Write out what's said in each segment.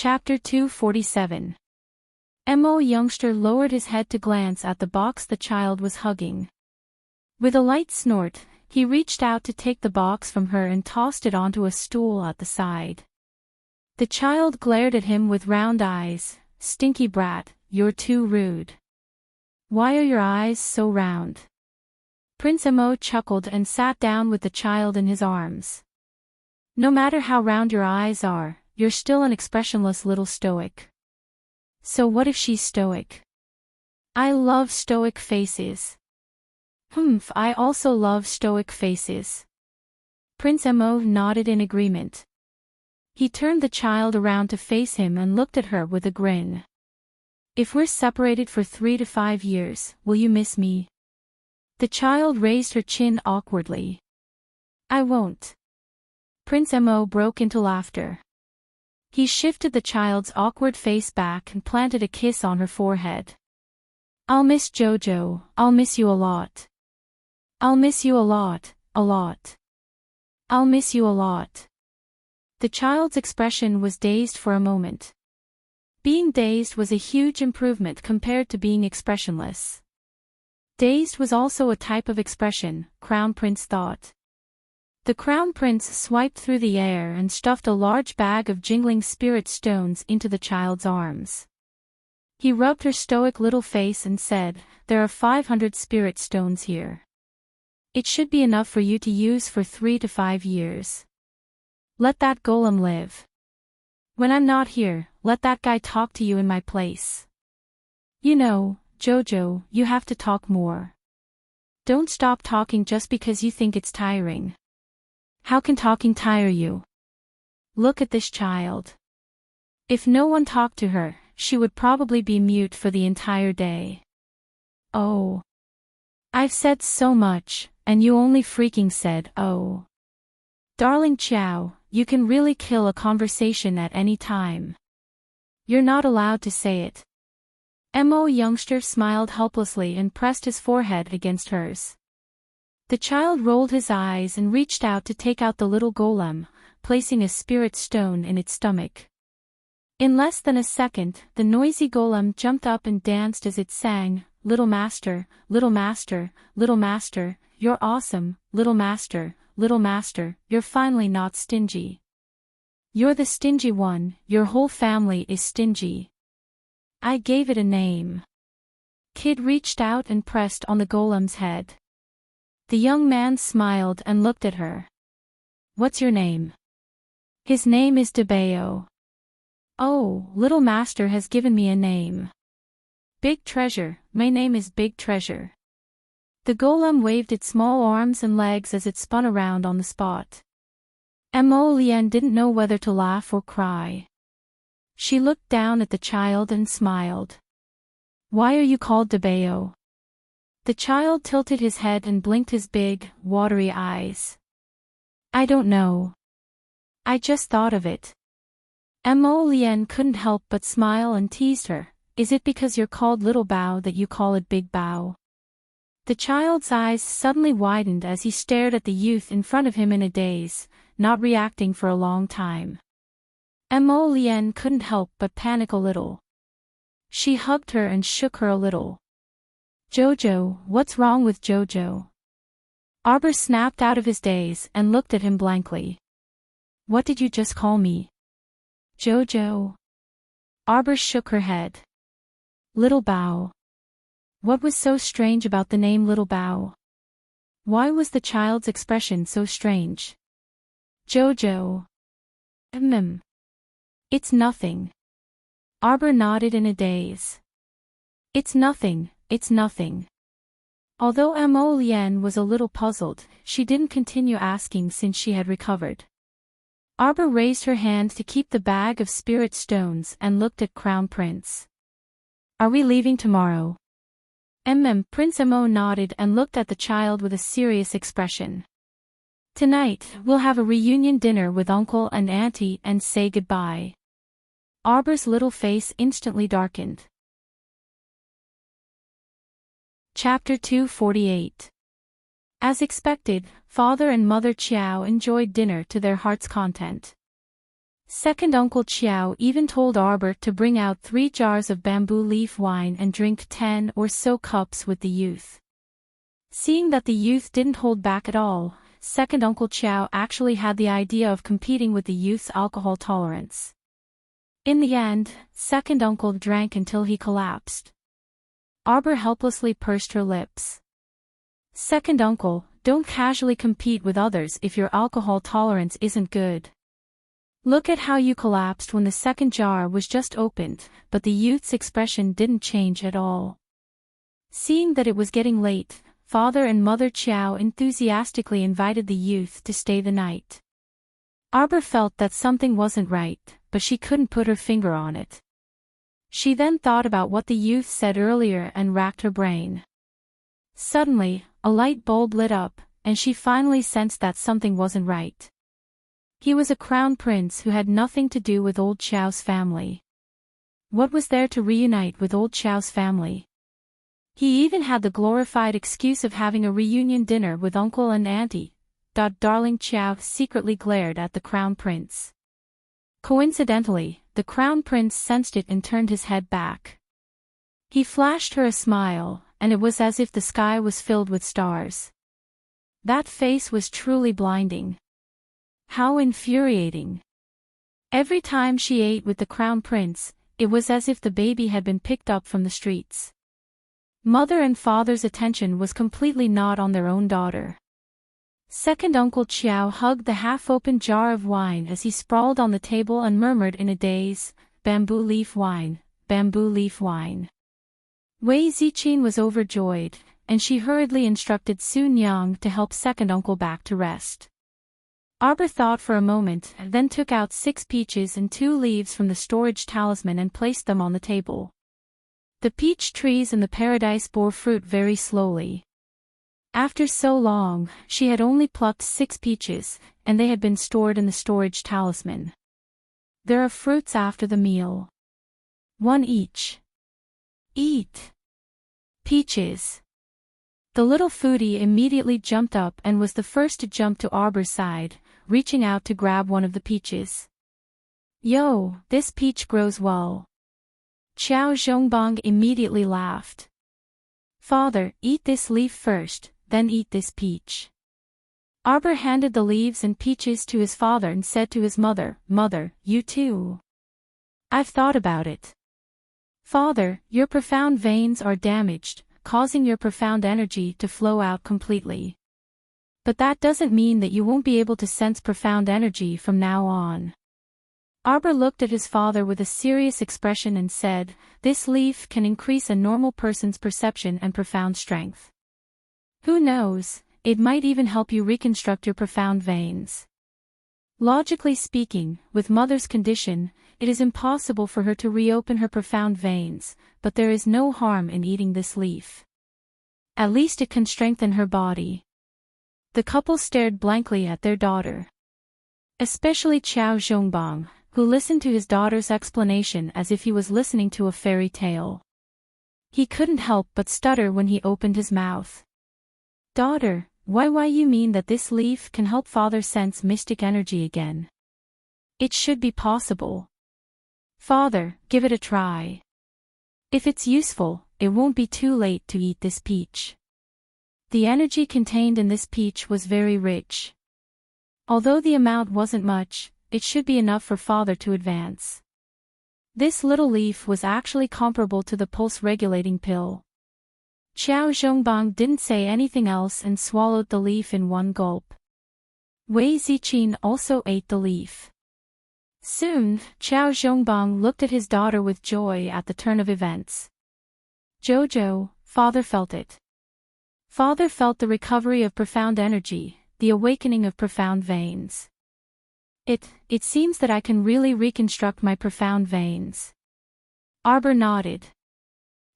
Chapter 247. Mo youngster lowered his head to glance at the box the child was hugging. With a light snort, he reached out to take the box from her and tossed it onto a stool at the side. The child glared at him with round eyes. "Stinky brat, you're too rude. Why are your eyes so round?" Prince Mo chuckled and sat down with the child in his arms. "No matter how round your eyes are, you're still an expressionless little stoic." "So what if she's stoic?" "I love stoic faces." "Humph, I also love stoic faces." Prince Mo nodded in agreement. He turned the child around to face him and looked at her with a grin. "If we're separated for 3 to 5 years, will you miss me?" The child raised her chin awkwardly. "I won't." Prince Mo broke into laughter. He shifted the child's awkward face back and planted a kiss on her forehead. "I'll miss Jojo, I'll miss you a lot. I'll miss you a lot, a lot. I'll miss you a lot." The child's expression was dazed for a moment. Being dazed was a huge improvement compared to being expressionless. Dazed was also a type of expression, Crown Prince thought. The Crown Prince swiped through the air and stuffed a large bag of jingling spirit stones into the child's arms. He rubbed her stoic little face and said, "There are 500 spirit stones here. It should be enough for you to use for 3 to 5 years. Let that golem live. When I'm not here, let that guy talk to you in my place. You know, Jojo, you have to talk more. Don't stop talking just because you think it's tiring. How can talking tire you? Look at this child. If no one talked to her, she would probably be mute for the entire day." "Oh. I've said so much, and you only freaking said, oh. Darling Chow, you can really kill a conversation at any time. You're not allowed to say it." Mo youngster smiled helplessly and pressed his forehead against hers. The child rolled his eyes and reached out to take out the little golem, placing a spirit stone in its stomach. In less than a second, the noisy golem jumped up and danced as it sang, "Little master, little master, little master, you're awesome, little master, you're finally not stingy. You're the stingy one, your whole family is stingy. I gave it a name." Kid reached out and pressed on the golem's head. The young man smiled and looked at her. "What's your name?" "His name is Debeo." "Oh, little master has given me a name. Big Treasure, my name is Big Treasure." The golem waved its small arms and legs as it spun around on the spot. Mo Lian didn't know whether to laugh or cry. She looked down at the child and smiled. "Why are you called Debeo?" The child tilted his head and blinked his big, watery eyes. "I don't know. I just thought of it." Mo Lian couldn't help but smile and teased her. "Is it because you're called Little Bao that you call it Big Bao?" The child's eyes suddenly widened as he stared at the youth in front of him in a daze, not reacting for a long time. Mo Lian couldn't help but panic a little. She hugged her and shook her a little. "Jojo, what's wrong with Jojo?" Arbor snapped out of his daze and looked at him blankly. "What did you just call me?" "Jojo." Arbor shook her head. "Little Bao." What was so strange about the name Little Bao? Why was the child's expression so strange? "Jojo." It's nothing." Arbor nodded in a daze. It's nothing. It's nothing." Although Mo Lian was a little puzzled, she didn't continue asking since she had recovered. Arbor raised her hand to keep the bag of spirit stones and looked at Crown Prince. "Are we leaving tomorrow?" Prince Mo nodded and looked at the child with a serious expression. "Tonight, we'll have a reunion dinner with Uncle and Auntie and say goodbye." Arbor's little face instantly darkened. Chapter 248. As expected, Father and Mother Chiao enjoyed dinner to their heart's content. Second Uncle Chiao even told Arbor to bring out 3 jars of bamboo leaf wine and drink 10 or so cups with the youth. Seeing that the youth didn't hold back at all, Second Uncle Chiao actually had the idea of competing with the youth's alcohol tolerance. In the end, Second Uncle drank until he collapsed. Arbor helplessly pursed her lips. Second Uncle, don't casually compete with others if your alcohol tolerance isn't good. Look at how you collapsed when the second jar was just opened, but the youth's expression didn't change at all. Seeing that it was getting late, Father and Mother Chiao enthusiastically invited the youth to stay the night. Arbor felt that something wasn't right, but she couldn't put her finger on it. She then thought about what the youth said earlier and racked her brain. Suddenly, a light bulb lit up, and she finally sensed that something wasn't right. He was a crown prince who had nothing to do with old Chiao's family. What was there to reunite with old Chiao's family? He even had the glorified excuse of having a reunion dinner with uncle and auntie. Darling Chiao secretly glared at the crown prince. Coincidentally, the crown prince sensed it and turned his head back. He flashed her a smile, and it was as if the sky was filled with stars. That face was truly blinding. How infuriating. Every time she ate with the crown prince, it was as if the baby had been picked up from the streets. Mother and father's attention was completely not on their own daughter. Second Uncle Chiao hugged the half-open jar of wine as he sprawled on the table and murmured in a daze, "Bamboo leaf wine, bamboo leaf wine." Wei Ziqin was overjoyed, and she hurriedly instructed Sun Yang to help Second Uncle back to rest. Arbor thought for a moment and then took out 6 peaches and 2 leaves from the storage talisman and placed them on the table. The peach trees in the paradise bore fruit very slowly. After so long, she had only plucked 6 peaches, and they had been stored in the storage talisman. There are fruits after the meal. 1 each. Eat. Peaches. The little foodie immediately jumped up and was the first to jump to Arbor's side, reaching out to grab one of the peaches. Yo, this peach grows well. Xiao Zhongbang immediately laughed. Father, eat this leaf first, then eat this peach. Arbor handed the leaves and peaches to his father and said to his mother, "Mother, you too." "I've thought about it. Father, your profound veins are damaged, causing your profound energy to flow out completely. But that doesn't mean that you won't be able to sense profound energy from now on." Arbor looked at his father with a serious expression and said, "This leaf can increase a normal person's perception and profound strength. Who knows, it might even help you reconstruct your profound veins. Logically speaking, with Mother's condition, it is impossible for her to reopen her profound veins, but there is no harm in eating this leaf. At least it can strengthen her body." The couple stared blankly at their daughter. Especially Xiao Zhongbang, who listened to his daughter's explanation as if he was listening to a fairy tale. He couldn't help but stutter when he opened his mouth. "Daughter, why you mean that this leaf can help father sense mystic energy again? It should be possible. Father, give it a try. If it's useful, it won't be too late to eat this peach." The energy contained in this peach was very rich. Although the amount wasn't much, it should be enough for father to advance. This little leaf was actually comparable to the pulse-regulating pill. Xiao Zhongbang didn't say anything else and swallowed the leaf in one gulp. Wei Ziqin also ate the leaf. Soon, Xiao Zhongbang looked at his daughter with joy at the turn of events. "Jojo, father felt it. Father felt the recovery of profound energy, the awakening of profound veins. It seems that I can really reconstruct my profound veins." Arbor nodded.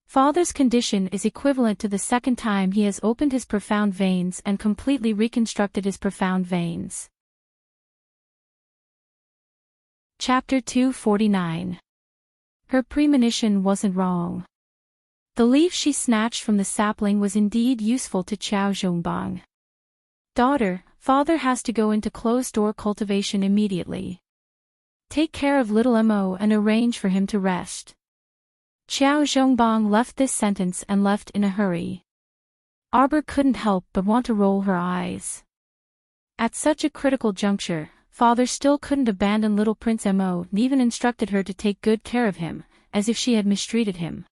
Father's condition is equivalent to the second time he has opened his profound veins and completely reconstructed his profound veins. Chapter 249. Her premonition wasn't wrong. The leaf she snatched from the sapling was indeed useful to Xiao Zhongbang. "Daughter, father has to go into closed-door cultivation immediately. Take care of little Mo and arrange for him to rest. Xiao Zhongbang left this sentence and left in a hurry. Arbor couldn't help but want to roll her eyes. At such a critical juncture, father still couldn't abandon little Prince Mo and even instructed her to take good care of him, as if she had mistreated him.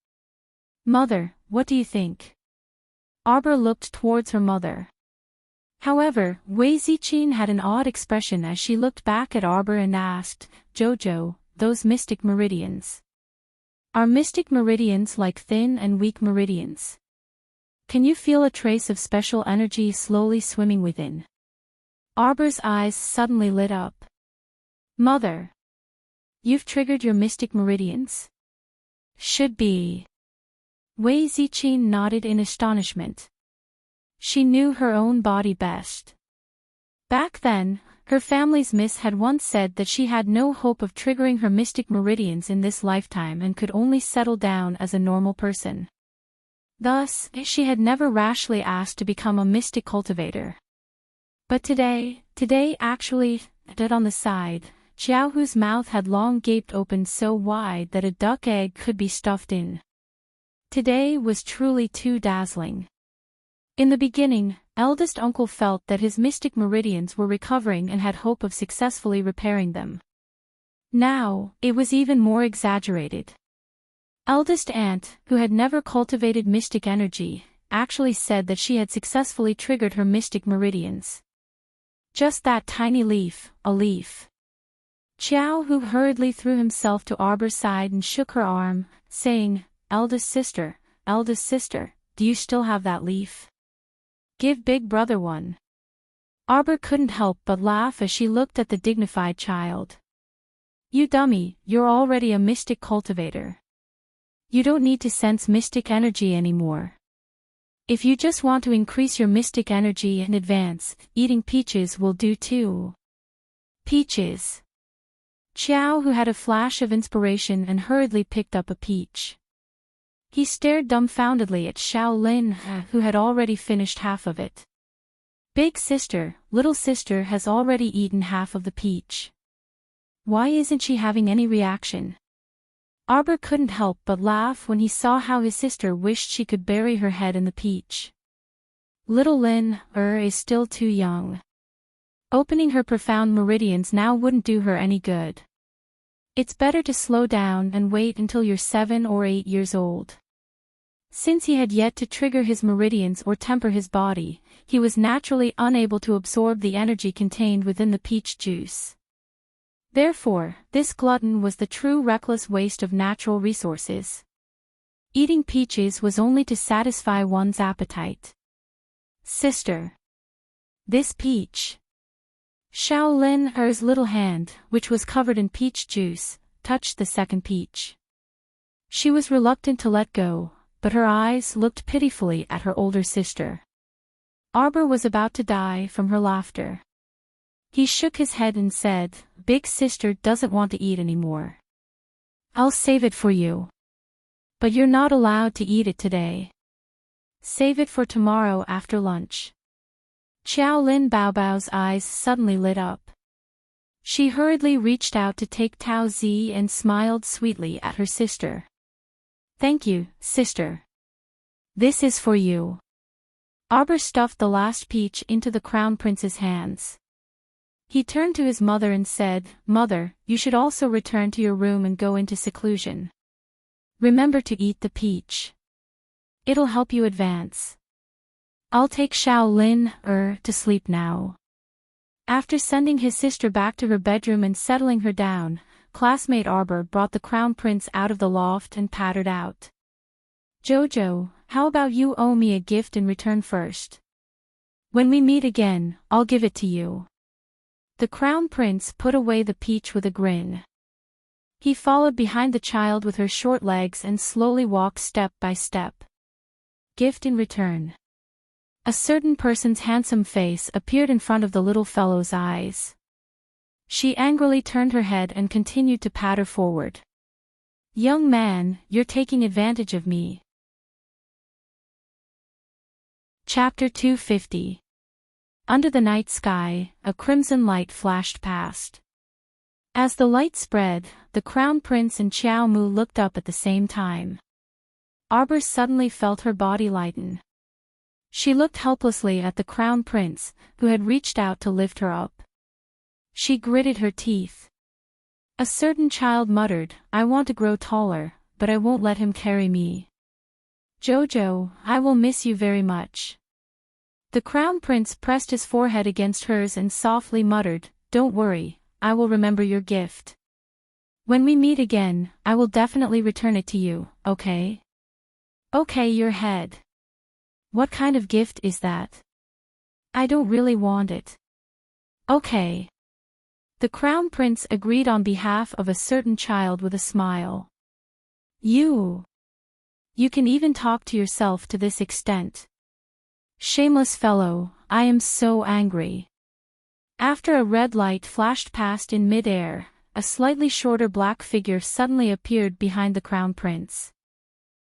Mother, what do you think? Arbor looked towards her mother. However, Wei Ziqin had an odd expression as she looked back at Arbor and asked, Jojo, those mystic meridians. Are mystic meridians like thin and weak meridians? Can you feel a trace of special energy slowly swimming within? Arbor's eyes suddenly lit up. Mother. You've triggered your mystic meridians? Should be. Wei Ziqin nodded in astonishment. She knew her own body best. Back then, her family's miss had once said that she had no hope of triggering her mystic meridians in this lifetime and could only settle down as a normal person. Thus, she had never rashly asked to become a mystic cultivator. But today actually, dead on the side, Xiaohu's mouth had long gaped open so wide that a duck egg could be stuffed in. Today was truly too dazzling. In the beginning, eldest uncle felt that his mystic meridians were recovering and had hope of successfully repairing them. Now, it was even more exaggerated. Eldest aunt, who had never cultivated mystic energy, actually said that she had successfully triggered her mystic meridians. Just that tiny leaf, a leaf. Xiaohu hurriedly threw himself to Arbor's side and shook her arm, saying, eldest sister, do you still have that leaf? Give big brother one. Arbor couldn't help but laugh as she looked at the dignified child. You dummy, you're already a mystic cultivator. You don't need to sense mystic energy anymore. If you just want to increase your mystic energy and advance, eating peaches will do too. Peaches. Xiao, who had a flash of inspiration and hurriedly picked up a peach. He stared dumbfoundedly at Xiao Lin, who had already finished half of it. Big sister, little sister has already eaten half of the peach. Why isn't she having any reaction? Arbor couldn't help but laugh when he saw how his sister wished she could bury her head in the peach. Little Lin, is still too young. Opening her profound meridians now wouldn't do her any good. It's better to slow down and wait until you're 7 or 8 years old. Since he had yet to trigger his meridians or temper his body, he was naturally unable to absorb the energy contained within the peach juice. Therefore, this glutton was the true reckless waste of natural resources. Eating peaches was only to satisfy one's appetite. Sister. This peach. Xiao Lin's little hand, which was covered in peach juice, touched the second peach. She was reluctant to let go, but her eyes looked pitifully at her older sister. Arbor was about to die from her laughter. He shook his head and said, Big sister doesn't want to eat anymore. I'll save it for you. But you're not allowed to eat it today. Save it for tomorrow after lunch. Xiao Lin Baobao's eyes suddenly lit up. She hurriedly reached out to take Tao Zi and smiled sweetly at her sister. Thank you, sister. This is for you. Arbor stuffed the last peach into the crown prince's hands. He turned to his mother and said, Mother, you should also return to your room and go into seclusion. Remember to eat the peach. It'll help you advance. I'll take Xiao Lin, to sleep now. After sending his sister back to her bedroom and settling her down, classmate Arbor brought the crown prince out of the loft and pattered out. Jojo, how about you owe me a gift in return first? When we meet again, I'll give it to you. The crown prince put away the peach with a grin. He followed behind the child with her short legs and slowly walked step by step. Gift in return. A certain person's handsome face appeared in front of the little fellow's eyes. She angrily turned her head and continued to patter forward. Young man, you're taking advantage of me. Chapter 250. Under the night sky, a crimson light flashed past. As the light spread, the Crown Prince and Xiao Mu looked up at the same time. Arbor suddenly felt her body lighten. She looked helplessly at the Crown Prince, who had reached out to lift her up. She gritted her teeth. A certain child muttered, "I want to grow taller, but I won't let him carry me. Jojo, I will miss you very much." The Crown Prince pressed his forehead against hers and softly muttered, "Don't worry, I will remember your gift. When we meet again, I will definitely return it to you, okay?" "Okay, your head. What kind of gift is that? I don't really want it." "Okay." The Crown Prince agreed on behalf of a certain child with a smile. You can even talk to yourself to this extent. Shameless fellow, I am so angry." After a red light flashed past in mid-air, a slightly shorter black figure suddenly appeared behind the Crown Prince.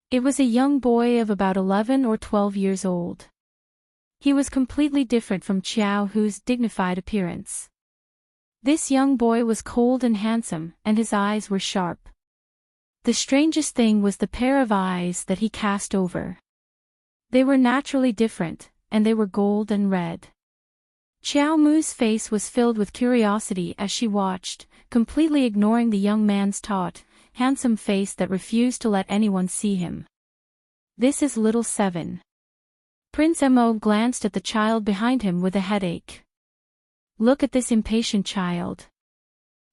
It was a young boy of about 11 or 12 years old. He was completely different from Xiao Hu's dignified appearance. This young boy was cold and handsome, and his eyes were sharp. The strangest thing was the pair of eyes that he cast over. They were naturally different, and they were gold and red. Xiao Mu's face was filled with curiosity as she watched, completely ignoring the young man's taut, handsome face that refused to let anyone see him. "This is little 7. Prince Mo glanced at the child behind him with a headache. Look at this impatient child.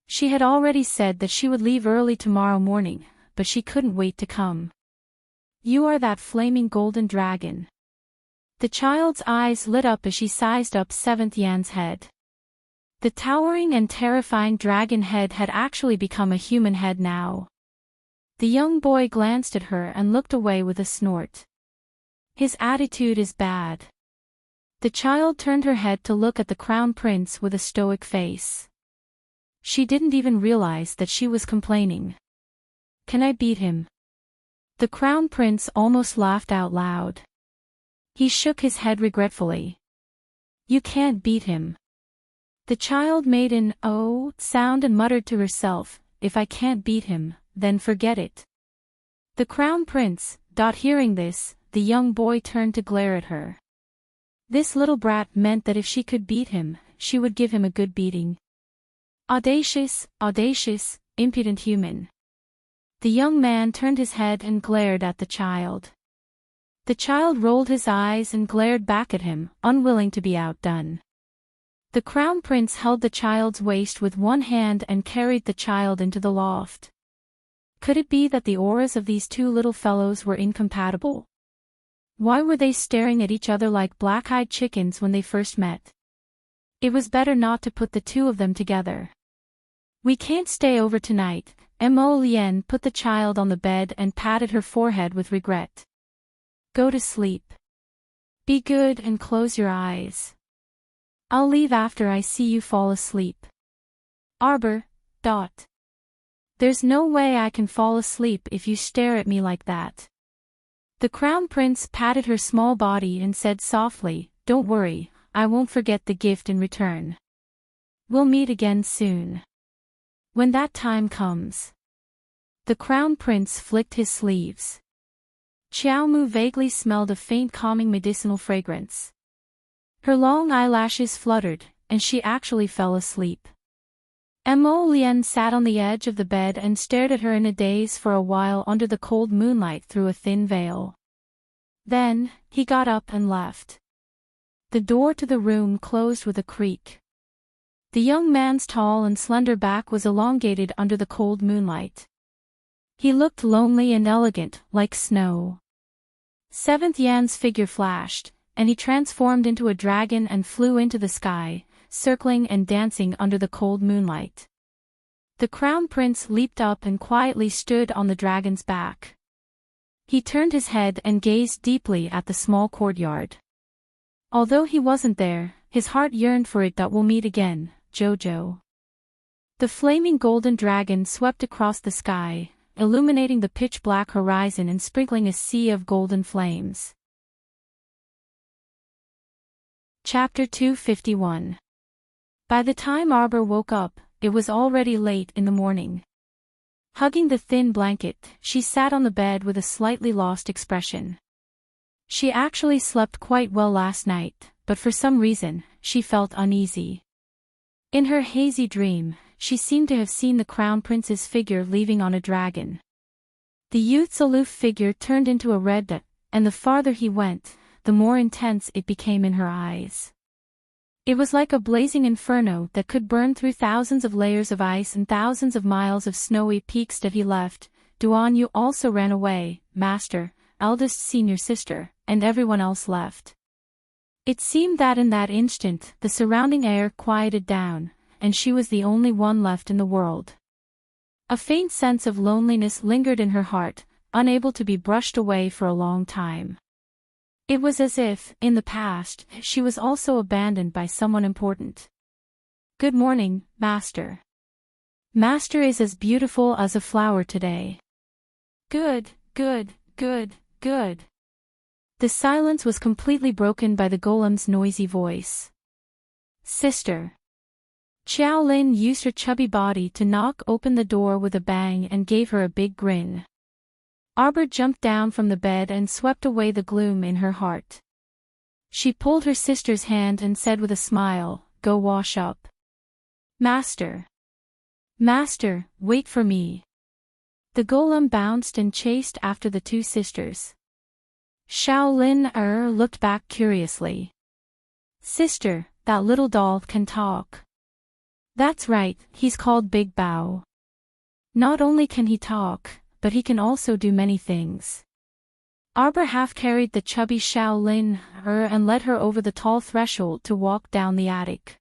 She had already said that she would leave early tomorrow morning, but she couldn't wait to come. You are that flaming golden dragon. The child's eyes lit up as she sized up 7th Yan's head. The towering and terrifying dragon head had actually become a human head now. The young boy glanced at her and looked away with a snort. His attitude is bad. The child turned her head to look at the Crown Prince with a stoic face. She didn't even realize that she was complaining. Can I beat him? The Crown Prince almost laughed out loud. He shook his head regretfully. You can't beat him. The child made an "oh" sound and muttered to herself, if I can't beat him, then forget it. The Crown Prince, hearing this, the young boy turned to glare at her. This little brat meant that if she could beat him, she would give him a good beating. Audacious, audacious, impudent human. The young man turned his head and glared at the child. The child rolled his eyes and glared back at him, unwilling to be outdone. The Crown Prince held the child's waist with one hand and carried the child into the loft. Could it be that the auras of these two little fellows were incompatible? Why were they staring at each other like black-eyed chickens when they first met? It was better not to put the two of them together. We can't stay over tonight. Mo Lien put the child on the bed and patted her forehead with regret. Go to sleep. Be good and close your eyes. I'll leave after I see you fall asleep. Arbor. There's no way I can fall asleep if you stare at me like that. The Crown Prince patted her small body and said softly, Don't worry, I won't forget the gift in return. We'll meet again soon. When that time comes. The Crown Prince flicked his sleeves. Xiao Mu vaguely smelled a faint calming medicinal fragrance. Her long eyelashes fluttered, and she actually fell asleep. Mo Lien sat on the edge of the bed and stared at her in a daze for a while under the cold moonlight through a thin veil. Then, he got up and left. The door to the room closed with a creak. The young man's tall and slender back was elongated under the cold moonlight. He looked lonely and elegant, like snow. 7th Yan's figure flashed, and he transformed into a dragon and flew into the sky, circling and dancing under the cold moonlight. The Crown Prince leaped up and quietly stood on the dragon's back. He turned his head and gazed deeply at the small courtyard. Although he wasn't there, his heart yearned for it. We'll meet again, Jojo. The flaming golden dragon swept across the sky, illuminating the pitch-black horizon and sprinkling a sea of golden flames. Chapter 251. By the time Arbor woke up, it was already late in the morning. Hugging the thin blanket, she sat on the bed with a slightly lost expression. She actually slept quite well last night, but for some reason, she felt uneasy. In her hazy dream, she seemed to have seen the crown prince's figure leaving on a dragon. The youth's aloof figure turned into a red dot, and the farther he went, the more intense it became in her eyes. It was like a blazing inferno that could burn through thousands of layers of ice and thousands of miles of snowy peaks that he left. Duan Yu also ran away, master, eldest senior sister, and everyone else left. It seemed that in that instant, the surrounding air quieted down, and she was the only one left in the world. A faint sense of loneliness lingered in her heart, unable to be brushed away for a long time. It was as if, in the past, she was also abandoned by someone important. Good morning, Master. Master is as beautiful as a flower today. Good, good, good, good. The silence was completely broken by the golem's noisy voice. Sister. Xiao Lin used her chubby body to knock open the door with a bang and gave her a big grin. Arbor jumped down from the bed and swept away the gloom in her heart. She pulled her sister's hand and said with a smile, "Go wash up." Master. Master, wait for me. The golem bounced and chased after the two sisters. Xiao Lin looked back curiously. Sister, that little doll can talk. That's right, he's called Big Bao. Not only can he talk, but he can also do many things. Arbor half-carried the chubby Xiao Lin and led her over the tall threshold to walk down the attic.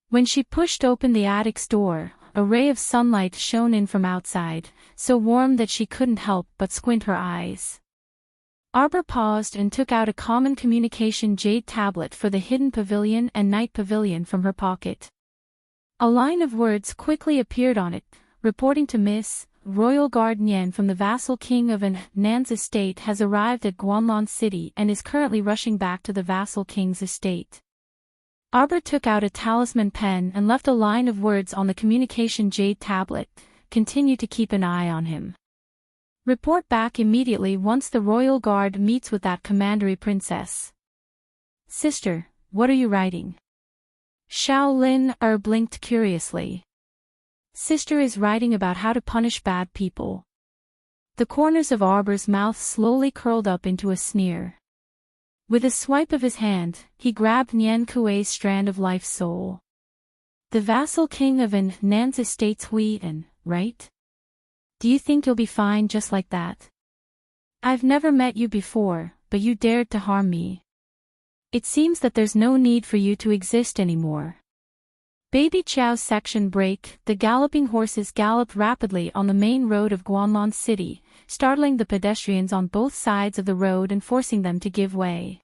When she pushed open the attic's door, a ray of sunlight shone in from outside, so warm that she couldn't help but squint her eyes. Arbor paused and took out a common communication jade tablet for the hidden pavilion and night pavilion from her pocket. A line of words quickly appeared on it, reporting to Miss Royal Guard Nian from the vassal king of Nan's estate has arrived at Guanlon City and is currently rushing back to the vassal king's estate. Arbor took out a talisman pen and left a line of words on the communication jade tablet. Continue to keep an eye on him. Report back immediately once the royal guard meets with that commandery princess. Sister, what are you writing? Xiao Lin blinked curiously. Sister is writing about how to punish bad people. The corners of Arbor's mouth slowly curled up into a sneer. With a swipe of his hand, he grabbed Nian Kuei's strand of life soul. The vassal king of Nan's estate's Hui, right? Do you think you'll be fine just like that? I've never met you before, but you dared to harm me. It seems that there's no need for you to exist anymore. Baby Chow's section break, the galloping horses galloped rapidly on the main road of Guanlon City, startling the pedestrians on both sides of the road and forcing them to give way.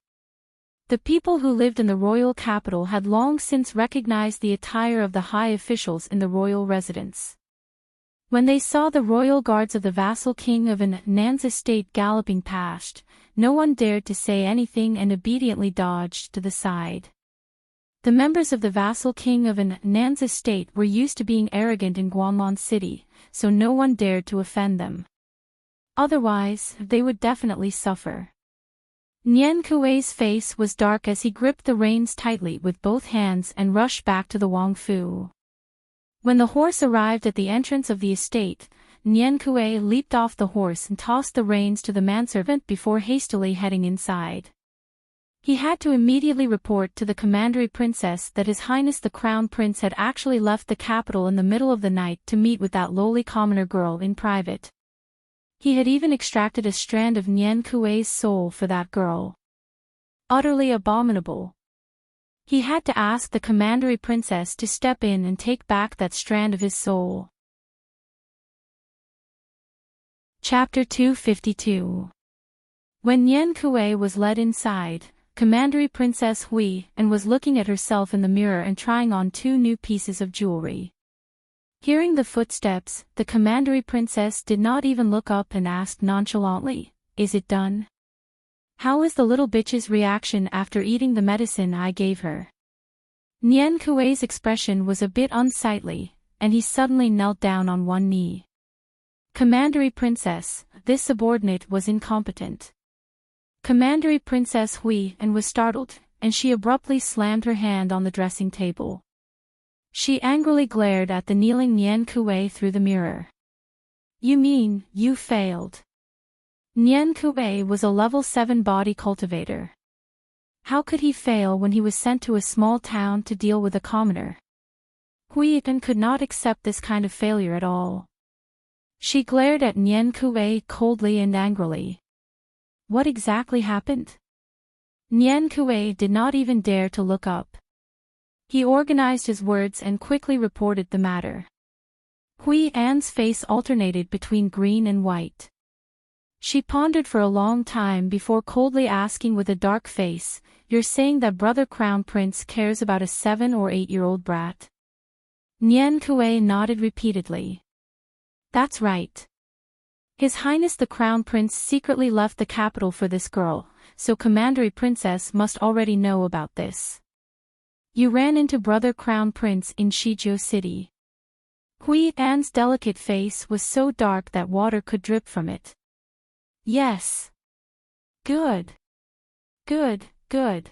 The people who lived in the royal capital had long since recognized the attire of the high officials in the royal residence. When they saw the royal guards of the vassal king of Nan's estate galloping past, no one dared to say anything and obediently dodged to the side. The members of the vassal king of Nan's estate were used to being arrogant in Guanlon City, so no one dared to offend them. Otherwise, they would definitely suffer. Nian Kuei's face was dark as he gripped the reins tightly with both hands and rushed back to the Wang Fu. When the horse arrived at the entrance of the estate, Nian Kuei leaped off the horse and tossed the reins to the manservant before hastily heading inside. He had to immediately report to the commandery princess that His Highness the Crown Prince had actually left the capital in the middle of the night to meet with that lowly commoner girl in private. He had even extracted a strand of Nian Kuei's soul for that girl. Utterly abominable. He had to ask the commandery princess to step in and take back that strand of his soul. Chapter 252. When Nian Kuei was led inside, Commandery Princess Hui was looking at herself in the mirror and trying on 2 new pieces of jewelry. Hearing the footsteps, the commandery princess did not even look up and asked nonchalantly, "Is it done? How is the little bitch's reaction after eating the medicine I gave her?" Nian Kuei's expression was a bit unsightly, and he suddenly knelt down on one knee. Commandery Princess, this subordinate was incompetent. Commandery Princess Hui and was startled, and she abruptly slammed her hand on the dressing table. She angrily glared at the kneeling Nian Kuei through the mirror. You mean, you failed? Nian Kuei was a level 7 body cultivator. How could he fail when he was sent to a small town to deal with a commoner? Hui Yan could not accept this kind of failure at all. She glared at Nian Kuei coldly and angrily. What exactly happened? Nian Kuei did not even dare to look up. He organized his words and quickly reported the matter. Hui Yan's face alternated between green and white. She pondered for a long time before coldly asking with a dark face, "You're saying that Brother Crown Prince cares about a 7 or 8-year-old brat?" Nian Kuei nodded repeatedly. That's right. His Highness the Crown Prince secretly left the capital for this girl, so Commandery Princess must already know about this. You ran into Brother Crown Prince in Shijiu City. Hui Yan's delicate face was so dark that water could drip from it. Yes. Good. Good, good.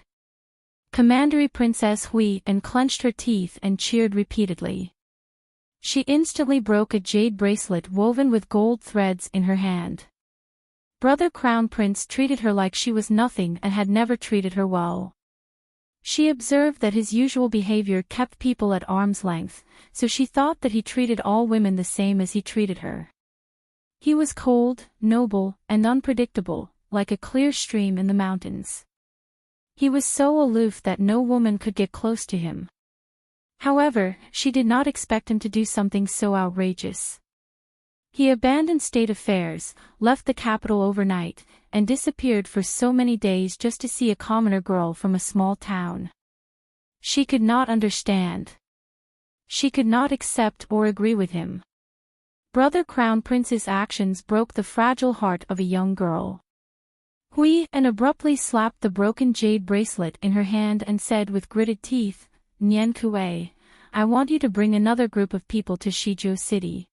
Commandery Princess Hui Yan clenched her teeth and cheered repeatedly. She instantly broke a jade bracelet woven with gold threads in her hand. Brother Crown Prince treated her like she was nothing and had never treated her well. She observed that his usual behavior kept people at arm's length, so she thought that he treated all women the same as he treated her. He was cold, noble, and unpredictable, like a clear stream in the mountains. He was so aloof that no woman could get close to him. However, she did not expect him to do something so outrageous. He abandoned state affairs, left the capital overnight, and disappeared for so many days just to see a commoner girl from a small town. She could not understand. She could not accept or agree with him. Brother Crown Prince's actions broke the fragile heart of a young girl. Hui Yan abruptly slapped the broken jade bracelet in her hand and said with gritted teeth, Nian Kuei, I want you to bring another group of people to Shijiu City.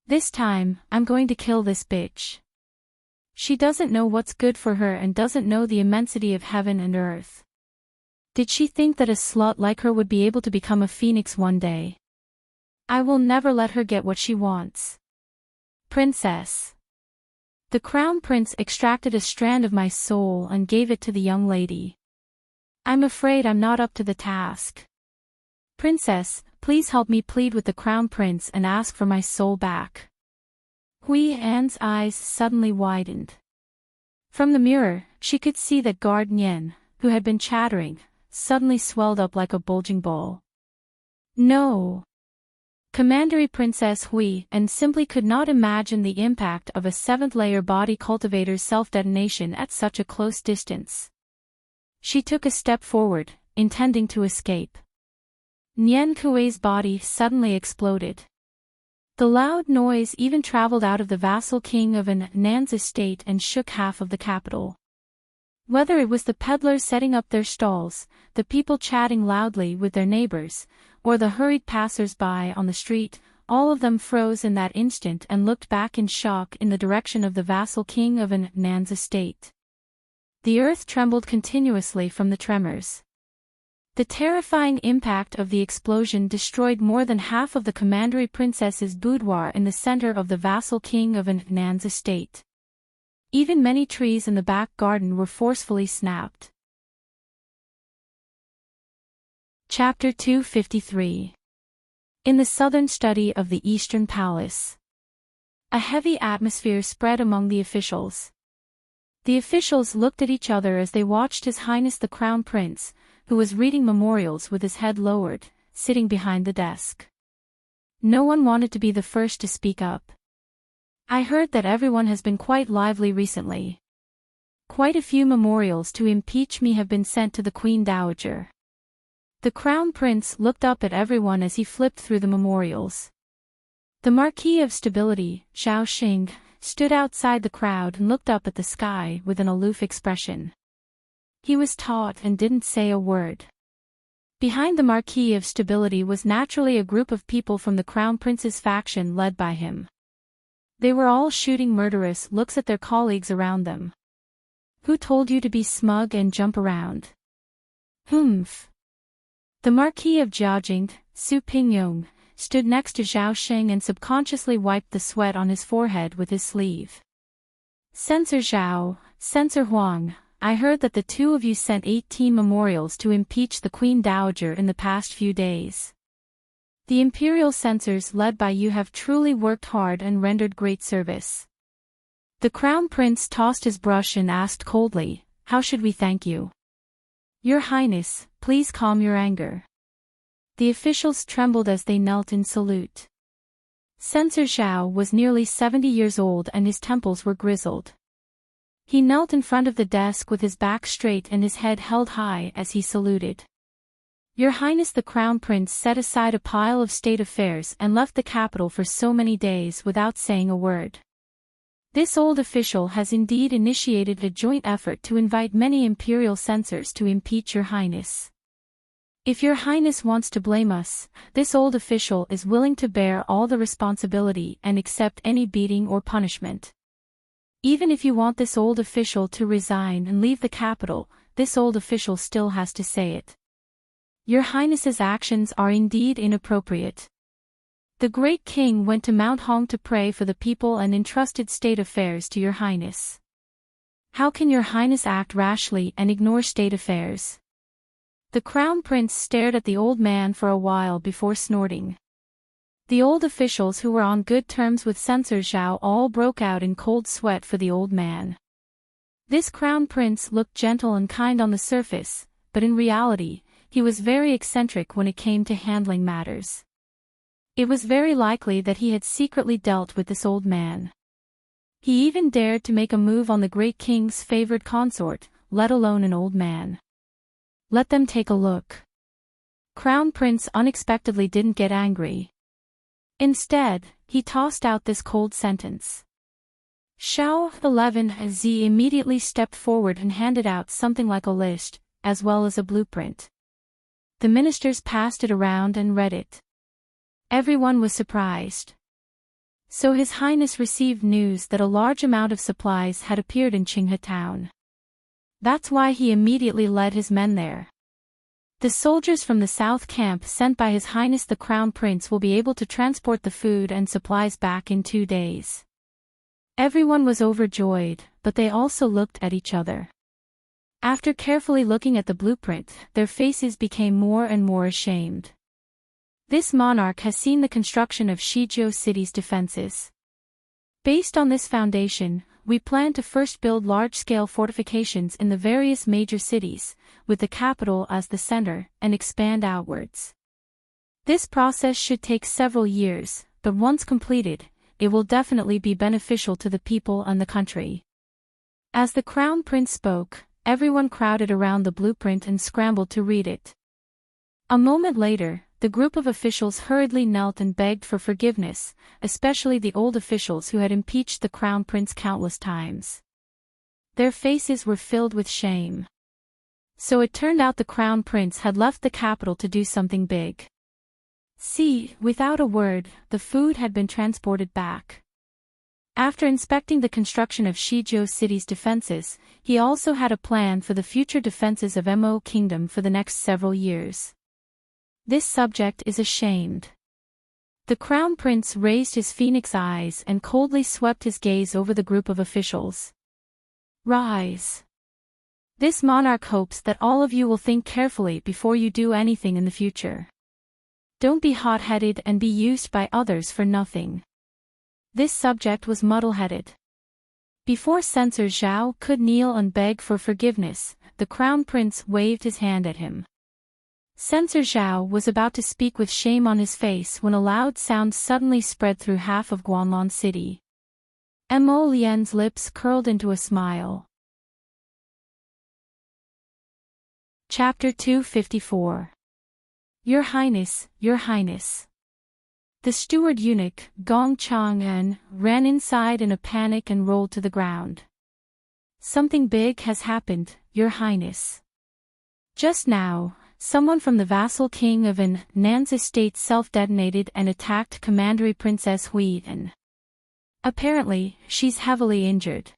This time, I'm going to kill this bitch. She doesn't know what's good for her and doesn't know the immensity of heaven and earth. Did she think that a slut like her would be able to become a phoenix one day? I will never let her get what she wants. Princess. The Crown Prince extracted a strand of my soul and gave it to the young lady. I'm afraid I'm not up to the task. Princess, please help me plead with the Crown Prince and ask for my soul back. Hui Yan's eyes suddenly widened. From the mirror, she could see that Guard Nian, who had been chattering, suddenly swelled up like a bulging ball. No. Commandery Princess Hui Yan simply could not imagine the impact of a 7th-layer body cultivator's self-detonation at such a close distance. She took a step forward, intending to escape. Nian Kuei's body suddenly exploded. The loud noise even traveled out of the vassal king of Nan's estate and shook half of the capital. Whether it was the peddlers setting up their stalls, the people chatting loudly with their neighbors, or the hurried passers-by on the street, all of them froze in that instant and looked back in shock in the direction of the vassal king of Nan's estate. The earth trembled continuously from the tremors. The terrifying impact of the explosion destroyed more than half of the Commandery Princess's boudoir in the center of the vassal king of Nan's estate. Even many trees in the back garden were forcefully snapped. Chapter 253. In the southern study of the Eastern Palace. A heavy atmosphere spread among the officials. The officials looked at each other as they watched His Highness the Crown Prince, who was reading memorials with his head lowered, sitting behind the desk. No one wanted to be the first to speak up. I heard that everyone has been quite lively recently. Quite a few memorials to impeach me have been sent to the Queen Dowager. The Crown Prince looked up at everyone as he flipped through the memorials. The Marquis of Stability, Zhao Xing, stood outside the crowd and looked up at the sky with an aloof expression. He was taut and didn't say a word. Behind the Marquis of Stability was naturally a group of people from the Crown Prince's faction led by him. They were all shooting murderous looks at their colleagues around them. Who told you to be smug and jump around? Humph. The Marquis of Jiajing, Su Pingyong, stood next to Zhao Sheng and subconsciously wiped the sweat on his forehead with his sleeve. Censor Zhao, Censor Huang, I heard that the two of you sent 18 memorials to impeach the Queen Dowager in the past few days. The imperial censors led by you have truly worked hard and rendered great service. The Crown Prince tossed his brush and asked coldly, how should we thank you? Your Highness, please calm your anger. The officials trembled as they knelt in salute. Censor Zhao was nearly 70 years old and his temples were grizzled. He knelt in front of the desk with his back straight and his head held high as he saluted. Your Highness, the Crown Prince set aside a pile of state affairs and left the capital for so many days without saying a word. This old official has indeed initiated a joint effort to invite many imperial censors to impeach Your Highness. If Your Highness wants to blame us, this old official is willing to bear all the responsibility and accept any beating or punishment. Even if you want this old official to resign and leave the capital, this old official still has to say it. Your Highness's actions are indeed inappropriate. The great king went to Mount Hong to pray for the people and entrusted state affairs to Your Highness. How can Your Highness act rashly and ignore state affairs? The Crown Prince stared at the old man for a while before snorting. The old officials who were on good terms with Censor Zhao all broke out in cold sweat for the old man. This Crown Prince looked gentle and kind on the surface, but in reality, he was very eccentric when it came to handling matters. It was very likely that he had secretly dealt with this old man. He even dared to make a move on the great king's favored consort, let alone an old man. Let them take a look. Crown Prince unexpectedly didn't get angry. Instead, he tossed out this cold sentence. Shao 11Z immediately stepped forward and handed out something like a list, as well as a blueprint. The ministers passed it around and read it. Everyone was surprised. So His Highness received news that a large amount of supplies had appeared in Qinghe town. That's why he immediately led his men there. The soldiers from the South Camp sent by His Highness the Crown Prince will be able to transport the food and supplies back in 2 days. Everyone was overjoyed, but they also looked at each other. After carefully looking at the blueprint, their faces became more and more ashamed. This monarch has seen the construction of Shijiao City's defenses. Based on this foundation, we plan to first build large-scale fortifications in the various major cities, with the capital as the center, and expand outwards. This process should take several years, but once completed, it will definitely be beneficial to the people and the country. As the Crown Prince spoke, everyone crowded around the blueprint and scrambled to read it. A moment later, the group of officials hurriedly knelt and begged for forgiveness, especially the old officials who had impeached the Crown Prince countless times. Their faces were filled with shame. So it turned out the Crown Prince had left the capital to do something big. See, without a word, the food had been transported back. After inspecting the construction of Shijiao City's defenses, he also had a plan for the future defenses of Mo Kingdom for the next several years. This subject is ashamed. The Crown Prince raised his phoenix eyes and coldly swept his gaze over the group of officials. Rise. This monarch hopes that all of you will think carefully before you do anything in the future. Don't be hot-headed and be used by others for nothing. This subject was muddle-headed. Before Censor Zhao could kneel and beg for forgiveness, the Crown Prince waved his hand at him. Censor Zhao was about to speak with shame on his face when a loud sound suddenly spread through half of Guanlon City. Mo Lian's lips curled into a smile. Chapter 254. Your Highness, Your Highness. The steward eunuch, Gong Chang'an, ran inside in a panic and rolled to the ground. Something big has happened, Your Highness. Just now, someone from the vassal king of Nan's estate self-detonated and attacked Commandery Princess Hui An. Apparently, she's heavily injured.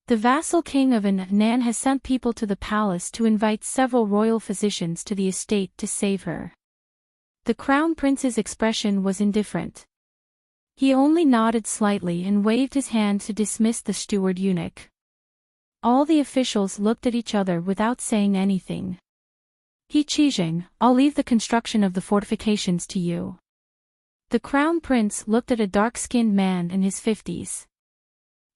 The vassal king of Nan has sent people to the palace to invite several royal physicians to the estate to save her. The crown prince's expression was indifferent. He only nodded slightly and waved his hand to dismiss the steward eunuch. All the officials looked at each other without saying anything. He Qijing, I'll leave the construction of the fortifications to you. The crown prince looked at a dark-skinned man in his 50s.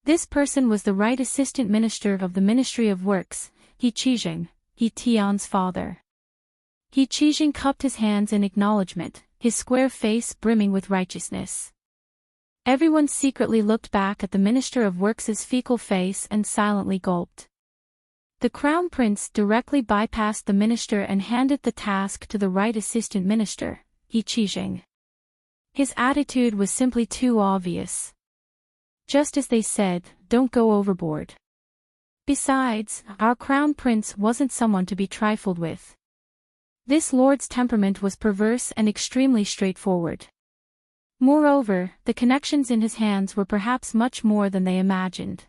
This person was the right assistant minister of the Ministry of Works, He Qijing, He Tian's father. He Qijing cupped his hands in acknowledgement, his square face brimming with righteousness. Everyone secretly looked back at the Minister of Works' fecal face and silently gulped. The crown prince directly bypassed the minister and handed the task to the right assistant minister, He Qijing. His attitude was simply too obvious. Just as they said, don't go overboard. Besides, our crown prince wasn't someone to be trifled with. This lord's temperament was perverse and extremely straightforward. Moreover, the connections in his hands were perhaps much more than they imagined.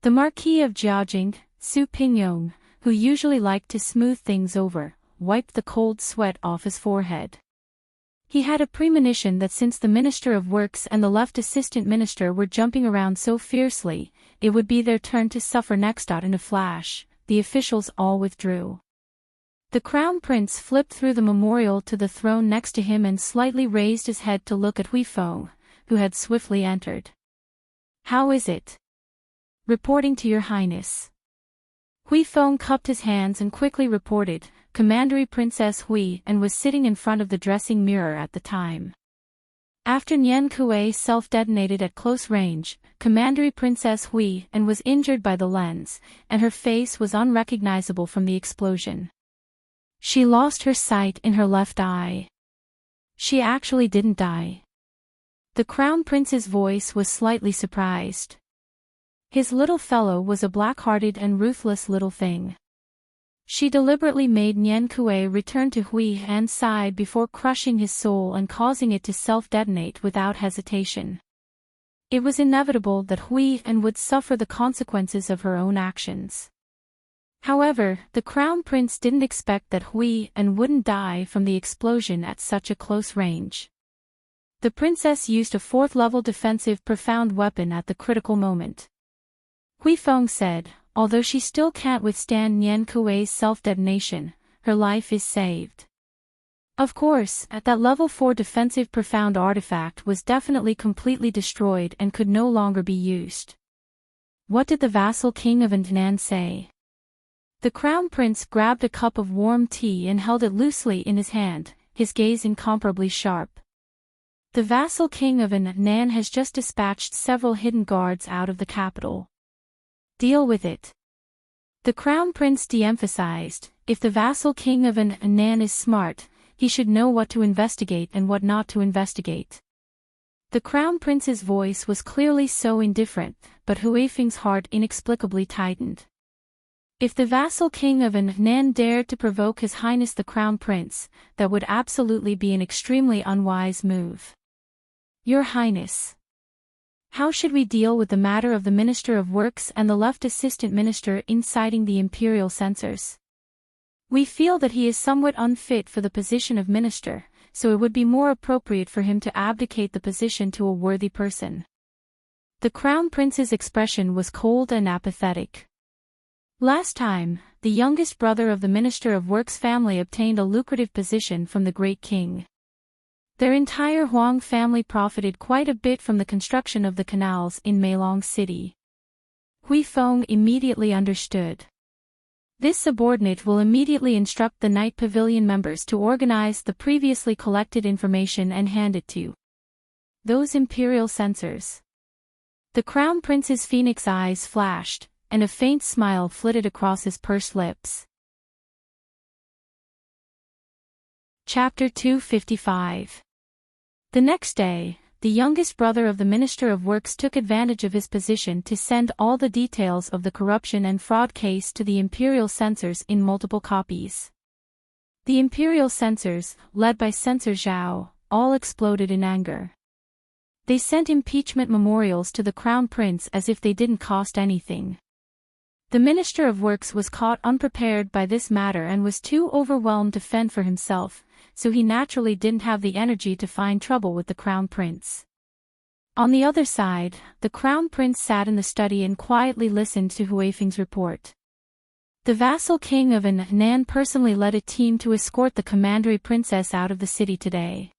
The Marquis of Jiaojing, Su Pingyong, who usually liked to smooth things over, wiped the cold sweat off his forehead. He had a premonition that since the Minister of Works and the left assistant minister were jumping around so fiercely, it would be their turn to suffer next. In a flash, the officials all withdrew. The crown prince flipped through the memorial to the throne next to him and slightly raised his head to look at Huifeng, who had swiftly entered. How is it? Reporting to your highness. Huifeng cupped his hands and quickly reported, Commandery Princess Hui and was sitting in front of the dressing mirror at the time. After Nian Kuei self-detonated at close range, Commandery Princess Hui and was injured by the lens, and her face was unrecognizable from the explosion. She lost her sight in her left eye. She actually didn't die. The crown prince's voice was slightly surprised. His little fellow was a black-hearted and ruthless little thing. She deliberately made Nian Kuei return to Hui An's side before crushing his soul and causing it to self-detonate without hesitation. It was inevitable that Hui An would suffer the consequences of her own actions. However, the crown prince didn't expect that Hui An wouldn't die from the explosion at such a close range. The princess used a 4th-level defensive profound weapon at the critical moment. Huifeng said, although she still can't withstand Nian Kuei's self-detonation, her life is saved. Of course, at that level 4 defensive profound artifact was definitely completely destroyed and could no longer be used. What did the vassal king of Nan say? The crown prince grabbed a cup of warm tea and held it loosely in his hand, his gaze incomparably sharp. The vassal king of Nan has just dispatched several hidden guards out of the capital. Deal with it. The crown prince de-emphasized, if the vassal king of Nan is smart, he should know what to investigate and what not to investigate. The crown prince's voice was clearly so indifferent, but Huifeng's heart inexplicably tightened. If the vassal king of Nan dared to provoke His Highness the Crown Prince, that would absolutely be an extremely unwise move. Your Highness. How should we deal with the matter of the Minister of Works and the left assistant minister inciting the imperial censors? We feel that he is somewhat unfit for the position of minister, so it would be more appropriate for him to abdicate the position to a worthy person. The crown prince's expression was cold and apathetic. Last time, the youngest brother of the Minister of Works family obtained a lucrative position from the great king. Their entire Huang family profited quite a bit from the construction of the canals in Meilong City. Huifeng immediately understood. This subordinate will immediately instruct the Night Pavilion members to organize the previously collected information and hand it to those imperial censors. The crown prince's phoenix eyes flashed, and a faint smile flitted across his pursed lips. Chapter 255. The next day, the youngest brother of the Minister of Works took advantage of his position to send all the details of the corruption and fraud case to the imperial censors in multiple copies. The imperial censors, led by Censor Zhao, all exploded in anger. They sent impeachment memorials to the crown prince as if they didn't cost anything. The Minister of Works was caught unprepared by this matter and was too overwhelmed to fend for himself, so he naturally didn't have the energy to find trouble with the crown prince. On the other side, the crown prince sat in the study and quietly listened to Huifeng's report. The vassal king of Nan personally led a team to escort the commandery princess out of the city today.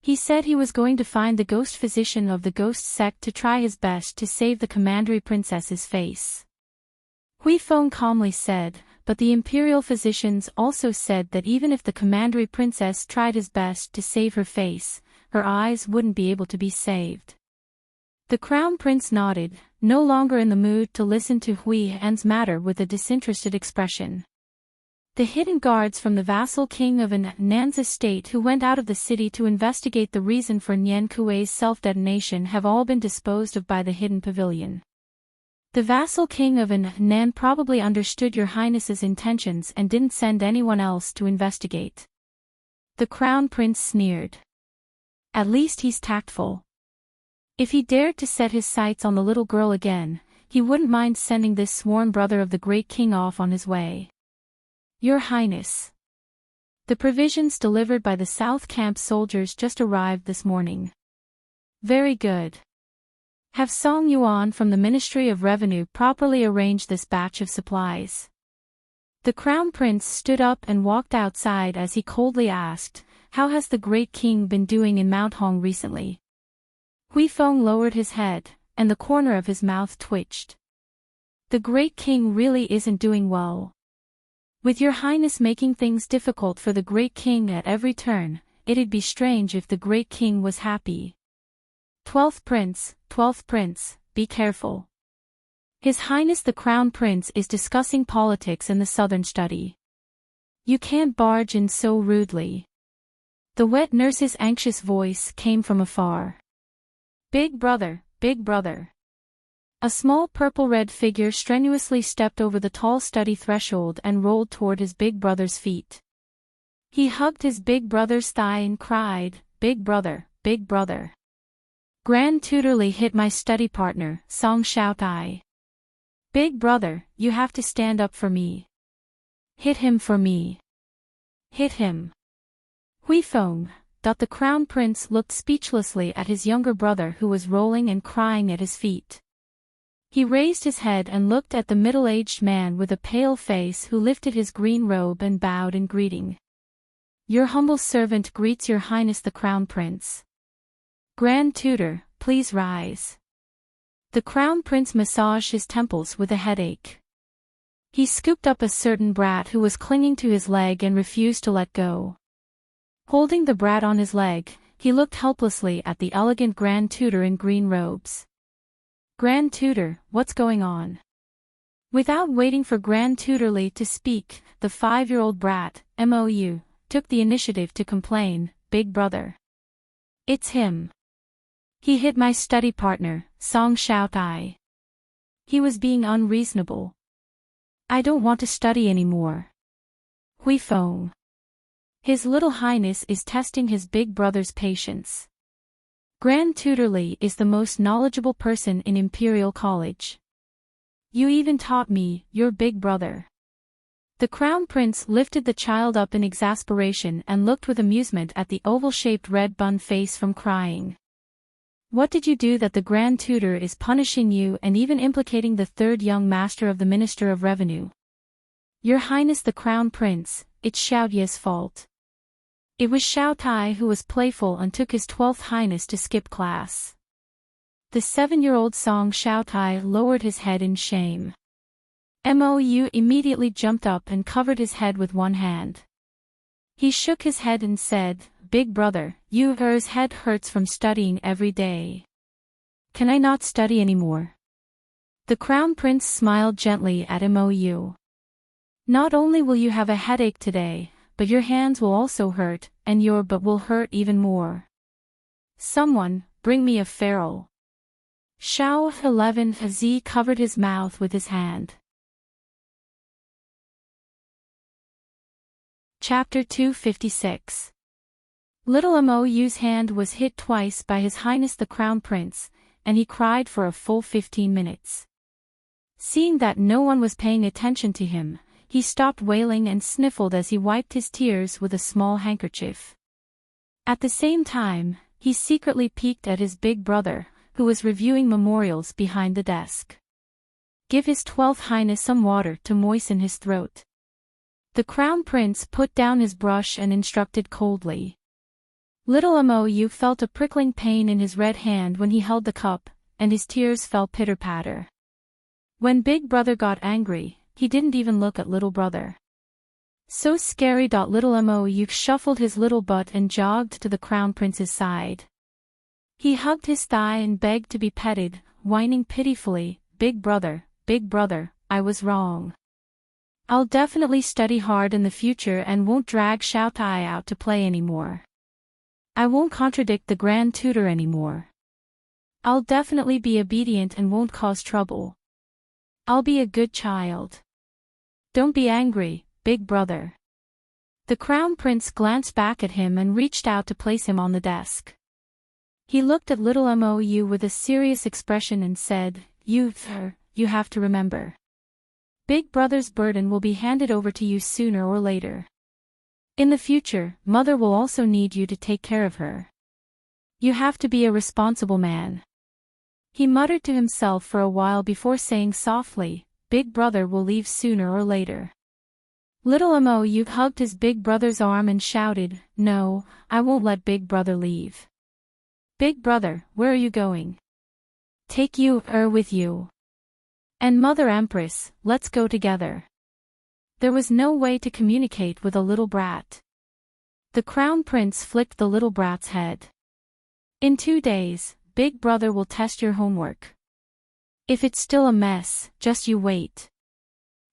He said he was going to find the ghost physician of the ghost sect to try his best to save the commandery princess's face. Huifeng calmly said, but the imperial physicians also said that even if the commandery princess tried his best to save her face, her eyes wouldn't be able to be saved. The crown prince nodded, no longer in the mood to listen to Huifeng's matter with a disinterested expression. The hidden guards from the vassal king of Nan's estate who went out of the city to investigate the reason for Nian Kuei's self-detonation have all been disposed of by the hidden pavilion. The vassal king of Nan probably understood your highness's intentions and didn't send anyone else to investigate. The crown prince sneered. At least he's tactful. If he dared to set his sights on the little girl again, he wouldn't mind sending this sworn brother of the great king off on his way. Your Highness. The provisions delivered by the South Camp soldiers just arrived this morning. Very good. Have Song Yuan from the Ministry of Revenue properly arrange this batch of supplies. The Crown Prince stood up and walked outside as he coldly asked, how has the great king been doing in Mount Hong recently? Huifeng lowered his head, and the corner of his mouth twitched. The great king really isn't doing well. With your highness making things difficult for the great king at every turn, it'd be strange if the great king was happy. 12th prince, be careful. His Highness the Crown Prince is discussing politics in the southern study. You can't barge in so rudely. The wet nurse's anxious voice came from afar. Big brother, big brother. A small purple-red figure strenuously stepped over the tall study threshold and rolled toward his big brother's feet. He hugged his big brother's thigh and cried, Big brother, big brother. Grand Tutorly hit my study partner, Song Xiaotai. Big brother, you have to stand up for me. Hit him for me. Hit him. Huifeng, the Crown Prince looked speechlessly at his younger brother who was rolling and crying at his feet. He raised his head and looked at the middle-aged man with a pale face who lifted his green robe and bowed in greeting. Your humble servant greets your highness the Crown Prince. Grand Tutor, please rise. The Crown Prince massaged his temples with a headache. He scooped up a certain brat who was clinging to his leg and refused to let go. Holding the brat on his leg, he looked helplessly at the elegant Grand Tutor in green robes. Grand Tutor, what's going on? Without waiting for Grand Tutorly to speak, the 5-year-old brat, Mou, took the initiative to complain, Big brother. It's him. He hit my study partner, Song Xiaotai. He was being unreasonable. I don't want to study anymore. Huifeng. His little highness is testing his big brother's patience. Grand Tutorly is the most knowledgeable person in Imperial College. You even taught me, your big brother. The Crown Prince lifted the child up in exasperation and looked with amusement at the oval-shaped red bun face from crying. What did you do that the Grand Tutor is punishing you and even implicating the third young master of the Minister of Revenue? Your Highness the Crown Prince, it's Xiaoye's fault. It was Xiaotai who was playful and took his 12th highness to skip class. The 7-year-old Song Xiaotai lowered his head in shame. Mou immediately jumped up and covered his head with one hand. He shook his head and said, Big brother, your head hurts from studying every day. Can I not study anymore? The Crown Prince smiled gently at Mou. Not only will you have a headache today, but your hands will also hurt, and your butt will hurt even more. Someone, bring me a ferule. Xiao 11 Z covered his mouth with his hand. Chapter 256. Little Mou's hand was hit twice by His Highness the Crown Prince, and he cried for a full 15 minutes. Seeing that no one was paying attention to him, he stopped wailing and sniffled as he wiped his tears with a small handkerchief. At the same time, he secretly peeked at his big brother, who was reviewing memorials behind the desk. "Give His 12th Highness some water to moisten his throat." The Crown Prince put down his brush and instructed coldly. Little Mou felt a prickling pain in his red hand when he held the cup, and his tears fell pitter-patter. When Big Brother got angry, he didn't even look at Little Brother. So scary. Little Mou shuffled his little butt and jogged to the Crown Prince's side. He hugged his thigh and begged to be petted, whining pitifully, Big Brother, I was wrong. I'll definitely study hard in the future and won't drag Xiaotai out to play anymore. I won't contradict the Grand Tutor anymore. I'll definitely be obedient and won't cause trouble. I'll be a good child. Don't be angry, Big Brother. The Crown Prince glanced back at him and reached out to place him on the desk. He looked at Little Mou with a serious expression and said, You have to remember. Big Brother's burden will be handed over to you sooner or later. In the future, Mother will also need you to take care of her. You have to be a responsible man. He muttered to himself for a while before saying softly, Big Brother will leave sooner or later. Little Mou hugged his big brother's arm and shouted, No, I won't let Big Brother leave. Big Brother, where are you going? Take you with you. And Mother Empress, let's go together. There was no way to communicate with a little brat. The Crown Prince flicked the little brat's head. In 2 days, Big Brother will test your homework. If it's still a mess, just you wait.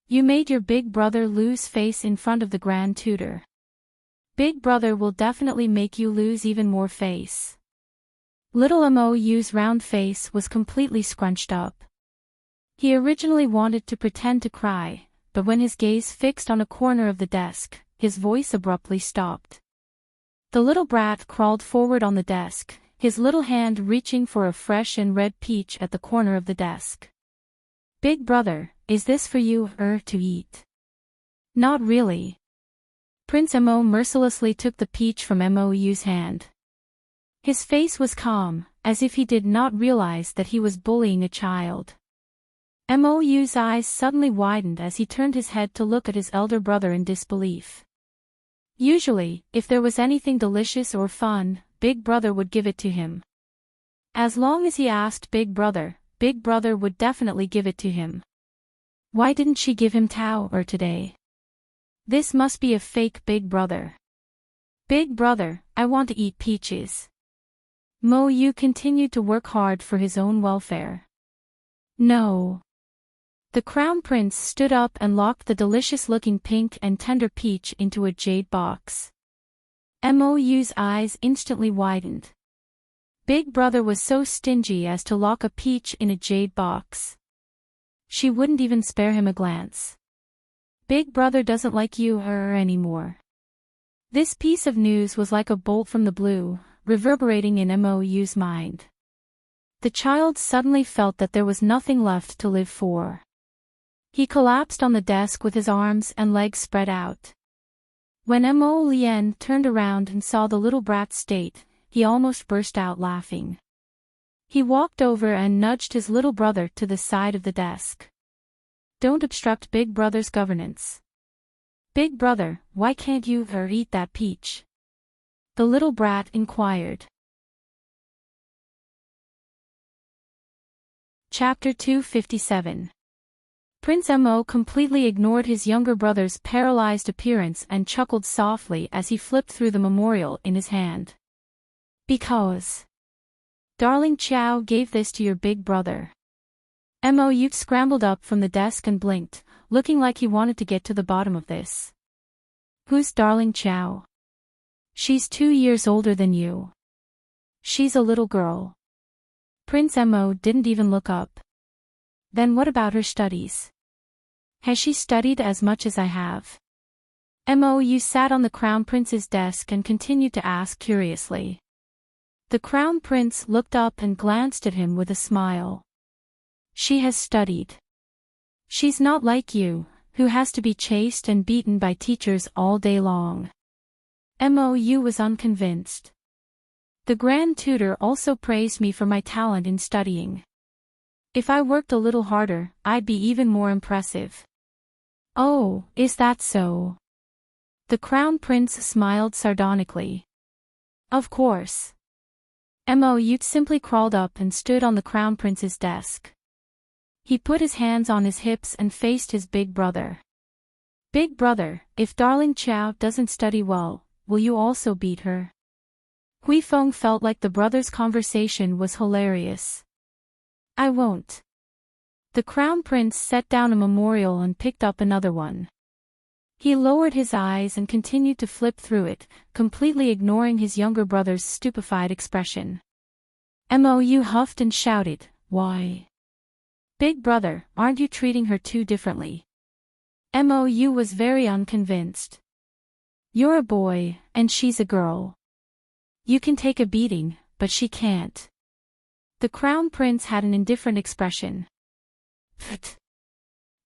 You made your big brother lose face in front of the Grand Tutor. Big Brother will definitely make you lose even more face. Little Mou's round face was completely scrunched up. He originally wanted to pretend to cry, but when his gaze fixed on a corner of the desk, his voice abruptly stopped. The little brat crawled forward on the desk, his little hand reaching for a fresh and red peach at the corner of the desk. Big Brother, is this for you to eat? Not really. Prince Mou mercilessly took the peach from Mou's hand. His face was calm, as if he did not realize that he was bullying a child. Mou's eyes suddenly widened as he turned his head to look at his elder brother in disbelief. Usually, if there was anything delicious or fun, Big Brother would give it to him. As long as he asked Big Brother would definitely give it to him. Why didn't she give him Tao today? This must be a fake Big Brother. Big Brother, I want to eat peaches. Mou continued to work hard for his own welfare. No. The Crown Prince stood up and locked the delicious-looking pink and tender peach into a jade box. Mou's eyes instantly widened. Big Brother was so stingy as to lock a peach in a jade box. She wouldn't even spare him a glance. Big Brother doesn't like you anymore. This piece of news was like a bolt from the blue, reverberating in Mou's mind. The child suddenly felt that there was nothing left to live for. He collapsed on the desk with his arms and legs spread out. When Mo Lien turned around and saw the little brat's state, he almost burst out laughing. He walked over and nudged his little brother to the side of the desk. Don't obstruct Big Brother's governance. Big Brother, why can't you eat that peach? The little brat inquired. Chapter 257. Prince Mo completely ignored his younger brother's paralyzed appearance and chuckled softly as he flipped through the memorial in his hand. Because Darling Chow gave this to your big brother. Mo scrambled up from the desk and blinked, looking like he wanted to get to the bottom of this. Who's Darling Chow? She's 2 years older than you. She's a little girl. Prince Mo didn't even look up. Then what about her studies? Has she studied as much as I have? Mou sat on the Crown Prince's desk and continued to ask curiously. The Crown Prince looked up and glanced at him with a smile. She has studied. She's not like you, who has to be chased and beaten by teachers all day long. Mou was unconvinced. The Grand Tutor also praised me for my talent in studying. If I worked a little harder, I'd be even more impressive. Oh, is that so? The Crown Prince smiled sardonically. Of course. Mou simply crawled up and stood on the Crown Prince's desk. He put his hands on his hips and faced his big brother. Big brother, if darling Qiao doesn't study well, will you also beat her? Huifeng felt like the brothers' conversation was hilarious. I won't. The Crown Prince set down a memorial and picked up another one. He lowered his eyes and continued to flip through it, completely ignoring his younger brother's stupefied expression. Mou huffed and shouted, "Why? Big brother, aren't you treating her too differently?" Mou was very unconvinced. You're a boy, and she's a girl. You can take a beating, but she can't. The Crown Prince had an indifferent expression. Pfft.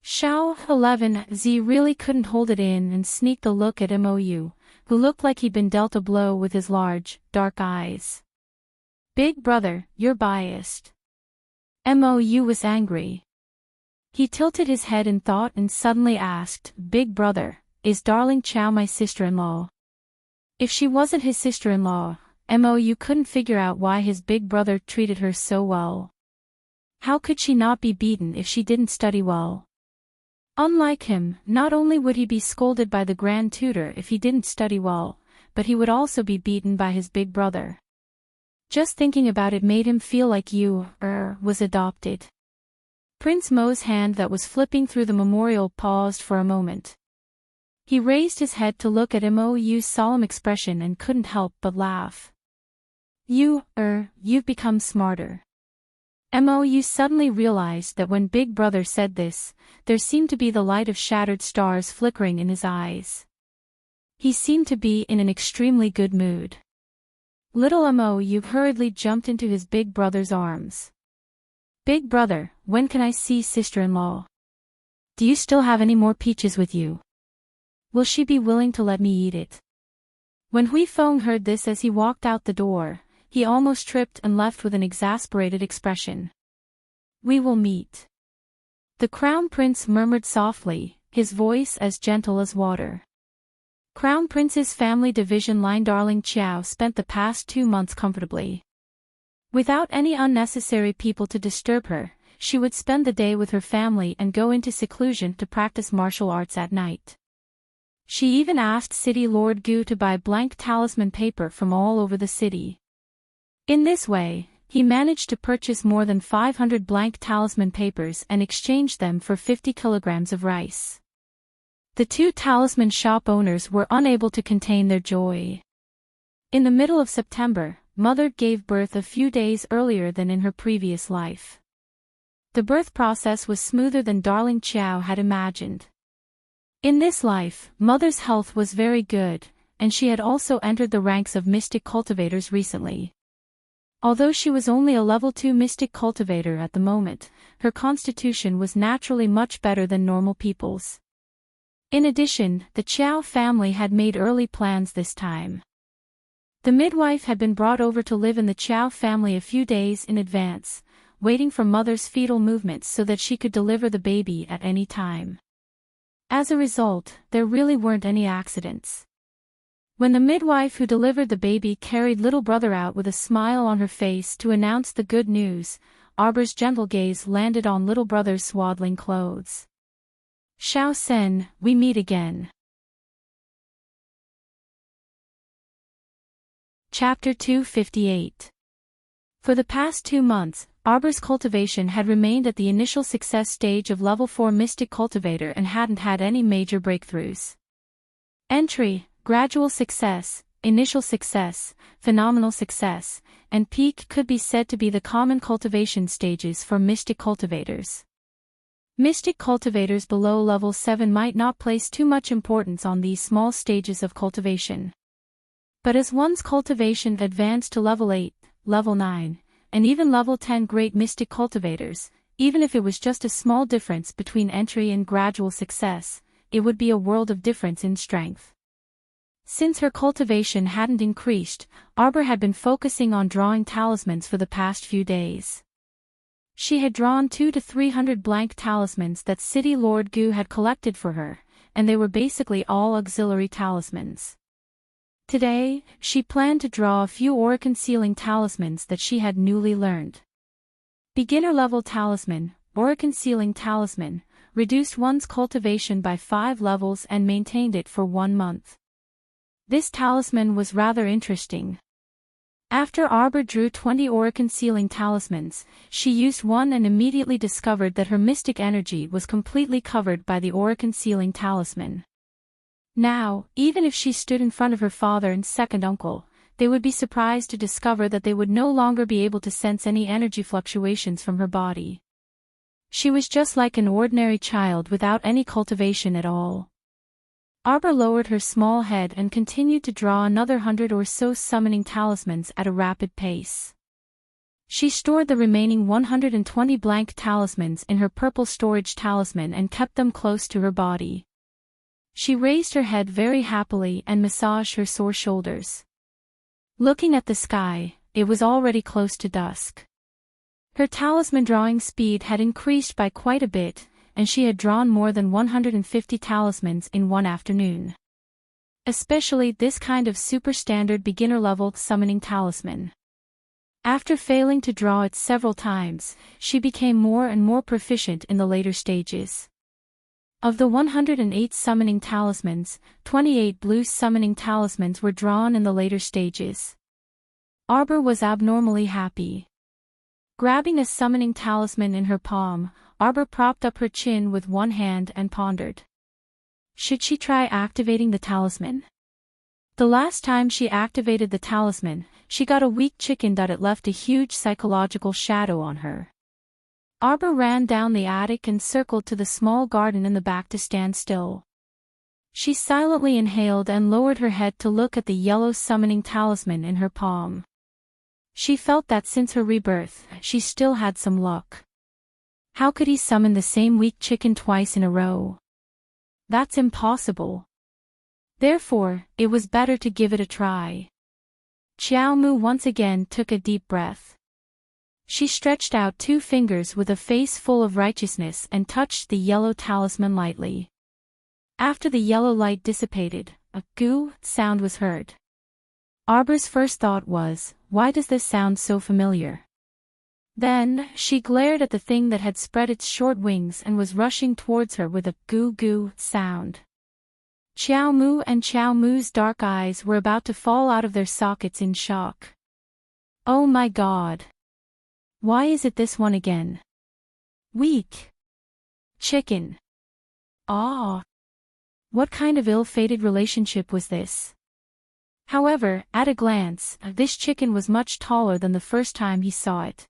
Xiao 11Z really couldn't hold it in and sneaked a look at Mou, who looked like he'd been dealt a blow with his large, dark eyes. Big brother, you're biased. Mou was angry. He tilted his head in thought and suddenly asked, Big brother, is darling Qiao my sister-in-law? If she wasn't his sister-in-law, Mou couldn't figure out why his big brother treated her so well. How could she not be beaten if she didn't study well? Unlike him, not only would he be scolded by the Grand Tutor if he didn't study well, but he would also be beaten by his big brother. Just thinking about it made him feel like was adopted. Prince Mo's hand that was flipping through the memorial paused for a moment. He raised his head to look at Mou's solemn expression and couldn't help but laugh. You've become smarter. Mou suddenly realized that when Big Brother said this, there seemed to be the light of shattered stars flickering in his eyes. He seemed to be in an extremely good mood. Little Mou hurriedly jumped into his big brother's arms. Big brother, when can I see sister-in-law? Do you still have any more peaches with you? Will she be willing to let me eat it? When Huifeng heard this as he walked out the door, he almost tripped and left with an exasperated expression. We will meet. The Crown Prince murmured softly, his voice as gentle as water. Crown Prince's family division line darling Qiao spent the past 2 months comfortably. Without any unnecessary people to disturb her, she would spend the day with her family and go into seclusion to practice martial arts at night. She even asked City Lord Gu to buy blank talisman paper from all over the city. In this way, he managed to purchase more than 500 blank talisman papers and exchanged them for 50 kilograms of rice. The 2 talisman shop owners were unable to contain their joy. In the middle of September, Mother gave birth a few days earlier than in her previous life. The birth process was smoother than darling Qiao had imagined. In this life, Mother's health was very good, and she had also entered the ranks of mystic cultivators recently. Although she was only a level 2 mystic cultivator at the moment, her constitution was naturally much better than normal people's. In addition, the Qiao family had made early plans this time. The midwife had been brought over to live in the Qiao family a few days in advance, waiting for Mother's fetal movements so that she could deliver the baby at any time. As a result, there really weren't any accidents. When the midwife who delivered the baby carried little brother out with a smile on her face to announce the good news, Arbor's gentle gaze landed on little brother's swaddling clothes. Xiao Sen, we meet again. Chapter 258. For the past 2 months, Arbor's cultivation had remained at the initial success stage of level 4 Mystic Cultivator and hadn't had any major breakthroughs. Entry, gradual success, initial success, phenomenal success, and peak could be said to be the common cultivation stages for Mystic Cultivators. Mystic cultivators below level 7 might not place too much importance on these small stages of cultivation. But as one's cultivation advanced to level 8, level 9, and even level 10 great mystic cultivators, even if it was just a small difference between entry and gradual success, it would be a world of difference in strength. Since her cultivation hadn't increased, Arbor had been focusing on drawing talismans for the past few days. She had drawn 200 to 300 blank talismans that City Lord Gu had collected for her, and they were basically all auxiliary talismans. Today, she planned to draw a few aura-concealing talismans that she had newly learned. Beginner-level talisman, aura-concealing talisman, reduced one's cultivation by 5 levels and maintained it for 1 month. This talisman was rather interesting. After Arbor drew 20 aura-concealing talismans, she used one and immediately discovered that her mystic energy was completely covered by the aura-concealing talisman. Now, even if she stood in front of her father and second uncle, they would be surprised to discover that they would no longer be able to sense any energy fluctuations from her body. She was just like an ordinary child without any cultivation at all. Arbor lowered her small head and continued to draw another 100 or so summoning talismans at a rapid pace. She stored the remaining 120 blank talismans in her purple storage talisman and kept them close to her body. She raised her head very happily and massaged her sore shoulders. Looking at the sky, it was already close to dusk. Her talisman drawing speed had increased by quite a bit, and she had drawn more than 150 talismans in one afternoon. Especially this kind of super standard beginner-level summoning talisman. After failing to draw it several times, she became more and more proficient in the later stages. Of the 108 summoning talismans, 28 blue summoning talismans were drawn in the later stages. Arbor was abnormally happy. Grabbing a summoning talisman in her palm, Arbor propped up her chin with one hand and pondered. Should she try activating the talisman? The last time she activated the talisman, she got a weak chicken that it left a huge psychological shadow on her. Arbor ran down the attic and circled to the small garden in the back to stand still. She silently inhaled and lowered her head to look at the yellow summoning talisman in her palm. She felt that since her rebirth, she still had some luck. How could he summon the same weak chicken twice in a row? That's impossible. Therefore, it was better to give it a try. Xiao Mu once again took a deep breath. She stretched out 2 fingers with a face full of righteousness and touched the yellow talisman lightly. After the yellow light dissipated, a goo sound was heard. Arbor's first thought was, why does this sound so familiar? Then, she glared at the thing that had spread its short wings and was rushing towards her with a goo-goo sound. Xiao Mu and Xiao Mu's dark eyes were about to fall out of their sockets in shock. Oh my god! Why is it this one again? Weak chicken. Ah! What kind of ill-fated relationship was this? However, at a glance, this chicken was much taller than the first time he saw it.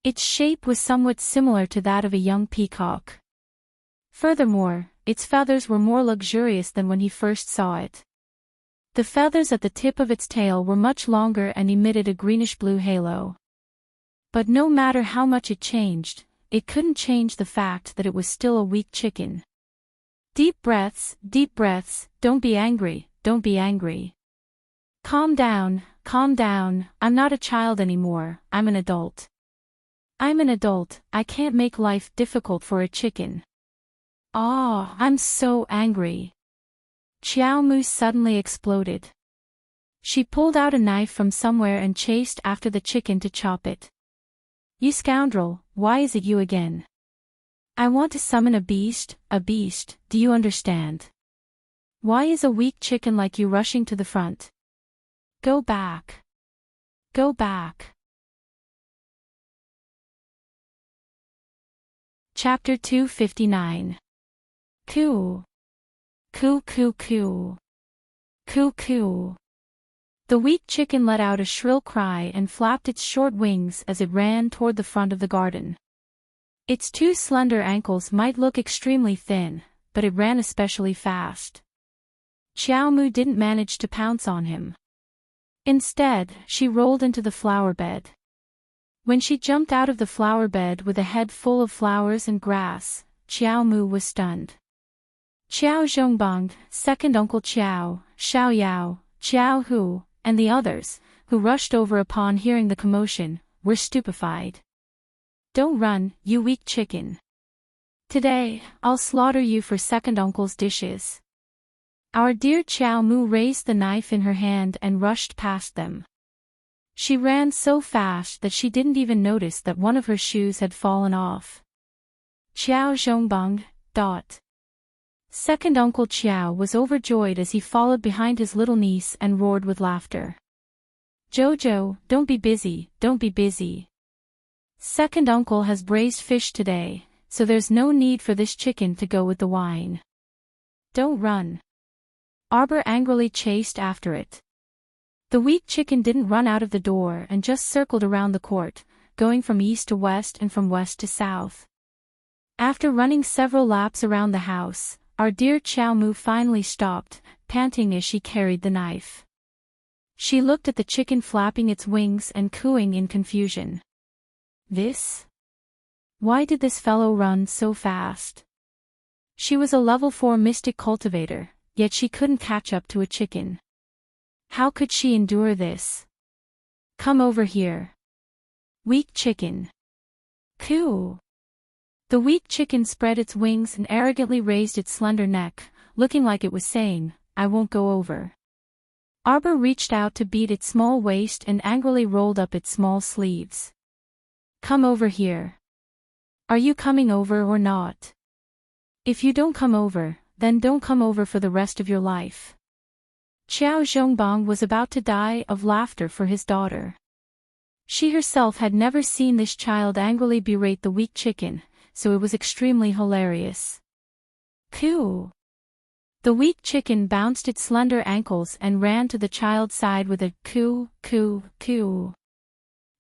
Its shape was somewhat similar to that of a young peacock. Furthermore, its feathers were more luxurious than when he first saw it. The feathers at the tip of its tail were much longer and emitted a greenish-blue halo. But no matter how much it changed, it couldn't change the fact that it was still a weak chicken. Deep breaths, don't be angry, don't be angry. Calm down, I'm not a child anymore, I'm an adult. I'm an adult, I can't make life difficult for a chicken. Ah, I'm so angry. Xiao Mu suddenly exploded. She pulled out a knife from somewhere and chased after the chicken to chop it. You scoundrel, why is it you again? I want to summon a beast, do you understand? Why is a weak chicken like you rushing to the front? Go back. Go back. Chapter 259. Coo. Coo coo coo. Coo coo. The weak chicken let out a shrill cry and flapped its short wings as it ran toward the front of the garden. Its two slender ankles might look extremely thin, but it ran especially fast. Xiao Mu didn't manage to pounce on him. Instead, she rolled into the flower bed. When she jumped out of the flower bed with a head full of flowers and grass, Xiao Mu was stunned. Qiao Zhongbang, second Uncle Qiao, Xiao Yao, Qiao Hu, and the others, who rushed over upon hearing the commotion, were stupefied. "Don't run, you weak chicken. Today, I'll slaughter you for second uncle's dishes." Our dear Qiao Mu raised the knife in her hand and rushed past them. She ran so fast that she didn't even notice that one of her shoes had fallen off. Qiao Zhongbang, dot. Second Uncle Qiao was overjoyed as he followed behind his little niece and roared with laughter. "Jojo, don't be busy, don't be busy. Second Uncle has braised fish today, so there's no need for this chicken to go with the wine. Don't run." Arbor angrily chased after it. The weak chicken didn't run out of the door and just circled around the court, going from east to west and from west to south. After running several laps around the house, our dear Qiao Mu finally stopped, panting as she carried the knife. She looked at the chicken flapping its wings and cooing in confusion. Why did this fellow run so fast? She was a level 4 mystic cultivator, yet she couldn't catch up to a chicken. How could she endure this? "Come over here. Weak chicken." Coo! The weak chicken spread its wings and arrogantly raised its slender neck, looking like it was saying, "I won't go over." Arbor reached out to beat its small waist and angrily rolled up its small sleeves. "Come over here. Are you coming over or not? If you don't come over, then don't come over for the rest of your life." Qiao Zhongbang was about to die of laughter for his daughter. She herself had never seen this child angrily berate the weak chicken, so it was extremely hilarious. Coo! The weak chicken bounced its slender ankles and ran to the child's side with a coo, coo, coo.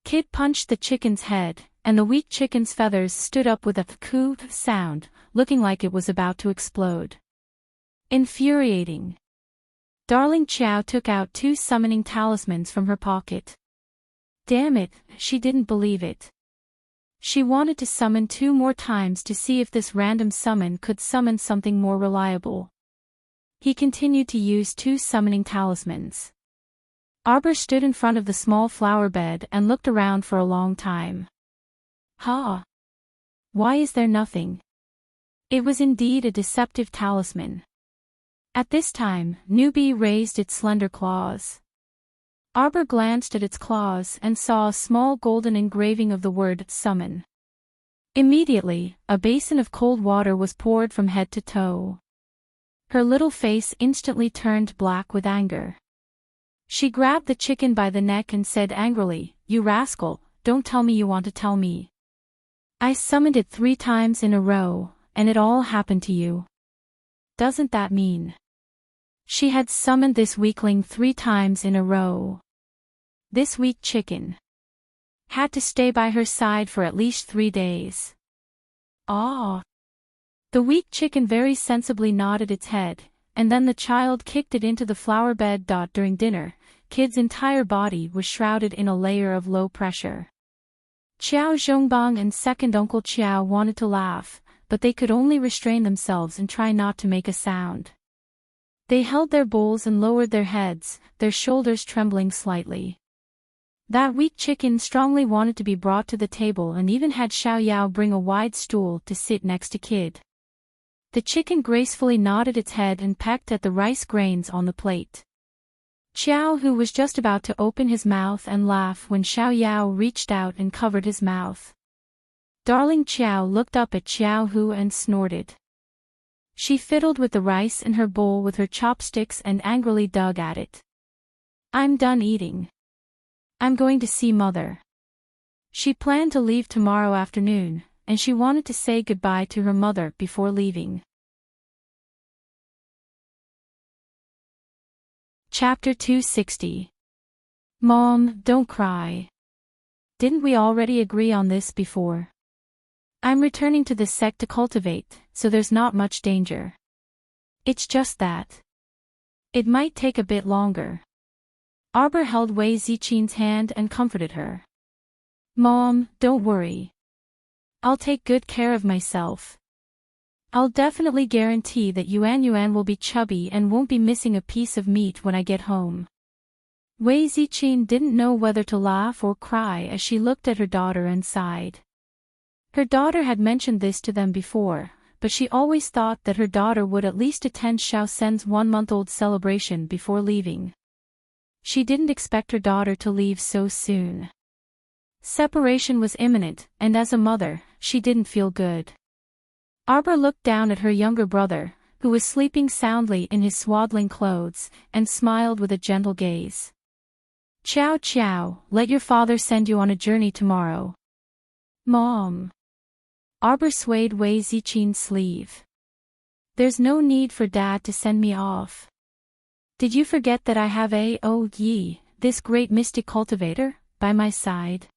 Kid punched the chicken's head, and the weak chicken's feathers stood up with a coo sound, looking like it was about to explode. Infuriating. Darling Qiao took out 2 summoning talismans from her pocket. Damn it, she didn't believe it. She wanted to summon 2 more times to see if this random summon could summon something more reliable. He continued to use 2 summoning talismans. Arbor stood in front of the small flower bed and looked around for a long time. "Ha! Why is there nothing?" It was indeed a deceptive talisman. At this time, Newbie raised its slender claws. Arbor glanced at its claws and saw a small golden engraving of the word "summon." Immediately, a basin of cold water was poured from head to toe. Her little face instantly turned black with anger. She grabbed the chicken by the neck and said angrily, "You rascal, don't tell me you want to tell me. I summoned it 3 times in a row, and it all happened to you. Doesn't that mean?" She had summoned this weakling 3 times in a row. This weak chicken had to stay by her side for at least 3 days. Ah! The weak chicken very sensibly nodded its head, and then the child kicked it into the flower bed. During dinner, Kid's entire body was shrouded in a layer of low pressure. Qiao Zhongbang and second Uncle Qiao wanted to laugh, but they could only restrain themselves and try not to make a sound. They held their bowls and lowered their heads, their shoulders trembling slightly. That weak chicken strongly wanted to be brought to the table and even had Xiao Yao bring a wide stool to sit next to Kid. The chicken gracefully nodded its head and pecked at the rice grains on the plate. Qiao Hu was just about to open his mouth and laugh when Xiao Yao reached out and covered his mouth. Darling Qiao looked up at Xiao Hu and snorted. She fiddled with the rice in her bowl with her chopsticks and angrily dug at it. "I'm done eating. I'm going to see Mother." She planned to leave tomorrow afternoon, and she wanted to say goodbye to her mother before leaving. Chapter 260. Mom, don't cry. Didn't we already agree on this before? I'm returning to this sect to cultivate, so there's not much danger. It's just that it might take a bit longer. Arbor held Wei Zichin's hand and comforted her. Mom, don't worry. I'll take good care of myself. I'll definitely guarantee that Yuan will be chubby and won't be missing a piece of meat when I get home. Wei Zichin didn't know whether to laugh or cry as she looked at her daughter and sighed. Her daughter had mentioned this to them before, but she always thought that her daughter would at least attend Xiao Sen's 1-month-old celebration before leaving. She didn't expect her daughter to leave so soon. Separation was imminent, and as a mother, she didn't feel good. Arbor looked down at her younger brother, who was sleeping soundly in his swaddling clothes, and smiled with a gentle gaze. Chow chow, let your father send you on a journey tomorrow. Mom. Arbor swayed Wei Zichin's sleeve. There's no need for Dad to send me off. Did you forget that I have Yi, this great mystic cultivator, by my side?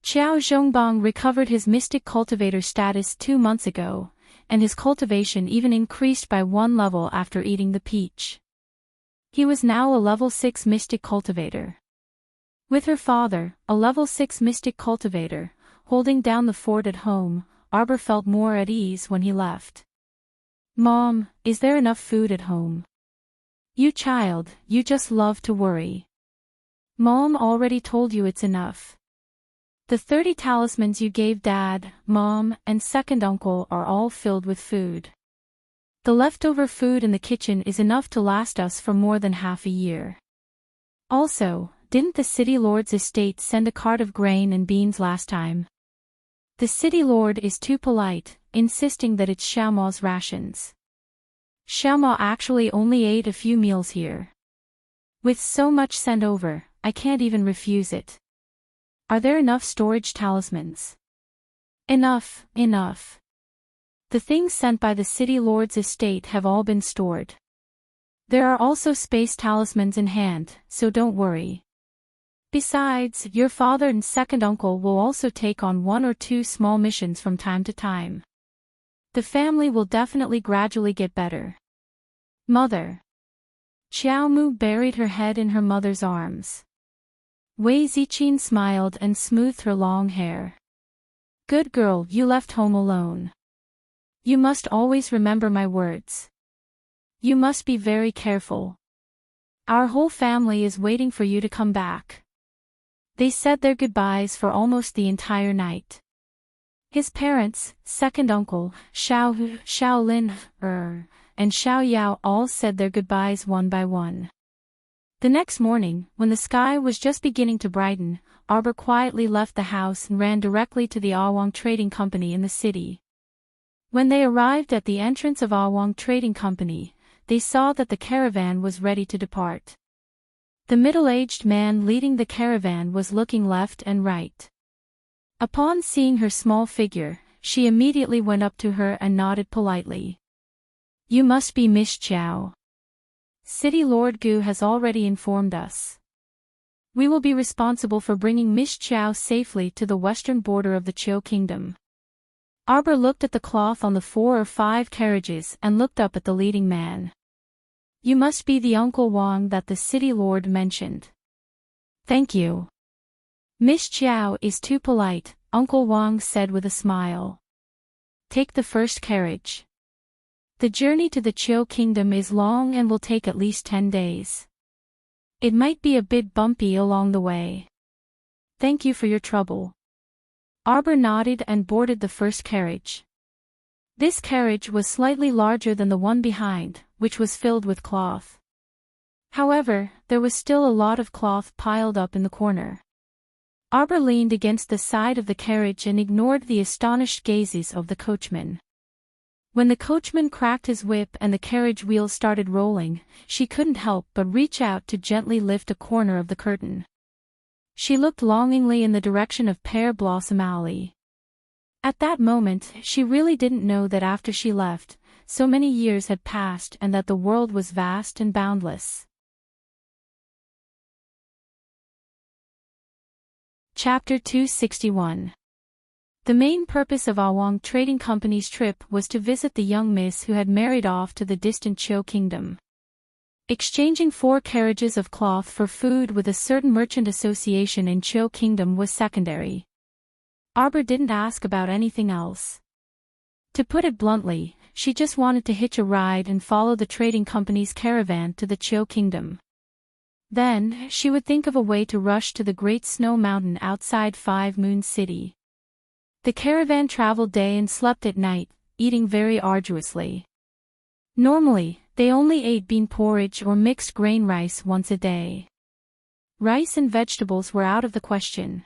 Qiao Zhongbang recovered his mystic cultivator status 2 months ago, and his cultivation even increased by 1 level after eating the peach. He was now a level 6 mystic cultivator. With her father, a level 6 mystic cultivator, holding down the fort at home, Arbor felt more at ease when he left. Mom, is there enough food at home? You child, you just love to worry. Mom already told you it's enough. The 30 talismans you gave Dad, Mom, and second uncle are all filled with food. The leftover food in the kitchen is enough to last us for more than half a year. Also, didn't the city lord's estate send a cart of grain and beans last time? The city lord is too polite, insisting that it's Xiaoma's rations. Xiaoma actually only ate a few meals here. With so much sent over, I can't even refuse it. Are there enough storage talismans? Enough. The things sent by the city lord's estate have all been stored. There are also space talismans in hand, so don't worry. Besides, your father and second uncle will also take on 1 or 2 small missions from time to time. The family will definitely gradually get better. Mother. Xiao Mu buried her head in her mother's arms. Wei Zichin smiled and smoothed her long hair. Good girl, you left home alone. You must always remember my words. You must be very careful. Our whole family is waiting for you to come back. They said their goodbyes for almost the entire night. His parents, second uncle, Xiao Lin, and Xiao Yao all said their goodbyes one by one. The next morning, when the sky was just beginning to brighten, Arbor quietly left the house and ran directly to the Awang Trading Company in the city. When they arrived at the entrance of Awang Trading Company, they saw that the caravan was ready to depart. The middle-aged man leading the caravan was looking left and right. Upon seeing her small figure, she immediately went up to her and nodded politely. You must be Miss Qiao. City Lord Gu has already informed us. We will be responsible for bringing Miss Qiao safely to the western border of the Qiu Kingdom. Arbor looked at the cloth on the 4 or 5 carriages and looked up at the leading man. You must be the Uncle Wang that the city lord mentioned. Thank you. Miss Qiao is too polite, Uncle Wang said with a smile. Take the first carriage. The journey to the Qiu Kingdom is long and will take at least 10 days. It might be a bit bumpy along the way. Thank you for your trouble. Arbor nodded and boarded the first carriage. This carriage was slightly larger than the one behind, which was filled with cloth. However, there was still a lot of cloth piled up in the corner. Arbor leaned against the side of the carriage and ignored the astonished gazes of the coachman. When the coachman cracked his whip and the carriage wheels started rolling, she couldn't help but reach out to gently lift a corner of the curtain. She looked longingly in the direction of Pear Blossom Alley. At that moment, she really didn't know that after she left, so many years had passed and that the world was vast and boundless. Chapter 261. The main purpose of Awang Trading Company's trip was to visit the young miss who had married off to the distant Cho kingdom. Exchanging 4 carriages of cloth for food with a certain merchant association in Cho kingdom was secondary. Arbor didn't ask about anything else. To put it bluntly, she just wanted to hitch a ride and follow the trading company's caravan to the Cho kingdom. Then, she would think of a way to rush to the great snow mountain outside Five Moon City. The caravan traveled day and slept at night, eating very arduously. Normally, they only ate bean porridge or mixed grain rice once a day. Rice and vegetables were out of the question.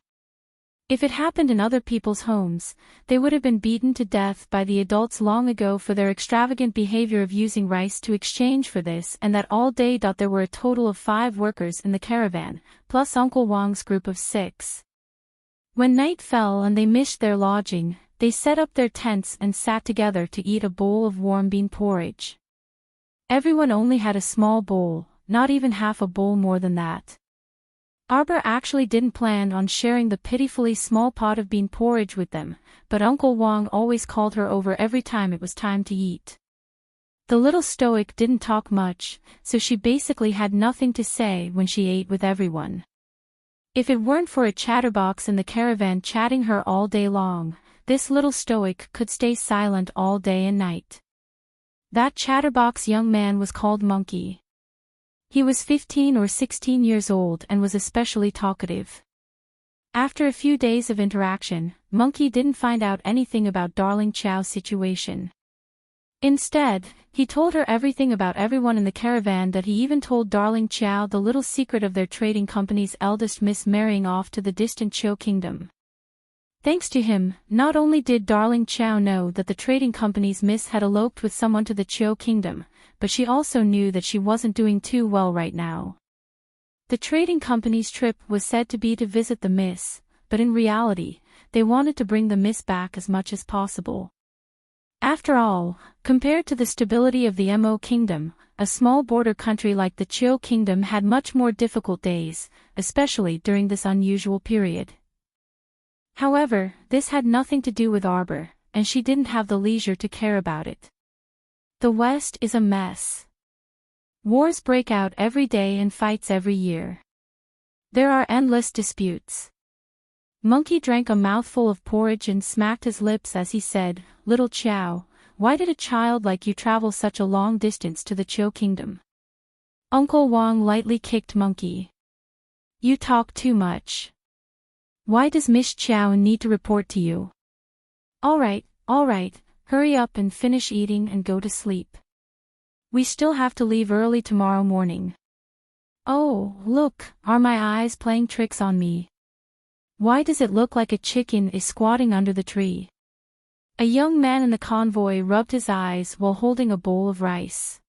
If it happened in other people's homes, they would have been beaten to death by the adults long ago for their extravagant behavior of using rice to exchange for this and that all day. There were a total of 5 workers in the caravan, plus Uncle Wang's group of 6. When night fell and they missed their lodging, they set up their tents and sat together to eat a bowl of warm bean porridge. Everyone only had a small bowl, not even half a bowl more than that. Arbor actually didn't plan on sharing the pitifully small pot of bean porridge with them, but Uncle Wang always called her over every time it was time to eat. The little stoic didn't talk much, so she basically had nothing to say when she ate with everyone. If it weren't for a chatterbox in the caravan chatting her all day long, this little stoic could stay silent all day and night. That chatterbox young man was called Monkey. He was 15 or 16 years old and was especially talkative. After a few days of interaction, Monkey didn't find out anything about Darling Chow's situation. Instead, he told her everything about everyone in the caravan. That he even told Darling Chow the little secret of their trading company's eldest miss marrying off to the distant Cho kingdom. Thanks to him, not only did Darling Chow know that the trading company's miss had eloped with someone to the Cho kingdom, but she also knew that she wasn't doing too well right now. The trading company's trip was said to be to visit the miss, but in reality, they wanted to bring the miss back as much as possible. After all, compared to the stability of the Mo kingdom, a small border country like the Cho kingdom had much more difficult days, especially during this unusual period. However, this had nothing to do with Arbor, and she didn't have the leisure to care about it. The West is a mess. Wars break out every day and fights every year. There are endless disputes. Monkey drank a mouthful of porridge and smacked his lips as he said, "Little Chow, why did a child like you travel such a long distance to the Cho kingdom?" Uncle Wang lightly kicked Monkey. "You talk too much. Why does Miss Chow need to report to you?" All right, hurry up and finish eating and go to sleep. We still have to leave early tomorrow morning." "Oh, look, are my eyes playing tricks on me? Why does it look like a chicken is squatting under the tree?" A young man in the convoy rubbed his eyes while holding a bowl of rice.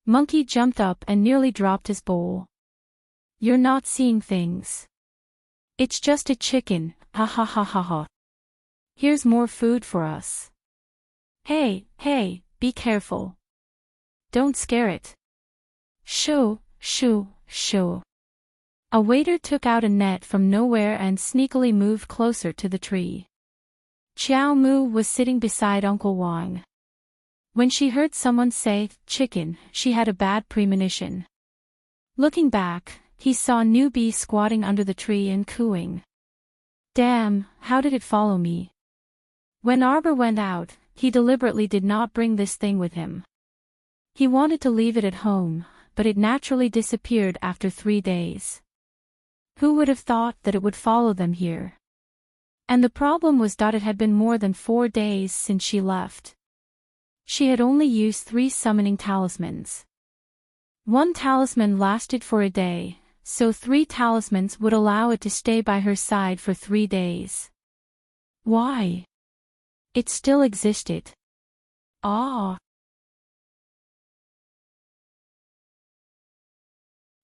Monkey jumped up and nearly dropped his bowl. "You're not seeing things. It's just a chicken, ha ha ha ha ha. Here's more food for us. Hey, be careful. Don't scare it." Shoo. A waiter took out a net from nowhere and sneakily moved closer to the tree. Chiao Mu was sitting beside Uncle Wang. When she heard someone say, "chicken," she had a bad premonition. Looking back, he saw Newbie squatting under the tree and cooing. Damn, how did it follow me? When Arbor went out, he deliberately did not bring this thing with him. He wanted to leave it at home, but it naturally disappeared after 3 days. Who would have thought that it would follow them here? And the problem was that it had been more than 4 days since she left. She had only used 3 summoning talismans. 1 talisman lasted for a day, so 3 talismans would allow it to stay by her side for 3 days. Why? It still existed.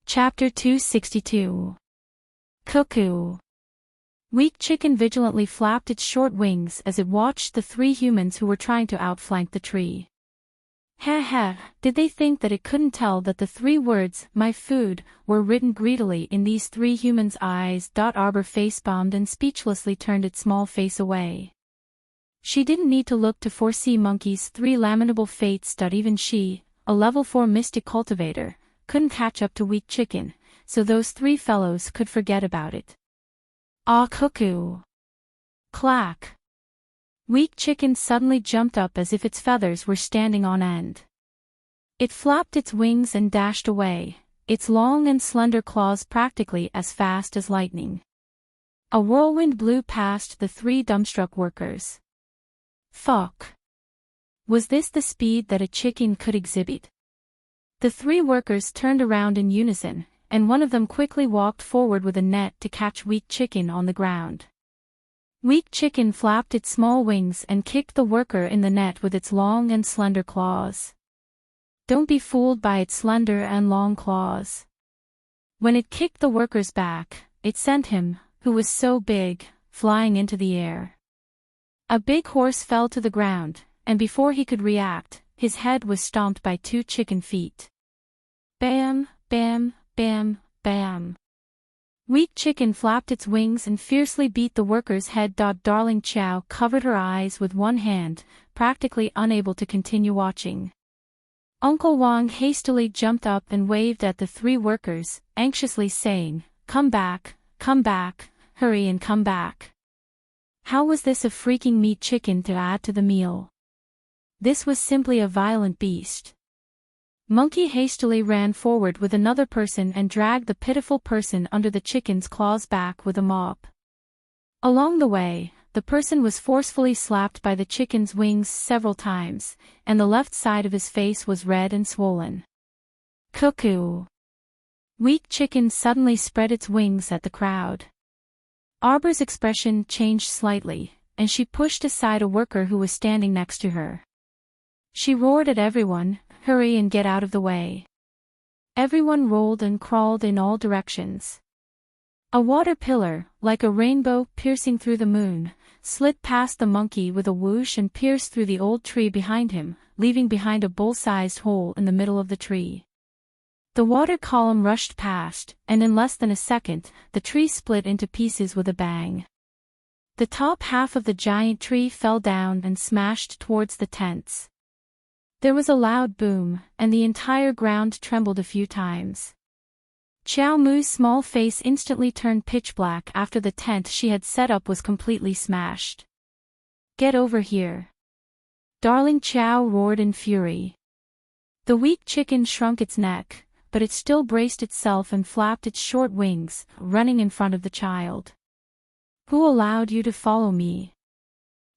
Chapter 262. Cuckoo. Weak Chicken vigilantly flapped its short wings as it watched the 3 humans who were trying to outflank the tree. Did they think that it couldn't tell that the 3 words, "my food," were written greedily in these 3 humans' eyes? Arbor face-bombed and speechlessly turned its small face away. She didn't need to look to foresee Monkey's 3 lamentable fates that even she, a level 4 mystic cultivator, couldn't catch up to Weak Chicken, so those 3 fellows could forget about it. Ah, cuckoo! Clack! Weak Chicken suddenly jumped up as if its feathers were standing on end. It flapped its wings and dashed away, its long and slender claws practically as fast as lightning. A whirlwind blew past the 3 dumbstruck workers. Fuck! Was this the speed that a chicken could exhibit? The 3 workers turned around in unison, and one of them quickly walked forward with a net to catch Weak Chicken on the ground. Weak Chicken flapped its small wings and kicked the worker in the net with its long and slender claws. Don't be fooled by its slender and long claws. When it kicked the worker's back, it sent him, who was so big, flying into the air. A big horse fell to the ground, and before he could react, his head was stomped by 2 chicken feet. Bam, bam, bam, bam. Weak Chicken flapped its wings and fiercely beat the worker's head. Darling Chow covered her eyes with one hand, practically unable to continue watching. Uncle Wong hastily jumped up and waved at the 3 workers, anxiously saying, come back, hurry and come back. How was this a freaking meat chicken to add to the meal? This was simply a violent beast. Monkey hastily ran forward with another person and dragged the pitiful person under the chicken's claws back with a mop. Along the way, the person was forcefully slapped by the chicken's wings several times, and the left side of his face was red and swollen. Cuckoo! Weak Chicken suddenly spread its wings at the crowd. Arbor's expression changed slightly, and she pushed aside a worker who was standing next to her. She roared at everyone, hurry and get out of the way. Everyone rolled and crawled in all directions. A water pillar, like a rainbow piercing through the moon, slid past the monkey with a whoosh and pierced through the old tree behind him, leaving behind a bowl-sized hole in the middle of the tree. The water column rushed past, and in less than a second, the tree split into pieces with a bang. The top half of the giant tree fell down and smashed towards the tents. There was a loud boom, and the entire ground trembled a few times. Xiao Mu's small face instantly turned pitch black after the tent she had set up was completely smashed. Get over here! Darling Xiao roared in fury. The Weak Chicken shrunk its neck, but it still braced itself and flapped its short wings, running in front of the child. Who allowed you to follow me?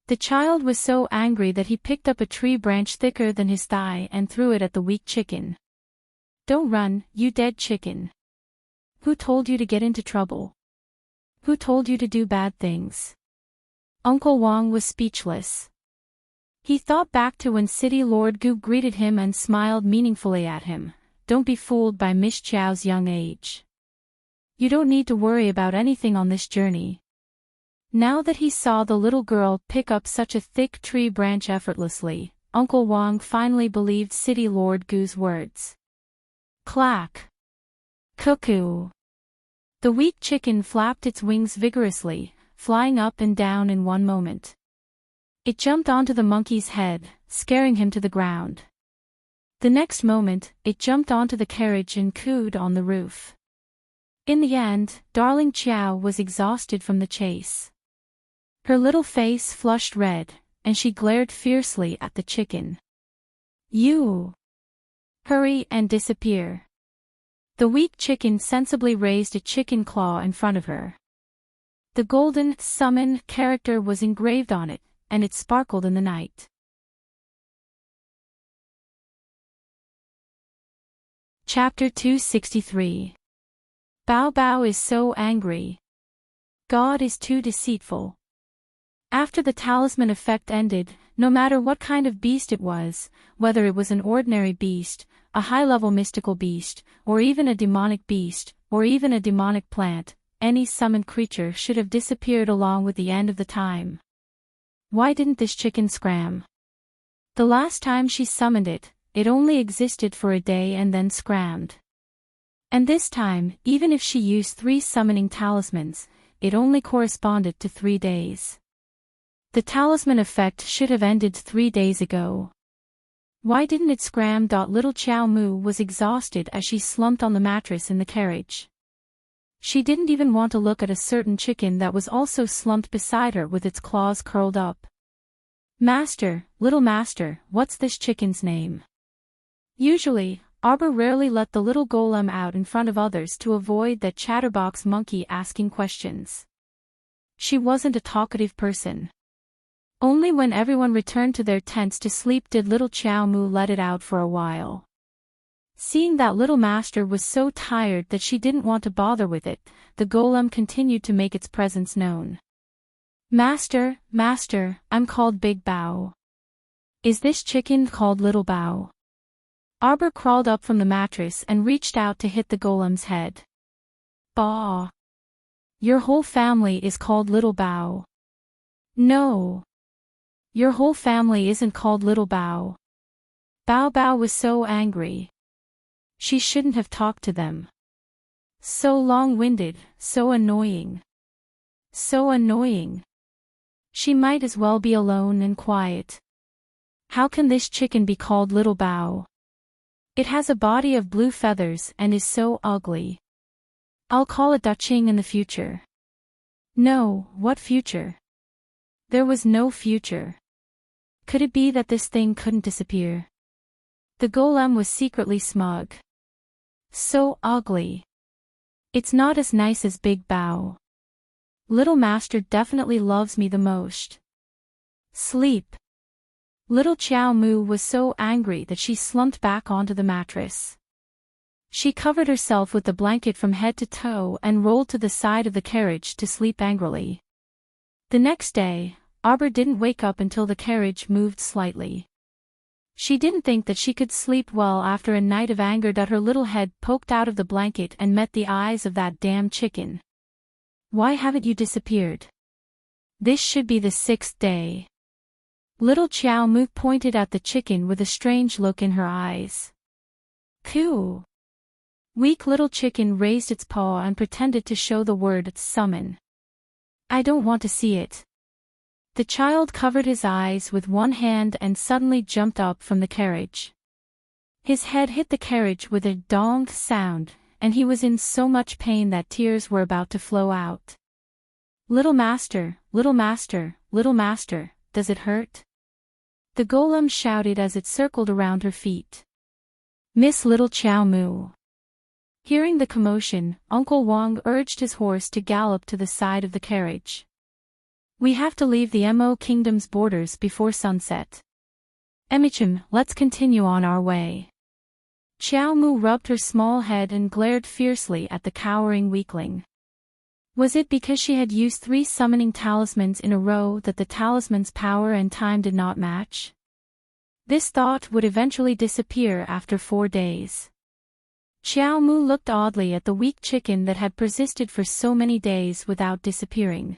The child was so angry that he picked up a tree branch thicker than his thigh and threw it at the Weak Chicken. Don't run, you dead chicken. Who told you to get into trouble? Who told you to do bad things? Uncle Wong was speechless. He thought back to when City Lord Gu greeted him and smiled meaningfully at him. Don't be fooled by Miss Chiao's young age. You don't need to worry about anything on this journey. Now that he saw the little girl pick up such a thick tree branch effortlessly, Uncle Wong finally believed City Lord Gu's words. Clack! Cuckoo! The Weak Chicken flapped its wings vigorously, flying up and down in one moment. It jumped onto the monkey's head, scaring him to the ground. The next moment, it jumped onto the carriage and cooed on the roof. In the end, Darling Xiao was exhausted from the chase. Her little face flushed red, and she glared fiercely at the chicken. You! Hurry and disappear. The Weak Chicken sensibly raised a chicken claw in front of her. The golden summon character was engraved on it, and it sparkled in the night. Chapter 263. Bao Bao is so angry. God is too deceitful. After the talisman effect ended, no matter what kind of beast it was, whether it was an ordinary beast, a high-level mystical beast, or even a demonic beast, or even a demonic plant, any summoned creature should have disappeared along with the end of the time. Why didn't this chicken scram? The last time she summoned it, it only existed for a day and then scrammed. And this time, even if she used 3 summoning talismans, it only corresponded to 3 days. The talisman effect should have ended 3 days ago. Why didn't it scram? Little Chow Mu was exhausted as she slumped on the mattress in the carriage. She didn't even want to look at a certain chicken that was also slumped beside her with its claws curled up. Master, little master, what's this chicken's name? Usually, Arbor rarely let the little golem out in front of others to avoid that chatterbox monkey asking questions. She wasn't a talkative person. Only when everyone returned to their tents to sleep did little Chow Mu let it out for a while. Seeing that little master was so tired that she didn't want to bother with it, the golem continued to make its presence known. Master, master, I'm called Big Bao. Is this chicken called Little Bao? Arbor crawled up from the mattress and reached out to hit the golem's head. Bah! Your whole family is called Little Bao. No. Your whole family isn't called Little Bao. Bao Bao was so angry. She shouldn't have talked to them. So long-winded, so annoying. So annoying. She might as well be alone and quiet. How can this chicken be called Little Bao? It has a body of blue feathers and is so ugly. I'll call it Daching in the future. No, what future? There was no future. Could it be that this thing couldn't disappear? The golem was secretly smug. So ugly. It's not as nice as Big Bao. Little Master definitely loves me the most. Sleep. Little Chow Mu was so angry that she slumped back onto the mattress. She covered herself with the blanket from head to toe and rolled to the side of the carriage to sleep angrily. The next day, Arbor didn't wake up until the carriage moved slightly. She didn't think that she could sleep well after a night of anger that her little head poked out of the blanket and met the eyes of that damn chicken. Why haven't you disappeared? This should be the 6th day. Little Chow Mu pointed at the chicken with a strange look in her eyes. Coo! Weak little chicken raised its paw and pretended to show the word summon. I don't want to see it. The child covered his eyes with one hand and suddenly jumped up from the carriage. His head hit the carriage with a dong sound, and he was in so much pain that tears were about to flow out. Little master, little master, little master, does it hurt? The golem shouted as it circled around her feet. Miss Little Chow Mu. Hearing the commotion, Uncle Wong urged his horse to gallop to the side of the carriage. We have to leave the Mo Kingdom's borders before sunset. Emichim, let's continue on our way. Chow Mu rubbed her small head and glared fiercely at the cowering weakling. Was it because she had used 3 summoning talismans in a row that the talisman's power and time did not match? This thought would eventually disappear after 4 days. Chow Mu looked oddly at the weak chicken that had persisted for so many days without disappearing.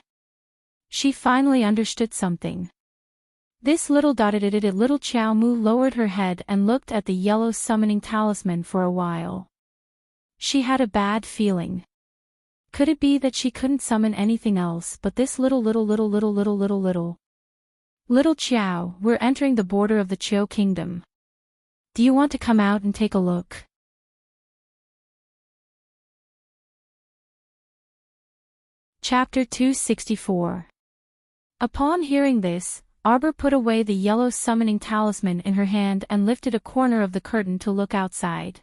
She finally understood something. This little little Chow Mu lowered her head and looked at the yellow summoning talisman for a while. She had a bad feeling. Could it be that she couldn't summon anything else but this little Chow? We're entering the border of the Chio Kingdom. Do you want to come out and take a look? Chapter 264. Upon hearing this, Arbor put away the yellow summoning talisman in her hand and lifted a corner of the curtain to look outside.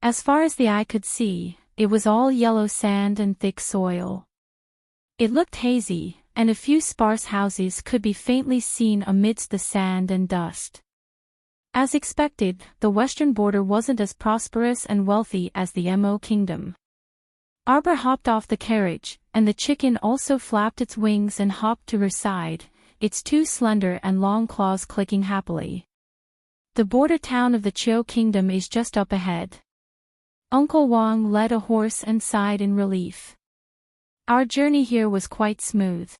As far as the eye could see, it was all yellow sand and thick soil. It looked hazy, and a few sparse houses could be faintly seen amidst the sand and dust. As expected, the western border wasn't as prosperous and wealthy as the Mo Kingdom. Arbor hopped off the carriage, and the chicken also flapped its wings and hopped to her side, its 2 slender and long claws clicking happily. The border town of the Chio Kingdom is just up ahead. Uncle Wong led a horse and sighed in relief. Our journey here was quite smooth.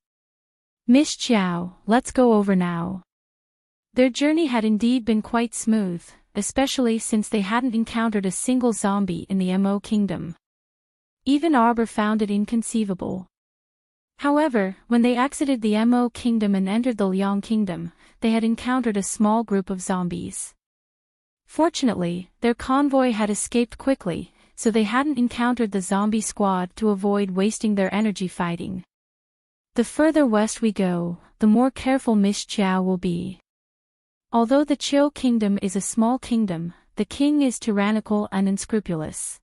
Miss Chow, let's go over now. Their journey had indeed been quite smooth, especially since they hadn't encountered a single zombie in the Mo Kingdom. Even Arbor found it inconceivable. However, when they exited the Mo Kingdom and entered the Liang Kingdom, they had encountered a small group of zombies. Fortunately, their convoy had escaped quickly, so they hadn't encountered the zombie squad to avoid wasting their energy fighting. The further west we go, the more careful Miss Chiao will be. Although the Chiao Kingdom is a small kingdom, the king is tyrannical and unscrupulous.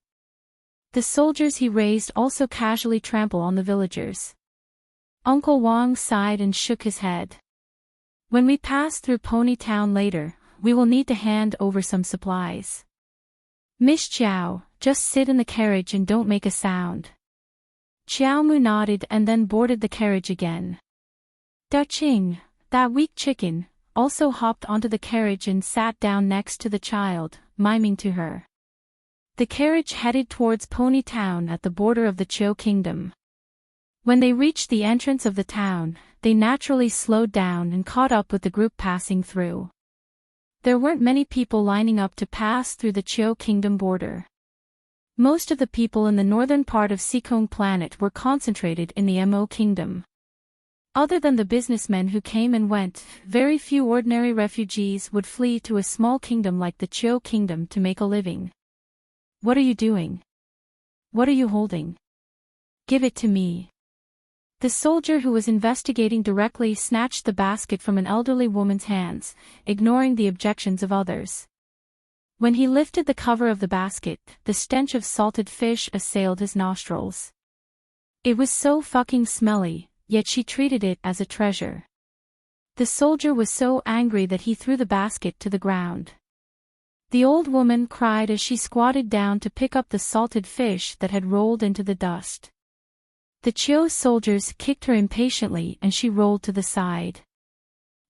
The soldiers he raised also casually trample on the villagers. Uncle Wang sighed and shook his head. When we pass through Pony Town later, we will need to hand over some supplies. Miss Chiao, just sit in the carriage and don't make a sound. Chiao Mu nodded and then boarded the carriage again. Da Qing, that weak chicken, also hopped onto the carriage and sat down next to the child, miming to her. The carriage headed towards Pony Town at the border of the Chiao Kingdom. When they reached the entrance of the town, they naturally slowed down and caught up with the group passing through. There weren't many people lining up to pass through the Chiao Kingdom border. Most of the people in the northern part of Sikong Planet were concentrated in the Mo Kingdom. Other than the businessmen who came and went, very few ordinary refugees would flee to a small kingdom like the Chiao Kingdom to make a living. What are you doing? What are you holding? Give it to me. The soldier who was investigating directly snatched the basket from an elderly woman's hands, ignoring the objections of others. When he lifted the cover of the basket, the stench of salted fish assailed his nostrils. It was so fucking smelly, yet she treated it as a treasure. The soldier was so angry that he threw the basket to the ground. The old woman cried as she squatted down to pick up the salted fish that had rolled into the dust. The Chiao soldiers kicked her impatiently and she rolled to the side.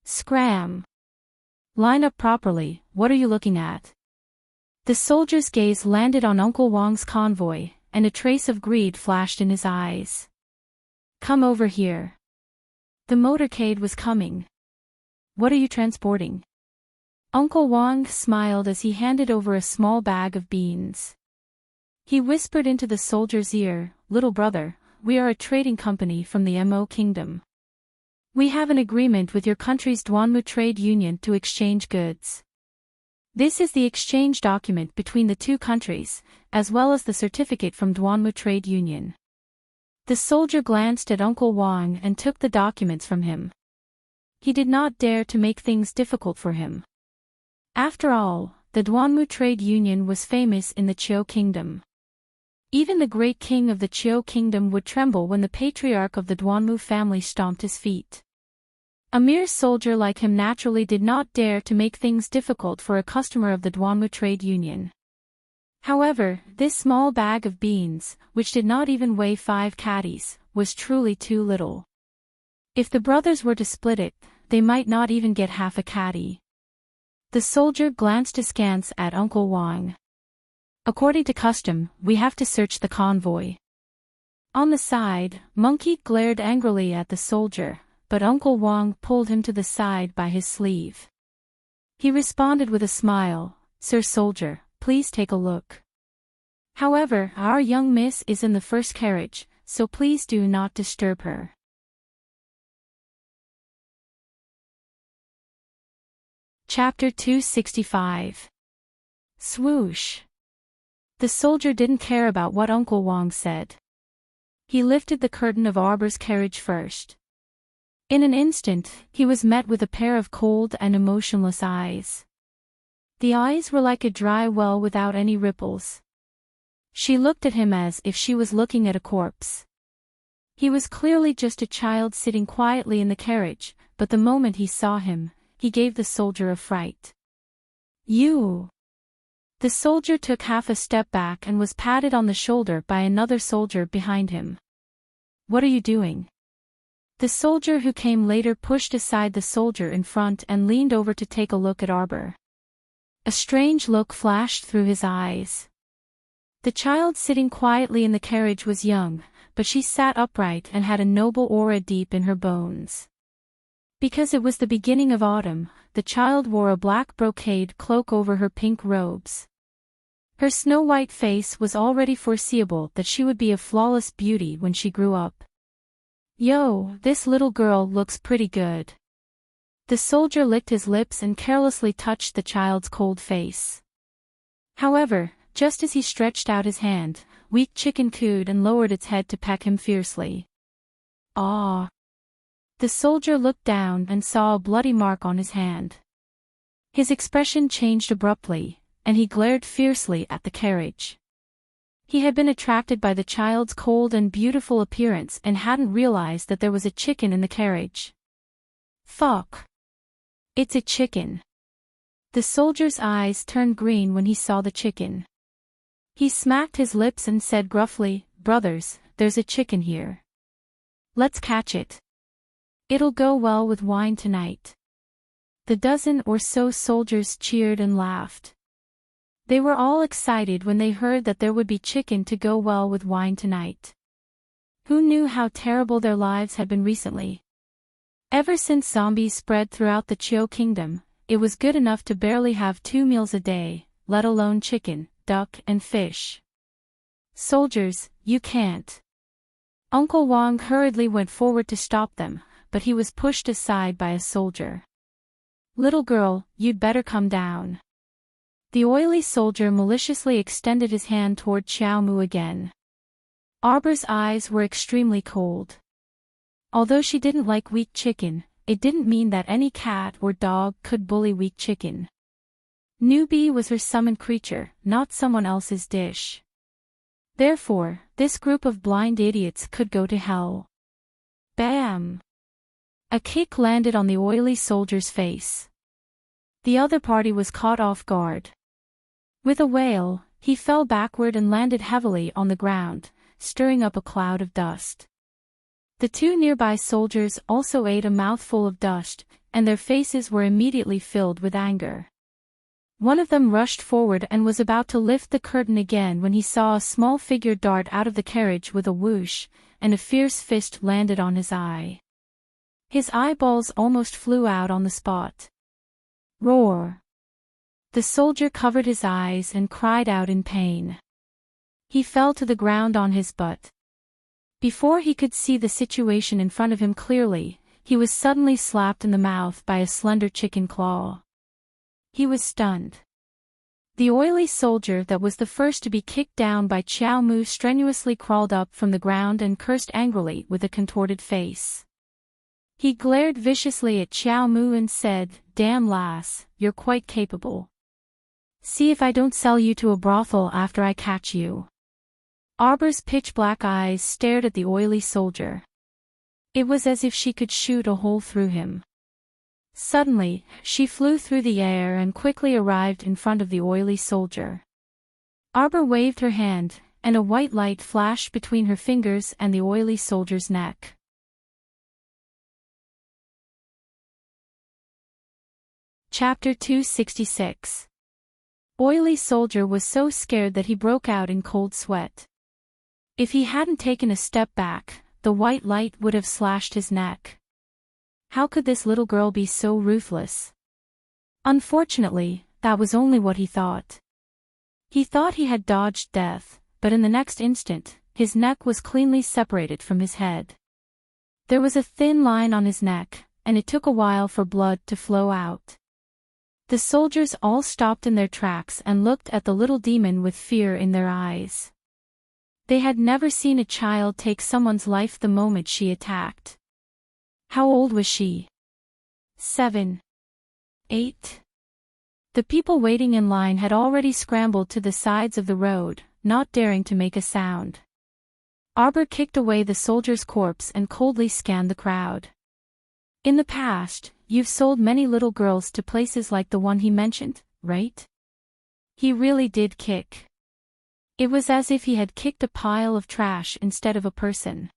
Scram! Line up properly, what are you looking at? The soldier's gaze landed on Uncle Wang's convoy, and a trace of greed flashed in his eyes. Come over here. The motorcade was coming. What are you transporting? Uncle Wang smiled as he handed over a small bag of beans. He whispered into the soldier's ear, "Little brother, we are a trading company from the Mo Kingdom. We have an agreement with your country's Duanmu Trade Union to exchange goods. This is the exchange document between the two countries, as well as the certificate from Duanmu Trade Union." The soldier glanced at Uncle Wang and took the documents from him. He did not dare to make things difficult for him. After all, the Duanmu Trade Union was famous in the Chiao Kingdom. Even the great king of the Chiao Kingdom would tremble when the patriarch of the Duanmu family stomped his feet. A mere soldier like him naturally did not dare to make things difficult for a customer of the Duanmu Trade Union. However, this small bag of beans, which did not even weigh 5 caddies, was truly too little. If the brothers were to split it, they might not even get half a caddy. The soldier glanced askance at Uncle Wang. According to custom, we have to search the convoy. On the side, Monkey glared angrily at the soldier, but Uncle Wang pulled him to the side by his sleeve. He responded with a smile, "Sir Soldier, please take a look. However, our young miss is in the first carriage, so please do not disturb her." Chapter 265. Swoosh. The soldier didn't care about what Uncle Wang said. He lifted the curtain of Arbor's carriage first. In an instant, he was met with a pair of cold and emotionless eyes. The eyes were like a dry well without any ripples. She looked at him as if she was looking at a corpse. He was clearly just a child sitting quietly in the carriage, but the moment he saw him, he gave the soldier a fright. "You!" The soldier took half a step back and was patted on the shoulder by another soldier behind him. "What are you doing?" The soldier who came later pushed aside the soldier in front and leaned over to take a look at Arbor. A strange look flashed through his eyes. The child sitting quietly in the carriage was young, but she sat upright and had a noble aura deep in her bones. Because it was the beginning of autumn, the child wore a black brocade cloak over her pink robes. Her snow-white face was already foreseeable that she would be a flawless beauty when she grew up. Yo, this little girl looks pretty good. The soldier licked his lips and carelessly touched the child's cold face. However, just as he stretched out his hand, Weak Chicken cooed and lowered its head to peck him fiercely. Ah! The soldier looked down and saw a bloody mark on his hand. His expression changed abruptly, and he glared fiercely at the carriage. He had been attracted by the child's cold and beautiful appearance and hadn't realized that there was a chicken in the carriage. Fuck! It's a chicken. The soldier's eyes turned green when he saw the chicken. He smacked his lips and said gruffly, "Brothers, there's a chicken here. Let's catch it. It'll go well with wine tonight." The dozen or so soldiers cheered and laughed. They were all excited when they heard that there would be chicken to go well with wine tonight. Who knew how terrible their lives had been recently? Ever since zombies spread throughout the Chio Kingdom, it was good enough to barely have 2 meals a day, let alone chicken, duck and fish. "Soldiers, you can't." Uncle Wong hurriedly went forward to stop them, but he was pushed aside by a soldier. "Little girl, you'd better come down." The oily soldier maliciously extended his hand toward Xiao Mu again. Arbor's eyes were extremely cold. Although she didn't like Weak Chicken, it didn't mean that any cat or dog could bully Weak Chicken. Newbie was her summoned creature, not someone else's dish. Therefore, this group of blind idiots could go to hell. Bam! A kick landed on the oily soldier's face. The other party was caught off guard. With a wail, he fell backward and landed heavily on the ground, stirring up a cloud of dust. The 2 nearby soldiers also ate a mouthful of dust, and their faces were immediately filled with anger. One of them rushed forward and was about to lift the curtain again when he saw a small figure dart out of the carriage with a whoosh, and a fierce fist landed on his eye. His eyeballs almost flew out on the spot. Roar! The soldier covered his eyes and cried out in pain. He fell to the ground on his butt. Before he could see the situation in front of him clearly, he was suddenly slapped in the mouth by a slender chicken claw. He was stunned. The oily soldier that was the first to be kicked down by Xiao Mu strenuously crawled up from the ground and cursed angrily with a contorted face. He glared viciously at Xiao Mu and said, "Damn lass, you're quite capable. See if I don't sell you to a brothel after I catch you." Arbor's pitch-black eyes stared at the oily soldier. It was as if she could shoot a hole through him. Suddenly, she flew through the air and quickly arrived in front of the oily soldier. Arbor waved her hand, and a white light flashed between her fingers and the oily soldier's neck. Chapter 266. Oily soldier was so scared that he broke out in cold sweat. If he hadn't taken a step back, the white light would have slashed his neck. How could this little girl be so ruthless? Unfortunately, that was only what he thought. He thought he had dodged death, but in the next instant, his neck was cleanly separated from his head. There was a thin line on his neck, and it took a while for blood to flow out. The soldiers all stopped in their tracks and looked at the little demon with fear in their eyes. They had never seen a child take someone's life the moment she attacked. How old was she? 7. 8. The people waiting in line had already scrambled to the sides of the road, not daring to make a sound. Arbor kicked away the soldier's corpse and coldly scanned the crowd. "In the past, you've sold many little girls to places like the one he mentioned, right?" He really did kick. It was as if he had kicked a pile of trash instead of a person.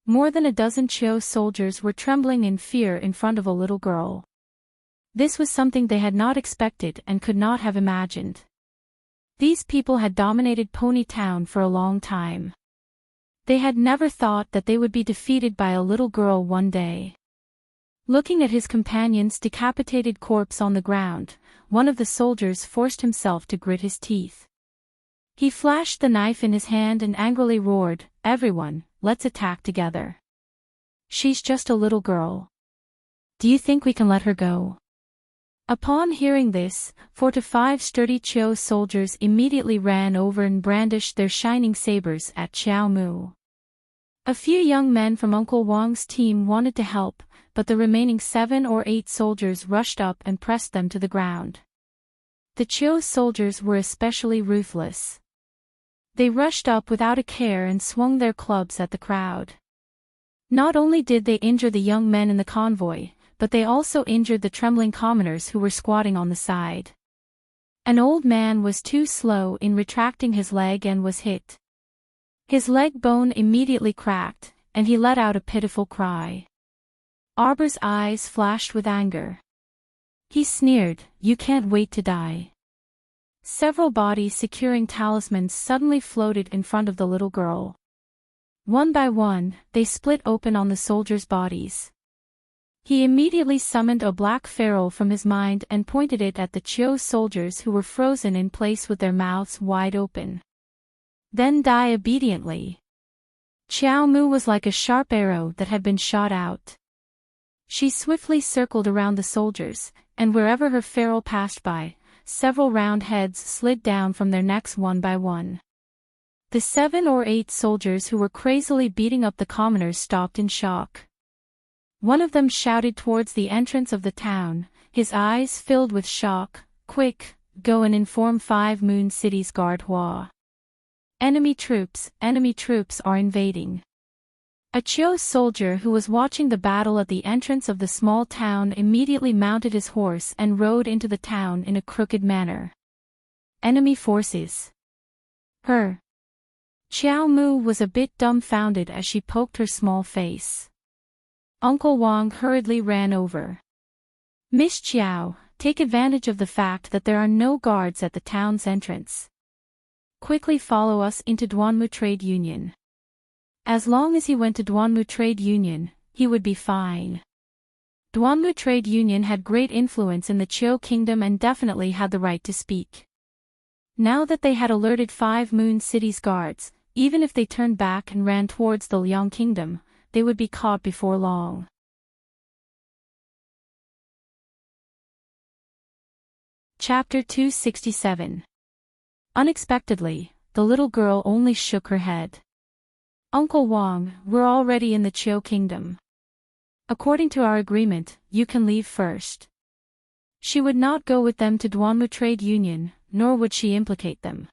More than a dozen Chio soldiers were trembling in fear in front of a little girl. This was something they had not expected and could not have imagined. These people had dominated Pony Town for a long time. They had never thought that they would be defeated by a little girl one day. Looking at his companion's decapitated corpse on the ground, one of the soldiers forced himself to grit his teeth. He flashed the knife in his hand and angrily roared, "Everyone, let's attack together." She's just a little girl. Do you think we can let her go? Upon hearing this, 4 to 5 sturdy Chiu soldiers immediately ran over and brandished their shining sabers at Xiao Mu. A few young men from Uncle Wang's team wanted to help, but the remaining 7 or 8 soldiers rushed up and pressed them to the ground. The Chiu soldiers were especially ruthless. They rushed up without a care and swung their clubs at the crowd. Not only did they injure the young men in the convoy, but they also injured the trembling commoners who were squatting on the side. An old man was too slow in retracting his leg and was hit. His leg bone immediately cracked, and he let out a pitiful cry. Arbor's eyes flashed with anger. He sneered, "You can't wait to die." Several bodies securing talismans suddenly floated in front of the little girl. One by one, they split open on the soldiers' bodies. He immediately summoned a black ferrule from his mind and pointed it at the Chiu soldiers who were frozen in place with their mouths wide open. Then die obediently. Xiao Mu was like a sharp arrow that had been shot out. She swiftly circled around the soldiers, and wherever her ferrule passed by, several round heads slid down from their necks one by one. The 7 or 8 soldiers who were crazily beating up the commoners stopped in shock. One of them shouted towards the entrance of the town, his eyes filled with shock, "Quick, go and inform 5 Moon City's guard Hua. Enemy troops are invading." A Chiu soldier who was watching the battle at the entrance of the small town immediately mounted his horse and rode into the town in a crooked manner. Enemy forces. Her. Xiao Mu was a bit dumbfounded as she poked her small face. Uncle Wang hurriedly ran over. "Miss Chiao, take advantage of the fact that there are no guards at the town's entrance. Quickly follow us into Duanmu Trade Union." As long as he went to Duanmu Trade Union, he would be fine. Duanmu Trade Union had great influence in the Chiu Kingdom and definitely had the right to speak. Now that they had alerted 5 Moon City's guards, even if they turned back and ran towards the Liang Kingdom, they would be caught before long. Chapter 267. Unexpectedly, the little girl only shook her head. "Uncle Wang, we're already in the Chiu Kingdom. According to our agreement, you can leave first." She would not go with them to Duanmu Trade Union, nor would she implicate them.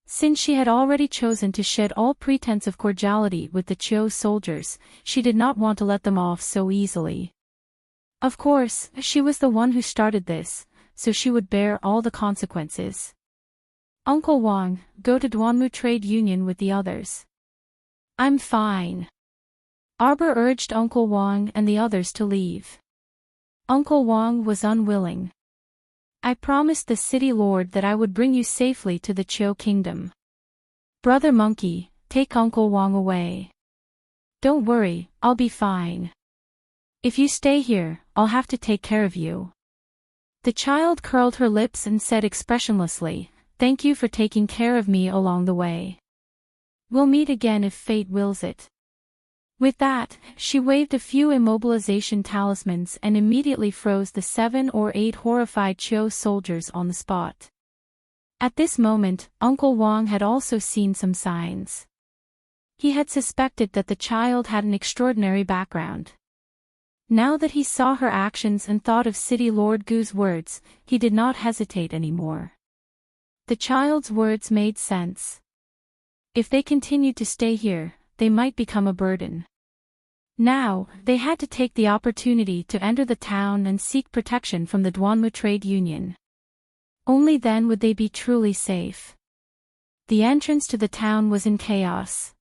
Since she had already chosen to shed all pretense of cordiality with the Chiu soldiers, she did not want to let them off so easily. Of course, she was the one who started this, so she would bear all the consequences. "Uncle Wang, go to Duanmu Trade Union with the others." "I'm fine." Arbor urged Uncle Wang and the others to leave. Uncle Wang was unwilling. "I promised the city lord that I would bring you safely to the Chiu Kingdom. Brother Monkey, take Uncle Wang away." "Don't worry, I'll be fine. If you stay here, I'll have to take care of you." The child curled her lips and said expressionlessly, "Thank you for taking care of me along the way. We'll meet again if fate wills it." With that, she waved a few immobilization talismans and immediately froze the 7 or 8 horrified Chiu soldiers on the spot. At this moment, Uncle Wang had also seen some signs. He had suspected that the child had an extraordinary background. Now that he saw her actions and thought of City Lord Gu's words, he did not hesitate anymore. The child's words made sense. If they continued to stay here, they might become a burden. Now, they had to take the opportunity to enter the town and seek protection from the Duanmu Trade Union. Only then would they be truly safe. The entrance to the town was in chaos.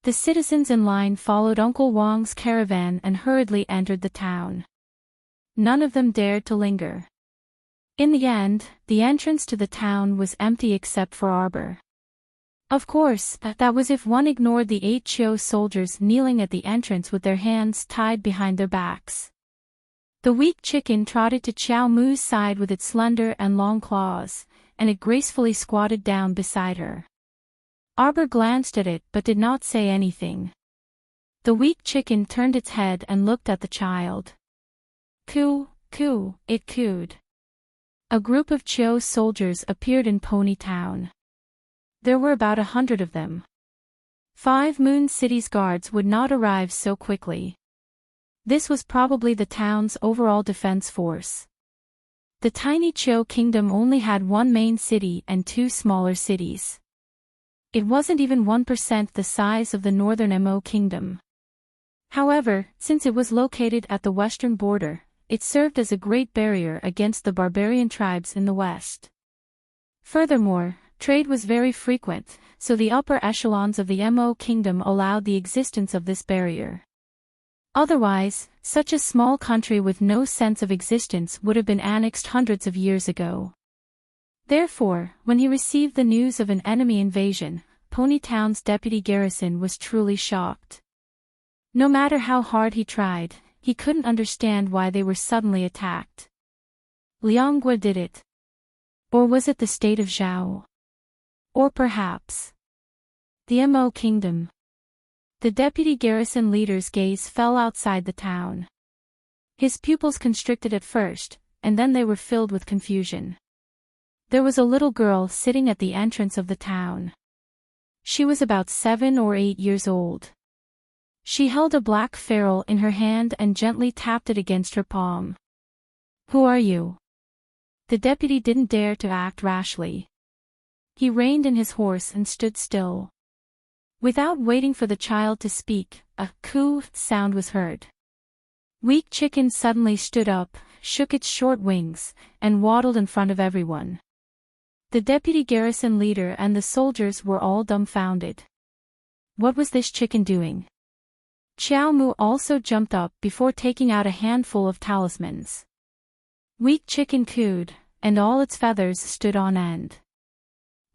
The citizens in line followed Uncle Wang's caravan and hurriedly entered the town. None of them dared to linger. In the end, the entrance to the town was empty except for Arbor. Of course, that was if one ignored the 8 Chiu soldiers kneeling at the entrance with their hands tied behind their backs. The weak chicken trotted to Xiao Mu's side with its slender and long claws, and it gracefully squatted down beside her. Arbor glanced at it but did not say anything. The weak chicken turned its head and looked at the child. Coo, coo, it cooed. A group of Chio's soldiers appeared in Pony Town. There were about 100 of them. 5 Moon City's guards would not arrive so quickly. This was probably the town's overall defense force. The tiny Chio kingdom only had 1 main city and 2 smaller cities. It wasn't even 1% the size of the northern Mo kingdom. However, since it was located at the western border, it served as a great barrier against the barbarian tribes in the west. Furthermore, trade was very frequent, so the upper echelons of the Mo kingdom allowed the existence of this barrier. Otherwise, such a small country with no sense of existence would have been annexed hundreds of years ago. Therefore, when he received the news of an enemy invasion, Pony Town's deputy garrison was truly shocked. No matter how hard he tried, he couldn't understand why they were suddenly attacked. Lianghua did it. Or was it the state of Zhao? Or perhaps the Mo kingdom? The deputy garrison leader's gaze fell outside the town. His pupils constricted at first, and then they were filled with confusion. There was a little girl sitting at the entrance of the town. She was about 7 or 8 years old. She held a black ferrule in her hand and gently tapped it against her palm. Who are you? The deputy didn't dare to act rashly. He reined in his horse and stood still. Without waiting for the child to speak, a coo sound was heard. Weak Chicken suddenly stood up, shook its short wings, and waddled in front of everyone. The deputy garrison leader and the soldiers were all dumbfounded. What was this chicken doing? Xiao Mu also jumped up before taking out a handful of talismans. Weak Chicken cooed, and all its feathers stood on end.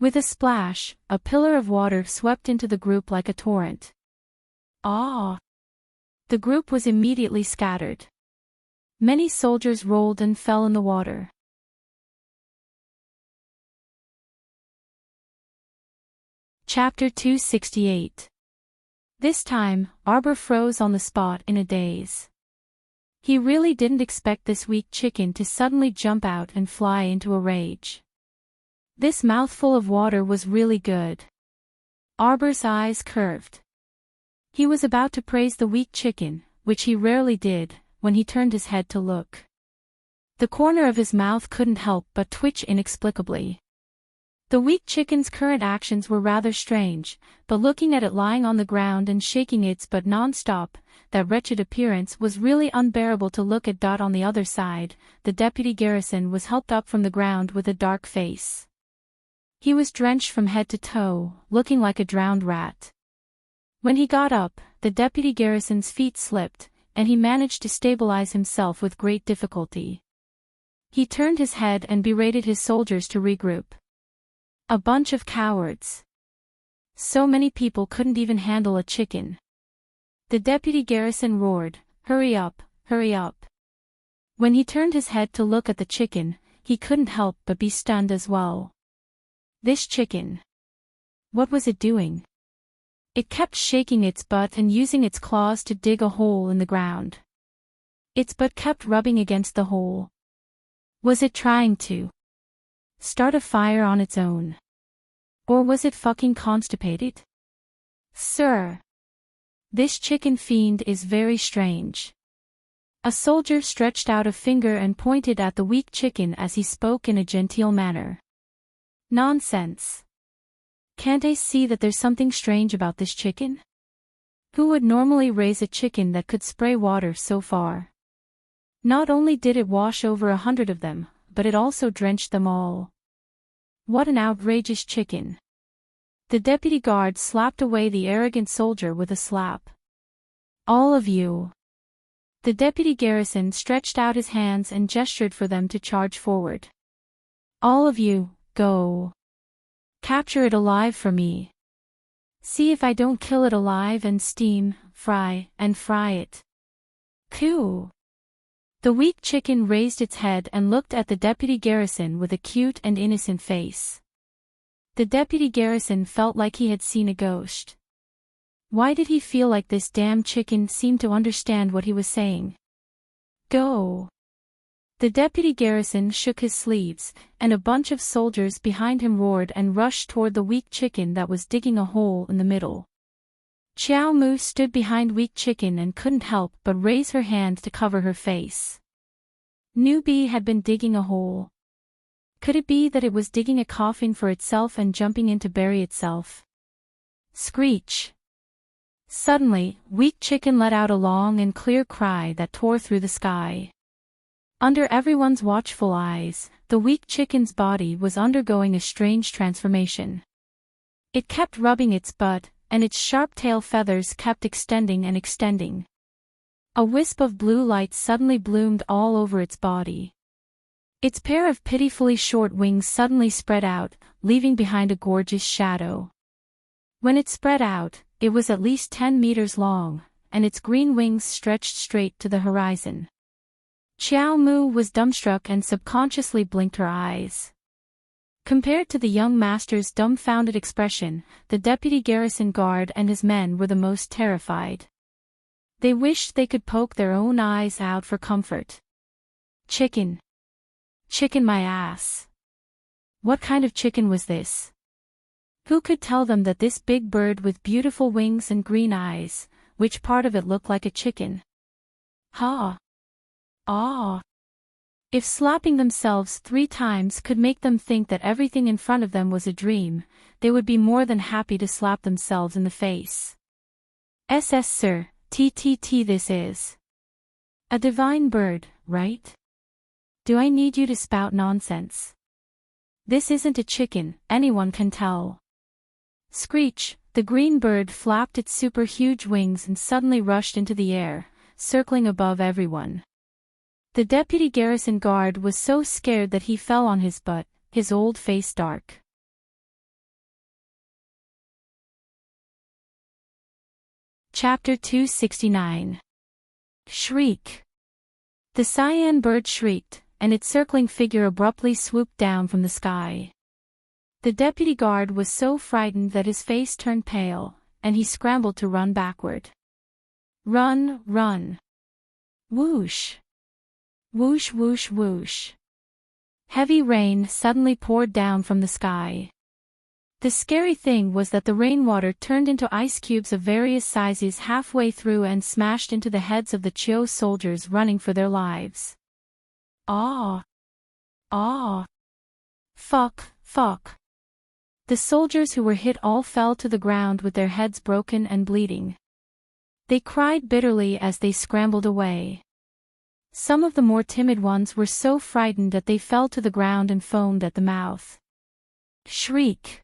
With a splash, a pillar of water swept into the group like a torrent. Ah! The group was immediately scattered. Many soldiers rolled and fell in the water. Chapter 268. This time, Arbor froze on the spot in a daze. He really didn't expect this weak chicken to suddenly jump out and fly into a rage. This mouthful of water was really good. Arbor's eyes curved. He was about to praise the weak chicken, which he rarely did, when he turned his head to look. The corner of his mouth couldn't help but twitch inexplicably. The weak chicken's current actions were rather strange, but looking at it lying on the ground and shaking its butt non-stop, that wretched appearance was really unbearable to look at. On the other side, the deputy garrison was helped up from the ground with a dark face. He was drenched from head to toe, looking like a drowned rat. When he got up, the deputy garrison's feet slipped, and he managed to stabilize himself with great difficulty. He turned his head and berated his soldiers to regroup. A bunch of cowards. So many people couldn't even handle a chicken. The deputy garrison roared, "Hurry up, hurry up." When he turned his head to look at the chicken, he couldn't help but be stunned as well. This chicken. What was it doing? It kept shaking its butt and using its claws to dig a hole in the ground. Its butt kept rubbing against the hole. Was it trying to start a fire on its own? Or was it fucking constipated? Sir. This chicken fiend is very strange. A soldier stretched out a finger and pointed at the weak chicken as he spoke in a genteel manner. Nonsense. Can't I see that there's something strange about this chicken? Who would normally raise a chicken that could spray water so far? Not only did it wash over 100 of them, but it also drenched them all. What an outrageous chicken. The deputy guard slapped away the arrogant soldier with a slap. All of you. The deputy garrison stretched out his hands and gestured for them to charge forward. All of you, go. Capture it alive for me. See if I don't kill it alive and steam, fry it. Coo. The weak chicken raised its head and looked at the deputy garrison with a cute and innocent face. The deputy garrison felt like he had seen a ghost. Why did he feel like this damn chicken seemed to understand what he was saying? Go! The deputy garrison shook his sleeves, and a bunch of soldiers behind him roared and rushed toward the weak chicken that was digging a hole in the middle. Xiao Mu stood behind weak chicken and couldn't help but raise her hand to cover her face. Newbie had been digging a hole. Could it be that it was digging a coffin for itself and jumping in to bury itself? Screech! Suddenly, weak chicken let out a long and clear cry that tore through the sky. Under everyone's watchful eyes, the weak chicken's body was undergoing a strange transformation. It kept rubbing its butt, and its sharp tail feathers kept extending and extending. A wisp of blue light suddenly bloomed all over its body. Its pair of pitifully short wings suddenly spread out, leaving behind a gorgeous shadow. When it spread out, it was at least 10 meters long, and its green wings stretched straight to the horizon. Xiao Mu was dumbstruck and subconsciously blinked her eyes. Compared to the young master's dumbfounded expression, the deputy garrison guard and his men were the most terrified. They wished they could poke their own eyes out for comfort. Chicken. Chicken my ass. What kind of chicken was this? Who could tell them that this big bird with beautiful wings and green eyes, which part of it looked like a chicken? Ha! Ah! If slapping themselves 3 times could make them think that everything in front of them was a dream, they would be more than happy to slap themselves in the face. SS sir, TTT this is a divine bird, right? Do I need you to spout nonsense? This isn't a chicken, anyone can tell. Screech, the green bird flapped its super huge wings and suddenly rushed into the air, circling above everyone. The deputy garrison guard was so scared that he fell on his butt, his old face dark. Chapter 269. Shriek. The cyan bird shrieked, and its circling figure abruptly swooped down from the sky. The deputy guard was so frightened that his face turned pale, and he scrambled to run backward. Run, run. Whoosh. Whoosh whoosh whoosh. Heavy rain suddenly poured down from the sky. The scary thing was that the rainwater turned into ice cubes of various sizes halfway through and smashed into the heads of the Chiu soldiers running for their lives. Ah! Ah! Fuck, fuck. The soldiers who were hit all fell to the ground with their heads broken and bleeding. They cried bitterly as they scrambled away. Some of the more timid ones were so frightened that they fell to the ground and foamed at the mouth. Shriek.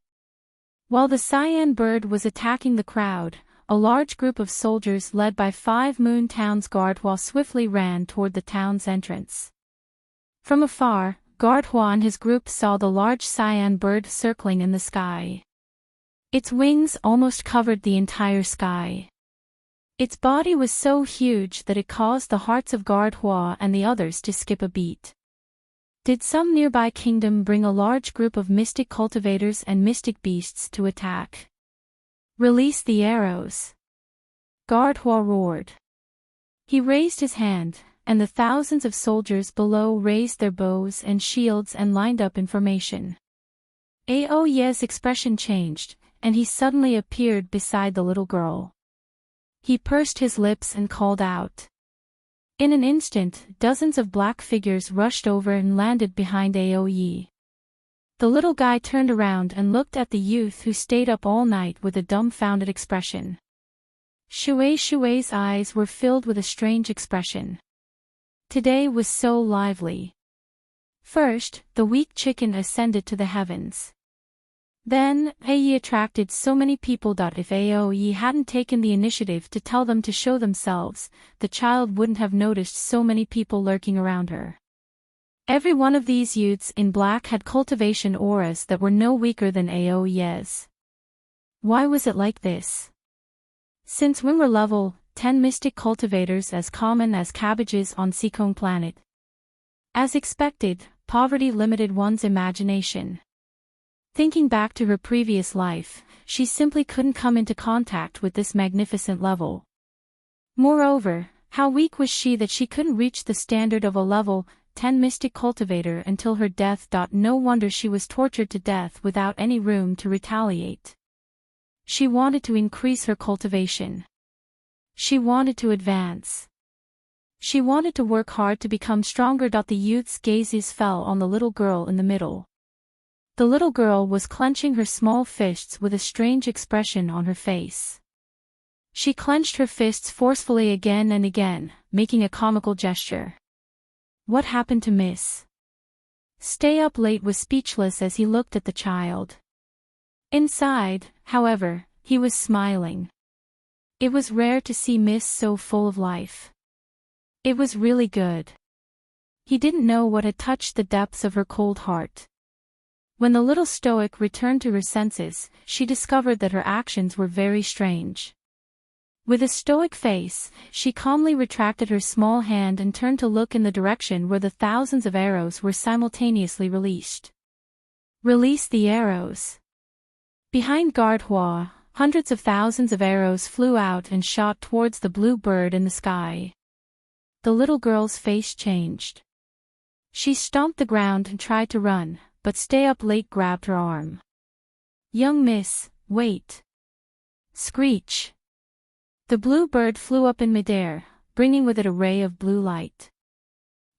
While the cyan bird was attacking the crowd, a large group of soldiers led by 5 Moon Town's Guardhua swiftly ran toward the town's entrance. From afar, Guardhua and his group saw the large cyan bird circling in the sky. Its wings almost covered the entire sky. Its body was so huge that it caused the hearts of Guardhua and the others to skip a beat. Did some nearby kingdom bring a large group of mystic cultivators and mystic beasts to attack? Release the arrows. Guardhua roared. He raised his hand, and the thousands of soldiers below raised their bows and shields and lined up in formation. Aoye's expression changed, and he suddenly appeared beside the little girl. He pursed his lips and called out. In an instant, dozens of black figures rushed over and landed behind Aoye. The little guy turned around and looked at the youth who stayed up all night with a dumbfounded expression. Shuei's eyes were filled with a strange expression. Today was so lively. First, the weak chicken ascended to the heavens. Then, Aoye attracted so many people that if Aoye hadn't taken the initiative to tell them to show themselves, the child wouldn't have noticed so many people lurking around her. Every one of these youths in black had cultivation auras that were no weaker than Aoye's. Why was it like this? Since when were level 10 mystic cultivators as common as cabbages on Seacone planet? As expected, poverty limited one's imagination. Thinking back to her previous life, she simply couldn't come into contact with this magnificent level. Moreover, how weak was she that she couldn't reach the standard of a level 10 mystic cultivator until her death. No wonder she was tortured to death without any room to retaliate. She wanted to increase her cultivation. She wanted to advance. She wanted to work hard to become stronger. The youth's gazes fell on the little girl in the middle. The little girl was clenching her small fists with a strange expression on her face. She clenched her fists forcefully again and again, making a comical gesture. What happened to Miss? Stay Up Late was speechless as he looked at the child. Inside, however, he was smiling. It was rare to see Miss so full of life. It was really good. He didn't know what had touched the depths of her cold heart. When the little stoic returned to her senses, she discovered that her actions were very strange. With a stoic face, she calmly retracted her small hand and turned to look in the direction where the thousands of arrows were simultaneously released. Release the arrows. Behind Gardhua, hundreds of thousands of arrows flew out and shot towards the blue bird in the sky. The little girl's face changed. She stomped the ground and tried to run, but Stay Up Late grabbed her arm. Young miss, wait. Screech. The blue bird flew up in midair, bringing with it a ray of blue light.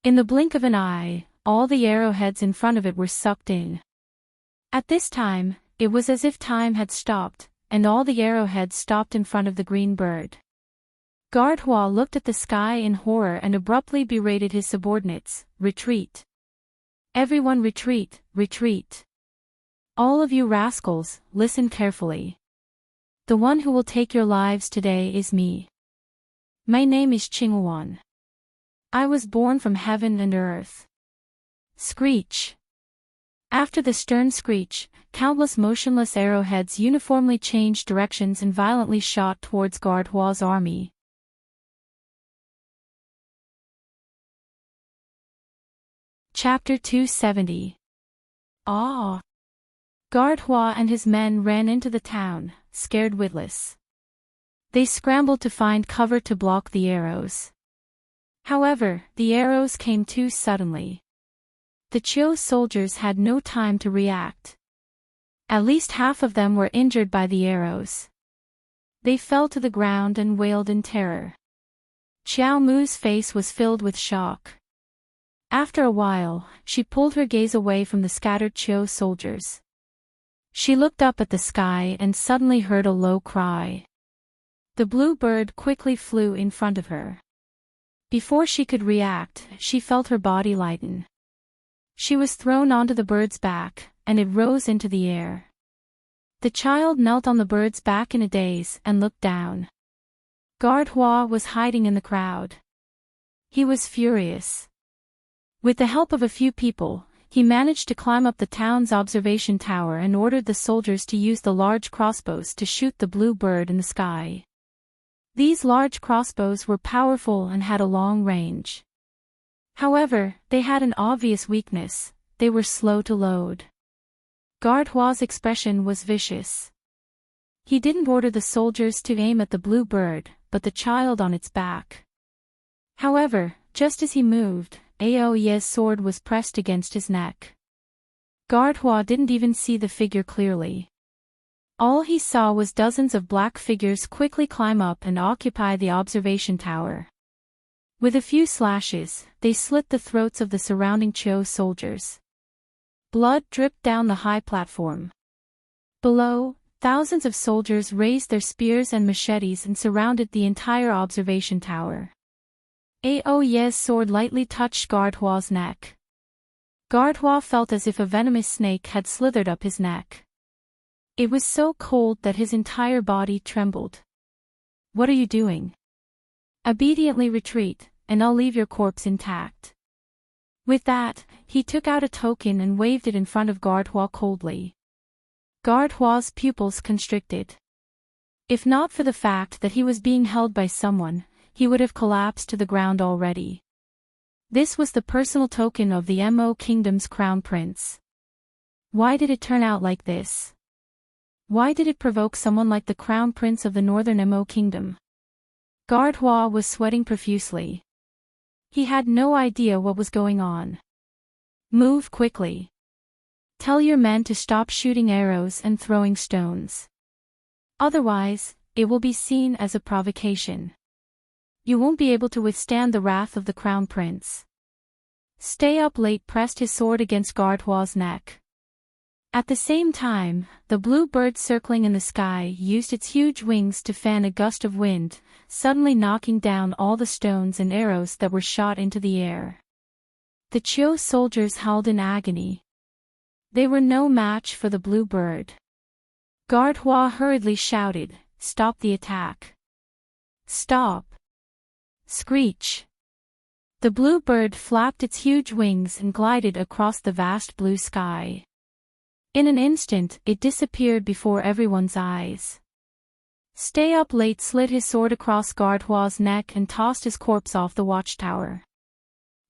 In the blink of an eye, all the arrowheads in front of it were sucked in. At this time, it was as if time had stopped, and all the arrowheads stopped in front of the green bird. Gardhua looked at the sky in horror and abruptly berated his subordinates, "Retreat. Everyone retreat, retreat. All of you rascals, listen carefully. The one who will take your lives today is me. My name is Qinghuan. I was born from heaven and earth." Screech. After the stern screech, countless motionless arrowheads uniformly changed directions and violently shot towards Gardhua's army. Chapter 270. Ah! Gardhua and his men ran into the town, scared witless. They scrambled to find cover to block the arrows. However, the arrows came too suddenly. The Chiu soldiers had no time to react. At least half of them were injured by the arrows. They fell to the ground and wailed in terror. Xiao Mu's face was filled with shock. After a while, she pulled her gaze away from the scattered Chiu soldiers. She looked up at the sky and suddenly heard a low cry. The blue bird quickly flew in front of her. Before she could react, she felt her body lighten. She was thrown onto the bird's back, and it rose into the air. The child knelt on the bird's back in a daze and looked down. Gardhua was hiding in the crowd. He was furious. With the help of a few people, he managed to climb up the town's observation tower and ordered the soldiers to use the large crossbows to shoot the blue bird in the sky. These large crossbows were powerful and had a long range. However, they had an obvious weakness: they were slow to load. Gardhua's expression was vicious. He didn't order the soldiers to aim at the blue bird, but the child on its back. However, just as he moved, Ao Ye's sword was pressed against his neck. Gardhua didn't even see the figure clearly. All he saw was dozens of black figures quickly climb up and occupy the observation tower. With a few slashes, they slit the throats of the surrounding Chiu soldiers. Blood dripped down the high platform. Below, thousands of soldiers raised their spears and machetes and surrounded the entire observation tower. Ao Ye's sword lightly touched Gardhua's neck. Gardhua felt as if a venomous snake had slithered up his neck. It was so cold that his entire body trembled. "What are you doing?" "Obediently retreat, and I'll leave your corpse intact." With that, he took out a token and waved it in front of Gardhua coldly. Gardhua's pupils constricted. If not for the fact that he was being held by someone, he would have collapsed to the ground already. This was the personal token of the Mo Kingdom's crown prince. Why did it turn out like this? Why did it provoke someone like the Crown Prince of the Northern Mo Kingdom? Gardhua was sweating profusely. He had no idea what was going on. Move quickly. Tell your men to stop shooting arrows and throwing stones. Otherwise, it will be seen as a provocation. You won't be able to withstand the wrath of the Crown Prince. Stay Up Late pressed his sword against Gardhua's neck. At the same time, the blue bird circling in the sky used its huge wings to fan a gust of wind, suddenly knocking down all the stones and arrows that were shot into the air. The Chiu soldiers howled in agony. They were no match for the blue bird. Gardhua hurriedly shouted, "Stop the attack! Stop!" Screech! The blue bird flapped its huge wings and glided across the vast blue sky. In an instant, it disappeared before everyone's eyes. Stay Up Late slid his sword across Gardhua's neck and tossed his corpse off the watchtower.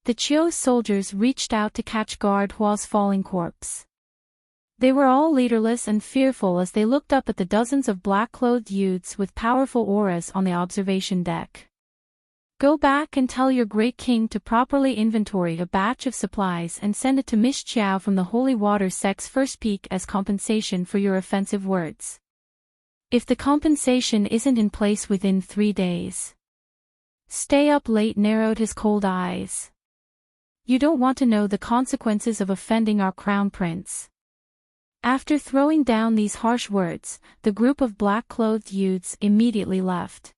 The Chiu soldiers reached out to catch Gardhua's falling corpse. They were all leaderless and fearful as they looked up at the dozens of black-clothed youths with powerful auras on the observation deck. Go back and tell your great king to properly inventory a batch of supplies and send it to Miss Chiao from the Holy Water Sect's first peak as compensation for your offensive words. If the compensation isn't in place within 3 days. Stay Up Late narrowed his cold eyes. You don't want to know the consequences of offending our crown prince. After throwing down these harsh words, the group of black-clothed youths immediately left.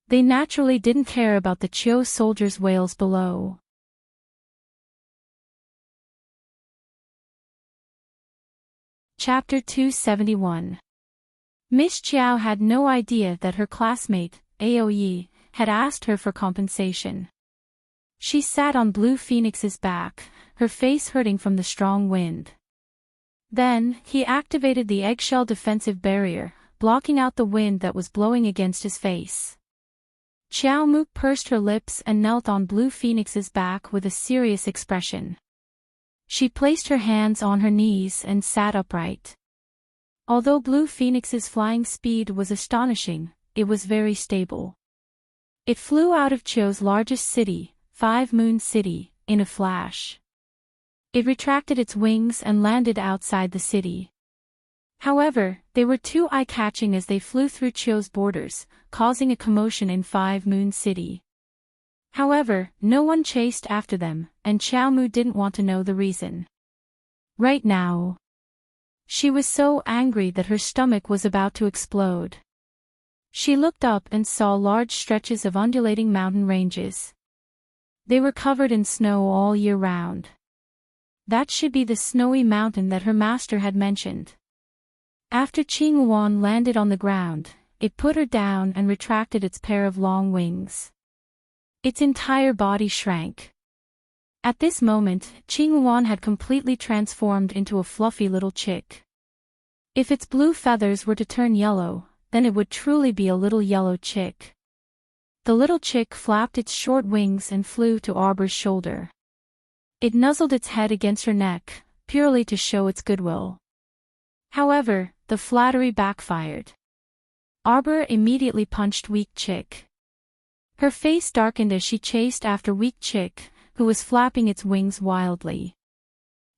They naturally didn't care about the Chiu soldiers' wails below. Chapter 271. Miss Chiao had no idea that her classmate, Aoyi, had asked her for compensation. She sat on Blue Phoenix's back, her face hurting from the strong wind. Then, he activated the eggshell defensive barrier, blocking out the wind that was blowing against his face. Chiao Mu pursed her lips and knelt on Blue Phoenix's back with a serious expression. She placed her hands on her knees and sat upright. Although Blue Phoenix's flying speed was astonishing, it was very stable. It flew out of Chiu's largest city, 5 Moon City, in a flash. It retracted its wings and landed outside the city. However, they were too eye-catching as they flew through Chiu's borders, causing a commotion in 5 Moon City. However, no one chased after them, and Chiao Mu didn't want to know the reason. Right now, she was so angry that her stomach was about to explode. She looked up and saw large stretches of undulating mountain ranges. They were covered in snow all year round. That should be the snowy mountain that her master had mentioned. After Qing Wan landed on the ground, it put her down and retracted its pair of long wings. Its entire body shrank. At this moment, Qing Wan had completely transformed into a fluffy little chick. If its blue feathers were to turn yellow, then it would truly be a little yellow chick. The little chick flapped its short wings and flew to Arbor's shoulder. It nuzzled its head against her neck, purely to show its goodwill. However, the flattery backfired. Arbor immediately punched Weak Chick. Her face darkened as she chased after Weak Chick, who was flapping its wings wildly.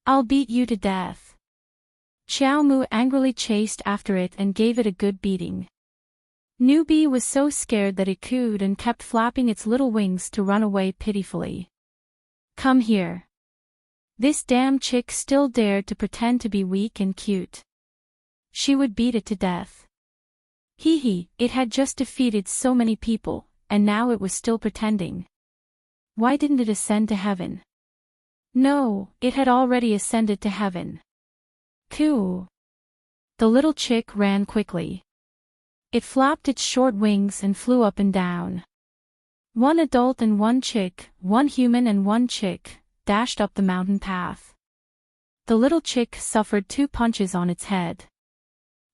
I'll beat you to death. Chiao Mu angrily chased after it and gave it a good beating. Newbie was so scared that it cooed and kept flapping its little wings to run away pitifully. Come here. This damn chick still dared to pretend to be weak and cute. She would beat it to death. Hee hee, it had just defeated so many people, and now it was still pretending. Why didn't it ascend to heaven? No, it had already ascended to heaven. Coo! The little chick ran quickly. It flapped its short wings and flew up and down. 1 adult and 1 chick, 1 human and 1 chick, dashed up the mountain path. The little chick suffered 2 punches on its head.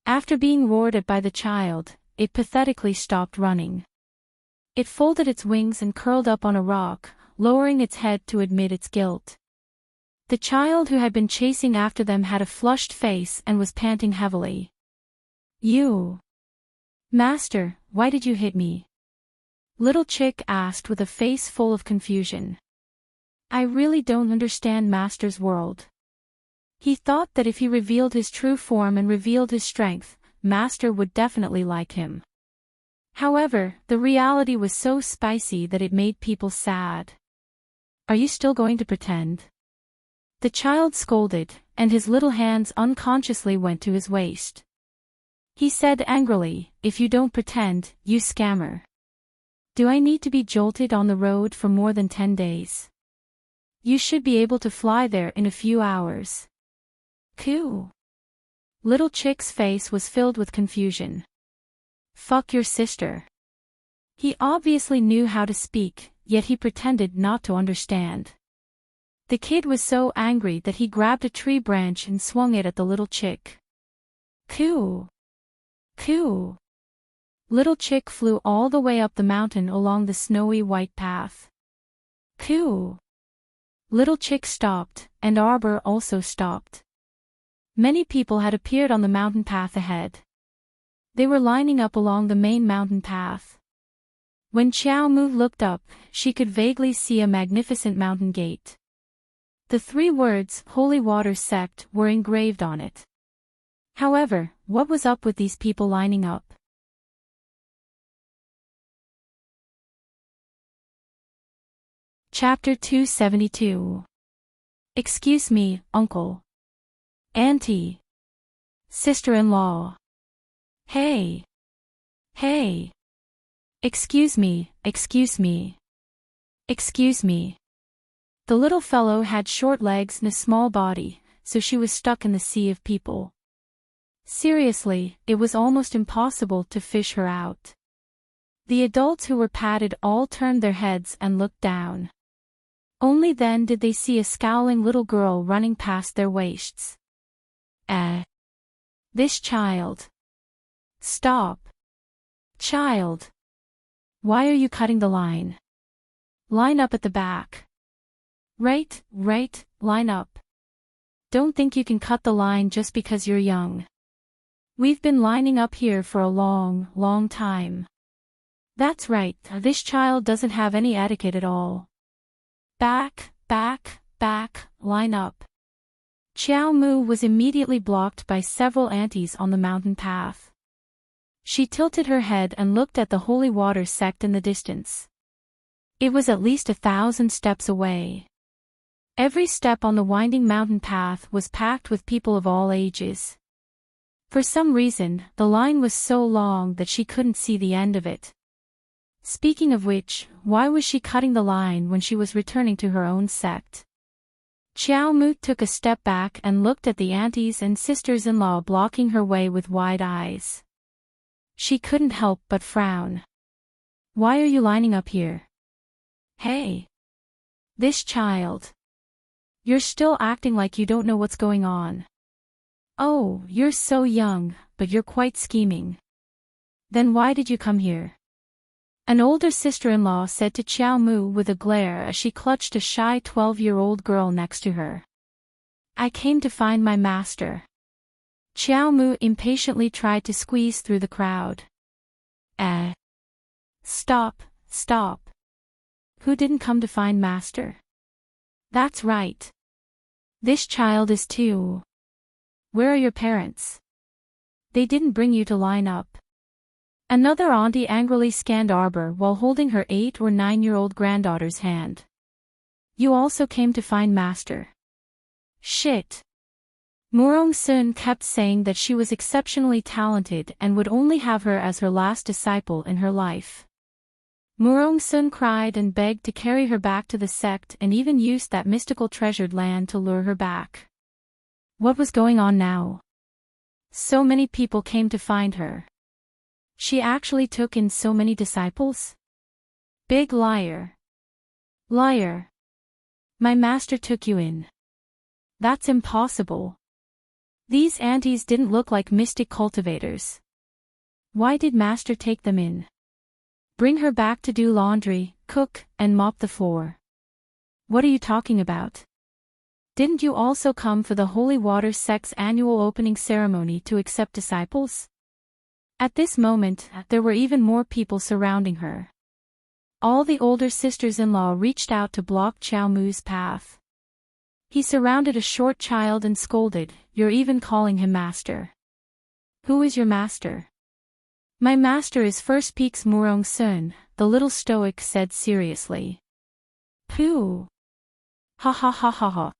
After being roared at by the child, it pathetically stopped running. It folded its wings and curled up on a rock, lowering its head to admit its guilt. The child who had been chasing after them had a flushed face and was panting heavily. You. Master, why did you hit me? Little Chick asked with a face full of confusion. I really don't understand Master's world. He thought that if he revealed his true form and revealed his strength, Master would definitely like him. However, the reality was so spicy that it made people sad. Are you still going to pretend? The child scolded, and his little hands unconsciously went to his waist. He said angrily, if you don't pretend, you scammer. Do I need to be jolted on the road for more than 10 days? You should be able to fly there in a few hours. Coo. Little Chick's face was filled with confusion. Fuck your sister. He obviously knew how to speak, yet he pretended not to understand. The kid was so angry that he grabbed a tree branch and swung it at the little chick. Coo. Coo. Little Chick flew all the way up the mountain along the snowy white path. Coo. Little Chick stopped, and Arbor also stopped. Many people had appeared on the mountain path ahead. They were lining up along the main mountain path. When Xiao Mu looked up, she could vaguely see a magnificent mountain gate. The 3 words, Holy Water Sect, were engraved on it. However, what was up with these people lining up? Chapter 272. Excuse me, uncle. Auntie. Sister-in-law. Hey. Hey. Excuse me, excuse me. Excuse me. The little fellow had short legs and a small body, so she was stuck in the sea of people. Seriously, it was almost impossible to fish her out. The adults who were patted all turned their heads and looked down. Only then did they see a scowling little girl running past their waists. This child. Stop. Child. Why are you cutting the line? Line up at the back. Right, line up. Don't think you can cut the line just because you're young. We've been lining up here for a long, long time. That's right, this child doesn't have any etiquette at all. Back, line up. Xiao Mu was immediately blocked by several aunties on the mountain path. She tilted her head and looked at the holy water sect in the distance. It was at least 1,000 steps away. Every step on the winding mountain path was packed with people of all ages. For some reason, the line was so long that she couldn't see the end of it. Speaking of which, why was she cutting the line when she was returning to her own sect? Xiao Mu took a step back and looked at the aunties and sisters-in-law blocking her way with wide eyes. She couldn't help but frown. Why are you lining up here? Hey! This child. You're still acting like you don't know what's going on. Oh, you're so young, but you're quite scheming. Then why did you come here? An older sister-in-law said to Xiao Mu with a glare as she clutched a shy 12-year-old girl next to her. I came to find my master. Xiao Mu impatiently tried to squeeze through the crowd. Stop. Who didn't come to find master? That's right. This child is too. Where are your parents? They didn't bring you to line up. Another auntie angrily scanned Arbor while holding her 8 or 9-year-old granddaughter's hand. You also came to find master. Shit. Murong Sun kept saying that she was exceptionally talented and would only have her as her last disciple in her life. Murong Sun cried and begged to carry her back to the sect and even used that mystical treasured land to lure her back. What was going on now? So many people came to find her. She actually took in so many disciples? Big liar. Liar. My master took you in. That's impossible. These aunties didn't look like mystic cultivators. Why did master take them in? Bring her back to do laundry, cook, and mop the floor. What are you talking about? Didn't you also come for the Holy Water Sect's annual opening ceremony to accept disciples? At this moment, there were even more people surrounding her. All the older sisters-in-law reached out to block Xiao Mu's path. He surrounded a short child and scolded, "You're even calling him master. Who is your master?" "My master is First Peak's Murong Sun," the little stoic said seriously. "Pooh! Ha ha ha ha ha."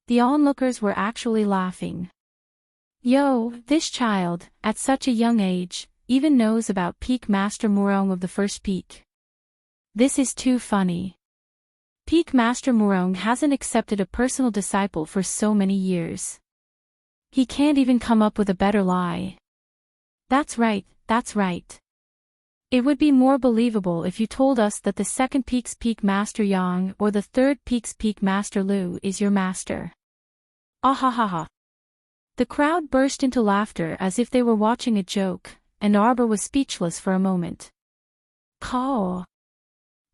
The onlookers were actually laughing. Yo, this child, at such a young age, even knows about Peak Master Murong of the First Peak. This is too funny. Peak Master Murong hasn't accepted a personal disciple for so many years. He can't even come up with a better lie. That's right, that's right. It would be more believable if you told us that the second Peak's Peak Master Yang or the third Peak's Peak Master Lu is your master. Ah ha ha ha. The crowd burst into laughter as if they were watching a joke, and Arbor was speechless for a moment. Caw.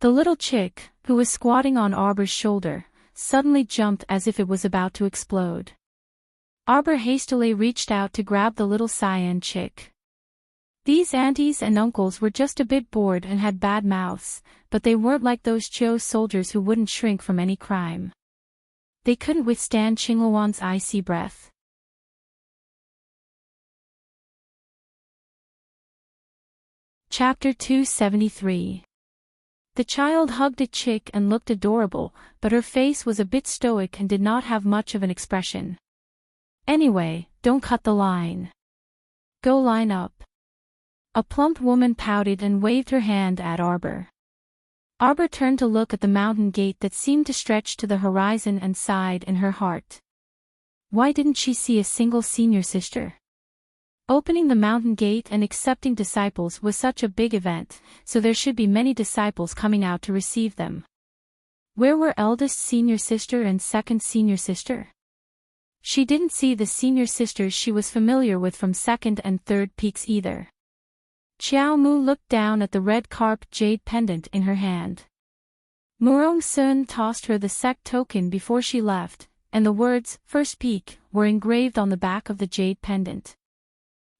The little chick, who was squatting on Arbor's shoulder, suddenly jumped as if it was about to explode. Arbor hastily reached out to grab the little cyan chick. These aunties and uncles were just a bit bored and had bad mouths, but they weren't like those Chou soldiers who wouldn't shrink from any crime. They couldn't withstand Qingluan's icy breath. Chapter 273. The child hugged a chick and looked adorable, but her face was a bit stoic and did not have much of an expression. Anyway, don't cut the line. Go line up. A plump woman pouted and waved her hand at Arbor. Arbor turned to look at the mountain gate that seemed to stretch to the horizon and sighed in her heart. Why didn't she see a single senior sister? Opening the mountain gate and accepting disciples was such a big event, so there should be many disciples coming out to receive them. Where were eldest senior sister and second senior sister? She didn't see the senior sisters she was familiar with from second and third peaks either. Xiao Mu looked down at the red carped jade pendant in her hand. Murong Sun tossed her the sect token before she left, and the words, "First Peak," were engraved on the back of the jade pendant.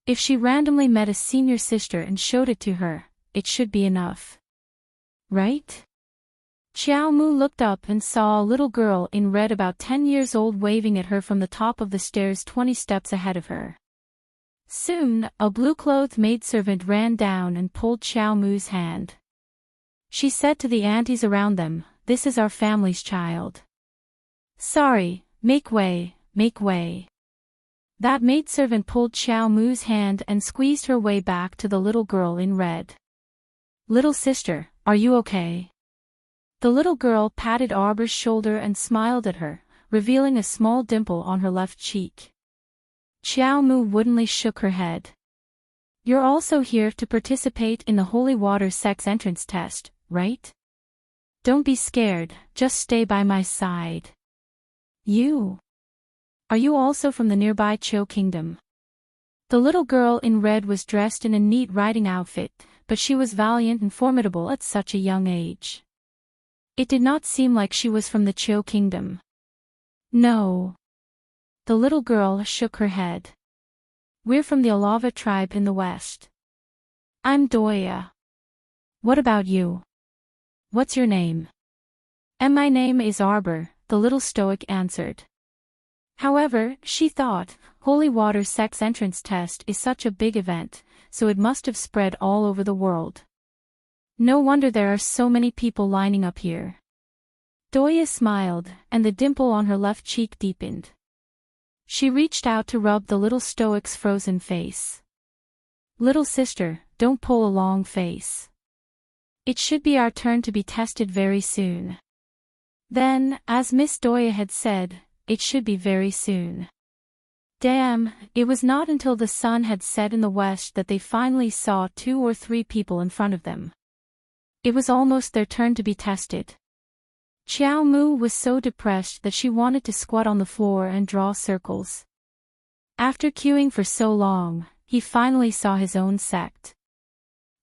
If she randomly met a senior sister and showed it to her, it should be enough. Right? Xiao Mu looked up and saw a little girl in red about 10 years old waving at her from the top of the stairs 20 steps ahead of her. Soon, a blue-clothed maidservant ran down and pulled Xiao Mu's hand. She said to the aunties around them, "This is our family's child." "Sorry, make way, make way." That maidservant pulled Xiao Mu's hand and squeezed her way back to the little girl in red. "Little sister, are you okay?" The little girl patted Arbor's shoulder and smiled at her, revealing a small dimple on her left cheek. Xiao Mu woodenly shook her head. "You're also here to participate in the holy water sex entrance test, right? Don't be scared, just stay by my side." Are you also from the nearby Chou Kingdom?" The little girl in red was dressed in a neat riding outfit, but she was valiant and formidable at such a young age. It did not seem like she was from the Chou Kingdom. "No." The little girl shook her head. "We're from the Alava tribe in the west." "I'm Doya." "What about you? What's your name?" "And my name is Arbor," the little stoic answered. However, she thought, holy water sex entrance test is such a big event, so it must have spread all over the world. No wonder there are so many people lining up here. Doya smiled, and the dimple on her left cheek deepened. She reached out to rub the little stoic's frozen face. "Little sister, don't pull a long face. It should be our turn to be tested very soon." Then, as Miss Doya had said, it should be very soon. Damn, it was not until the sun had set in the west that they finally saw 2 or 3 people in front of them. It was almost their turn to be tested. Xiao Mu was so depressed that she wanted to squat on the floor and draw circles. After queuing for so long, he finally saw his own sect.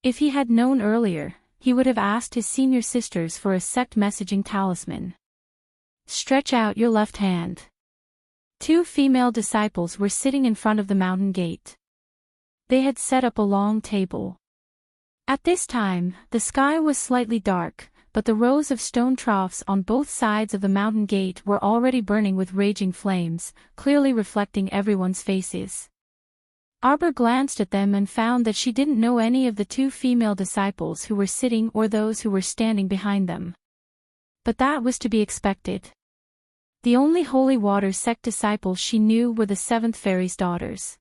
If he had known earlier, he would have asked his senior sisters for a sect messaging talisman. "Stretch out your left hand." 2 female disciples were sitting in front of the mountain gate. They had set up a long table. At this time, the sky was slightly dark, but the rows of stone troughs on both sides of the mountain gate were already burning with raging flames, clearly reflecting everyone's faces. Arbor glanced at them and found that she didn't know any of the two female disciples who were sitting or those who were standing behind them. But that was to be expected. The only holy water sect disciples she knew were the seventh fairy's daughters.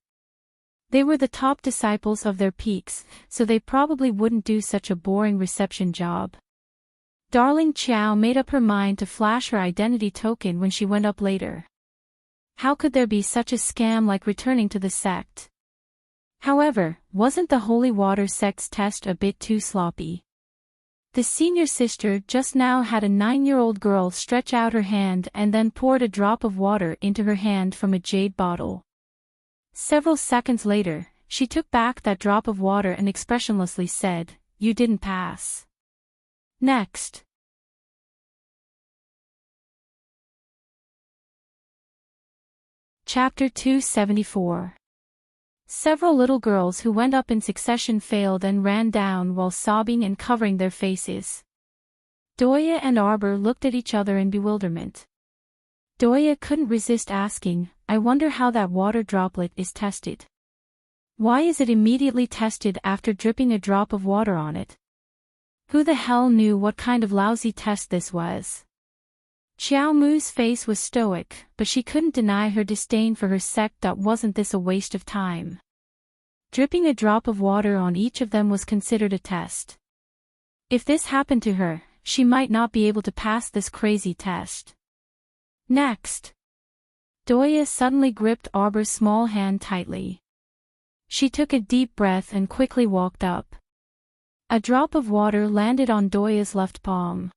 They were the top disciples of their peaks, so they probably wouldn't do such a boring reception job. Darling Qiao made up her mind to flash her identity token when she went up later. How could there be such a scam like returning to the sect? However, wasn't the holy water sect's test a bit too sloppy? The senior sister just now had a 9-year-old girl stretch out her hand and then poured a drop of water into her hand from a jade bottle. Several seconds later, she took back that drop of water and expressionlessly said, "You didn't pass." Next. Chapter 274. Several little girls who went up in succession failed and ran down while sobbing and covering their faces. Doya and Arbor looked at each other in bewilderment. Doya couldn't resist asking, "I wonder how that water droplet is tested. Why is it immediately tested after dripping a drop of water on it? Who the hell knew what kind of lousy test this was?" Xiao Mu's face was stoic, but she couldn't deny her disdain for her sect. Wasn't this a waste of time? Dripping a drop of water on each of them was considered a test. If this happened to her, she might not be able to pass this crazy test. Next. Doya suddenly gripped Arbor's small hand tightly. She took a deep breath and quickly walked up. A drop of water landed on Doya's left palm.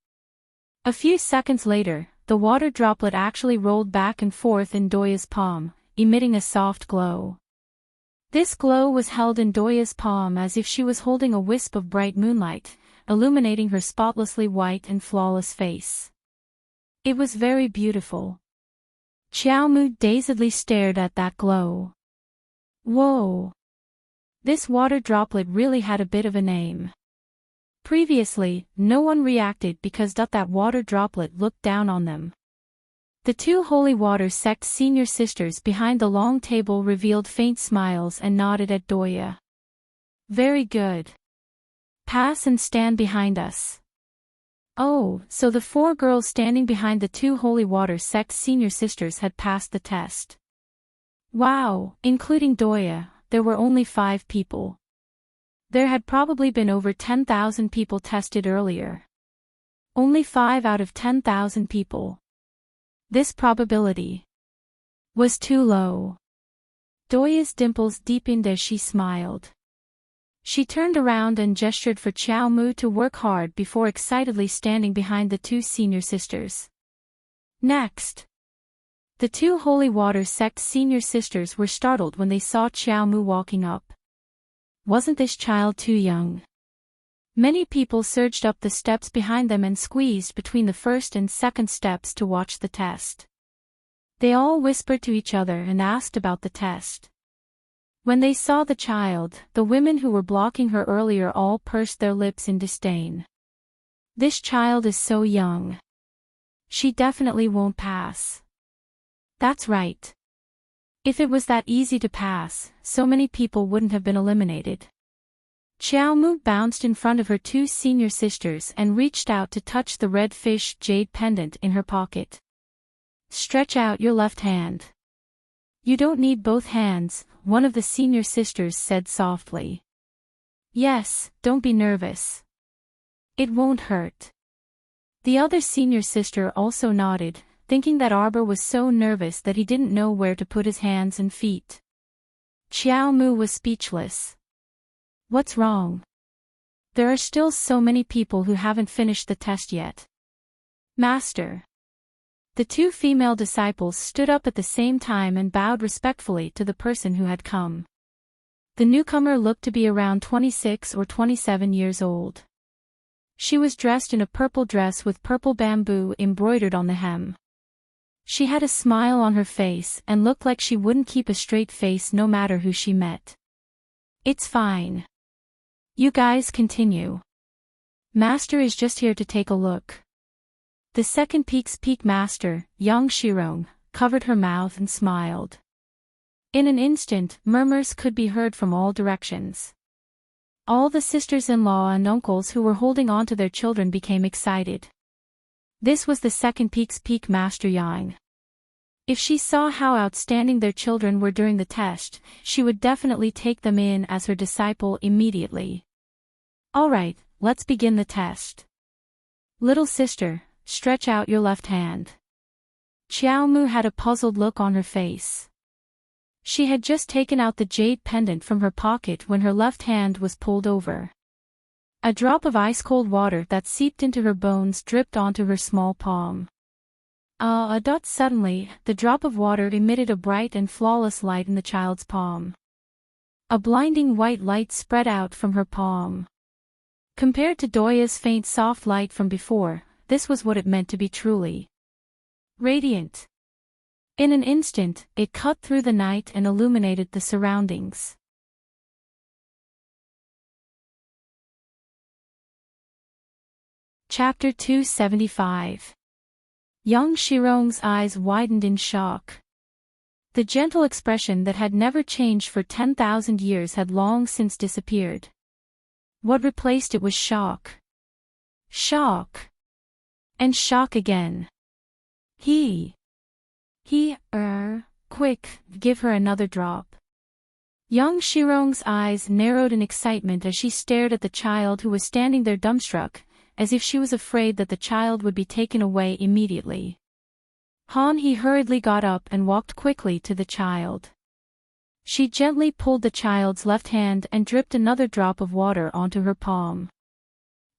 A few seconds later, the water droplet actually rolled back and forth in Doya's palm, emitting a soft glow. This glow was held in Doya's palm as if she was holding a wisp of bright moonlight, illuminating her spotlessly white and flawless face. It was very beautiful. Qiao Mu dazedly stared at that glow. Whoa! This water droplet really had a bit of a name. Previously, no one reacted because that water droplet looked down on them. The two holy water sect senior sisters behind the long table revealed faint smiles and nodded at Doya. Very good. Pass and stand behind us. Oh, so the 4 girls standing behind the two holy water sect senior sisters had passed the test. Wow, including Doya, there were only 5 people. There had probably been over 10,000 people tested earlier. Only 5 out of 10,000 people. This probability was too low. Doya's dimples deepened as she smiled. She turned around and gestured for Qiao Mu to work hard before excitedly standing behind the 2 senior sisters. Next. The 2 holy water sect senior sisters were startled when they saw Qiao Mu walking up. Wasn't this child too young? Many people surged up the steps behind them and squeezed between the first and second steps to watch the test. They all whispered to each other and asked about the test. When they saw the child, the women who were blocking her earlier all pursed their lips in disdain. This child is so young. She definitely won't pass. That's right. If it was that easy to pass, so many people wouldn't have been eliminated. Qiao Mu bounced in front of her 2 senior sisters and reached out to touch the red fish jade pendant in her pocket. Stretch out your left hand. You don't need both hands, one of the senior sisters said softly. Yes, don't be nervous. It won't hurt. The other senior sister also nodded, thinking that Arbor was so nervous that he didn't know where to put his hands and feet. Qiao Mu was speechless. What's wrong? There are still so many people who haven't finished the test yet. Master. The 2 female disciples stood up at the same time and bowed respectfully to the person who had come. The newcomer looked to be around 26 or 27 years old. She was dressed in a purple dress with purple bamboo embroidered on the hem. She had a smile on her face and looked like she wouldn't keep a straight face no matter who she met. It's fine. You guys continue. Master is just here to take a look. The second peak's peak master, young Shirong, covered her mouth and smiled. In an instant, murmurs could be heard from all directions. All the sisters-in-law and uncles who were holding on to their children became excited. This was the second peak's peak master Yang. If she saw how outstanding their children were during the test, she would definitely take them in as her disciple immediately. Alright, let's begin the test. Little sister, stretch out your left hand. Xiaomu had a puzzled look on her face. She had just taken out the jade pendant from her pocket when her left hand was pulled over. A drop of ice-cold water that seeped into her bones dripped onto her small palm. Suddenly, the drop of water emitted a bright and flawless light in the child's palm. A blinding white light spread out from her palm. Compared to Doya's faint soft light from before, this was what it meant to be truly radiant. In an instant, it cut through the night and illuminated the surroundings. Chapter 275. Young Shirong's eyes widened in shock. The gentle expression that had never changed for 10,000 years had long since disappeared. What replaced it was shock. Shock. And shock again. Quick, give her another drop. Young Shirong's eyes narrowed in excitement as she stared at the child who was standing there dumbstruck, as if she was afraid that the child would be taken away immediately. He hurriedly got up and walked quickly to the child. She gently pulled the child's left hand and dripped another drop of water onto her palm.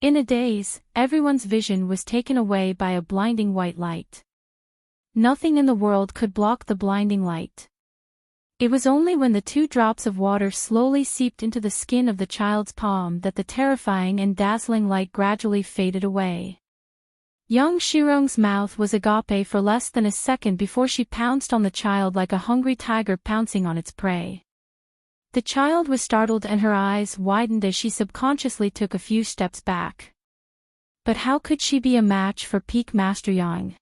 In a daze, everyone's vision was taken away by a blinding white light. Nothing in the world could block the blinding light. It was only when the 2 drops of water slowly seeped into the skin of the child's palm that the terrifying and dazzling light gradually faded away. Young Shirong's mouth was agape for less than a second before she pounced on the child like a hungry tiger pouncing on its prey. The child was startled and her eyes widened as she subconsciously took a few steps back. But how could she be a match for Peak Master Yang?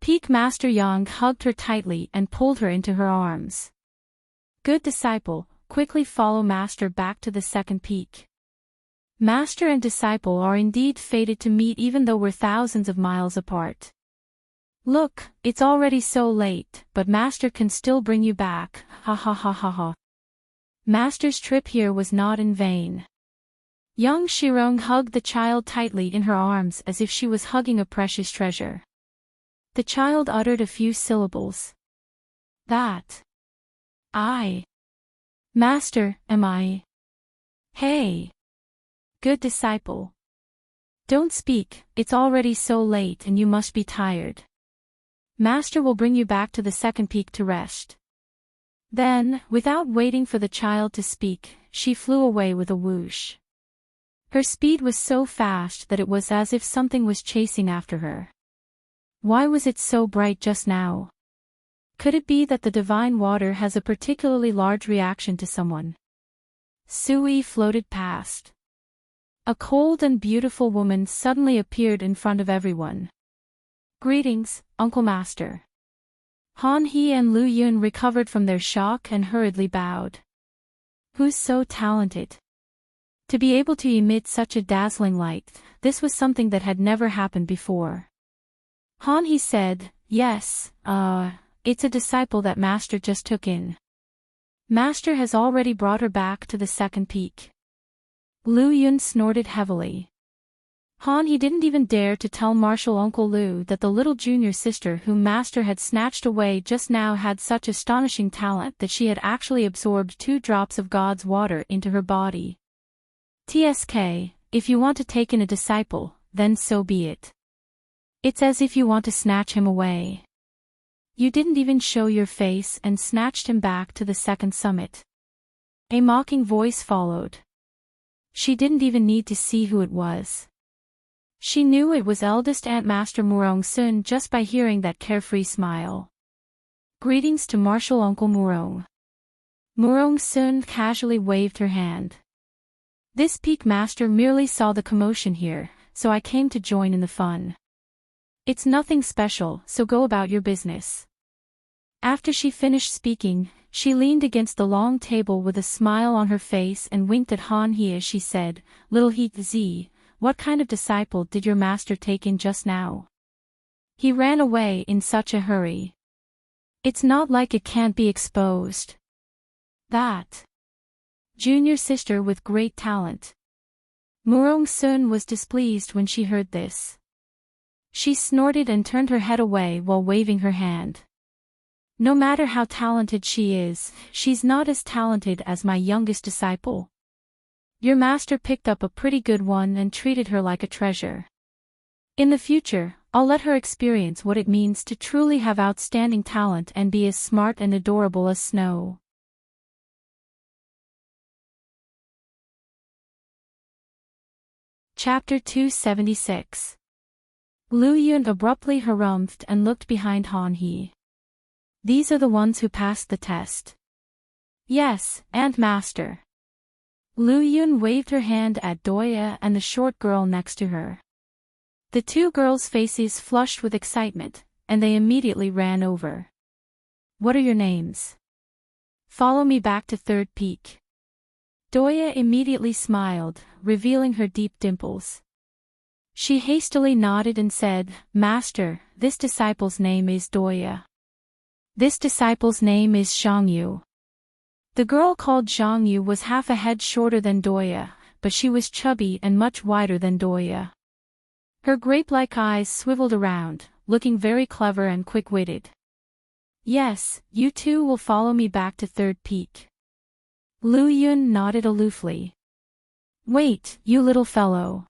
Peak Master Yang hugged her tightly and pulled her into her arms. Good disciple, quickly follow Master back to the second peak. Master and disciple are indeed fated to meet even though we're thousands of miles apart. Look, it's already so late, but Master can still bring you back, ha ha ha ha ha. Master's trip here was not in vain. Young Shirong hugged the child tightly in her arms as if she was hugging a precious treasure. The child uttered a few syllables. Master, am I? Hey. Good disciple. Don't speak, it's already so late and you must be tired. Master will bring you back to the second peak to rest. Then, without waiting for the child to speak, she flew away with a whoosh. Her speed was so fast that it was as if something was chasing after her. Why was it so bright just now? Could it be that the divine water has a particularly large reaction to someone? Sui floated past. A cold and beautiful woman suddenly appeared in front of everyone. Greetings, Uncle Master. Han He and Lu Yun recovered from their shock and hurriedly bowed. Who's so talented? To be able to emit such a dazzling light, this was something that had never happened before. Han He said, yes, it's a disciple that Master just took in. Master has already brought her back to the second peak. Lu Yun snorted heavily. Han He didn't even dare to tell Martial Uncle Lu that the little junior sister whom Master had snatched away just now had such astonishing talent that she had actually absorbed 2 drops of God's water into her body. TSK, if you want to take in a disciple, then so be it. It's as if you want to snatch him away. You didn't even show your face and snatched him back to the second summit. A mocking voice followed. She didn't even need to see who it was. She knew it was eldest Aunt Master Murong Sun just by hearing that carefree smile. Greetings to Martial Uncle Murong. Murong-sun casually waved her hand. This peak master merely saw the commotion here, so I came to join in the fun. It's nothing special, so go about your business. After she finished speaking, she leaned against the long table with a smile on her face and winked at Han He as she said, "Little He Z, what kind of disciple did your master take in just now? He ran away in such a hurry. It's not like it can't be exposed. That junior sister with great talent." Murong-sun was displeased when she heard this. She snorted and turned her head away while waving her hand. No matter how talented she is, she's not as talented as my youngest disciple. Your master picked up a pretty good one and treated her like a treasure. In the future, I'll let her experience what it means to truly have outstanding talent and be as smart and adorable as snow. Chapter 276. Lu Yun abruptly harumphed and looked behind Han He. These are the ones who passed the test. Yes, and master. Lu Yun waved her hand at Doya and the short girl next to her. The two girls' faces flushed with excitement, and they immediately ran over. What are your names? Follow me back to Third Peak. Doya immediately smiled, revealing her deep dimples. She hastily nodded and said, Master, this disciple's name is Doya. This disciple's name is Zhangyu. The girl called Zhangyu was half a head shorter than Doya, but she was chubby and much wider than Doya. Her grape-like eyes swiveled around, looking very clever and quick-witted. Yes, you two will follow me back to Third Peak. Lu Yun nodded aloofly. Wait, you little fellow.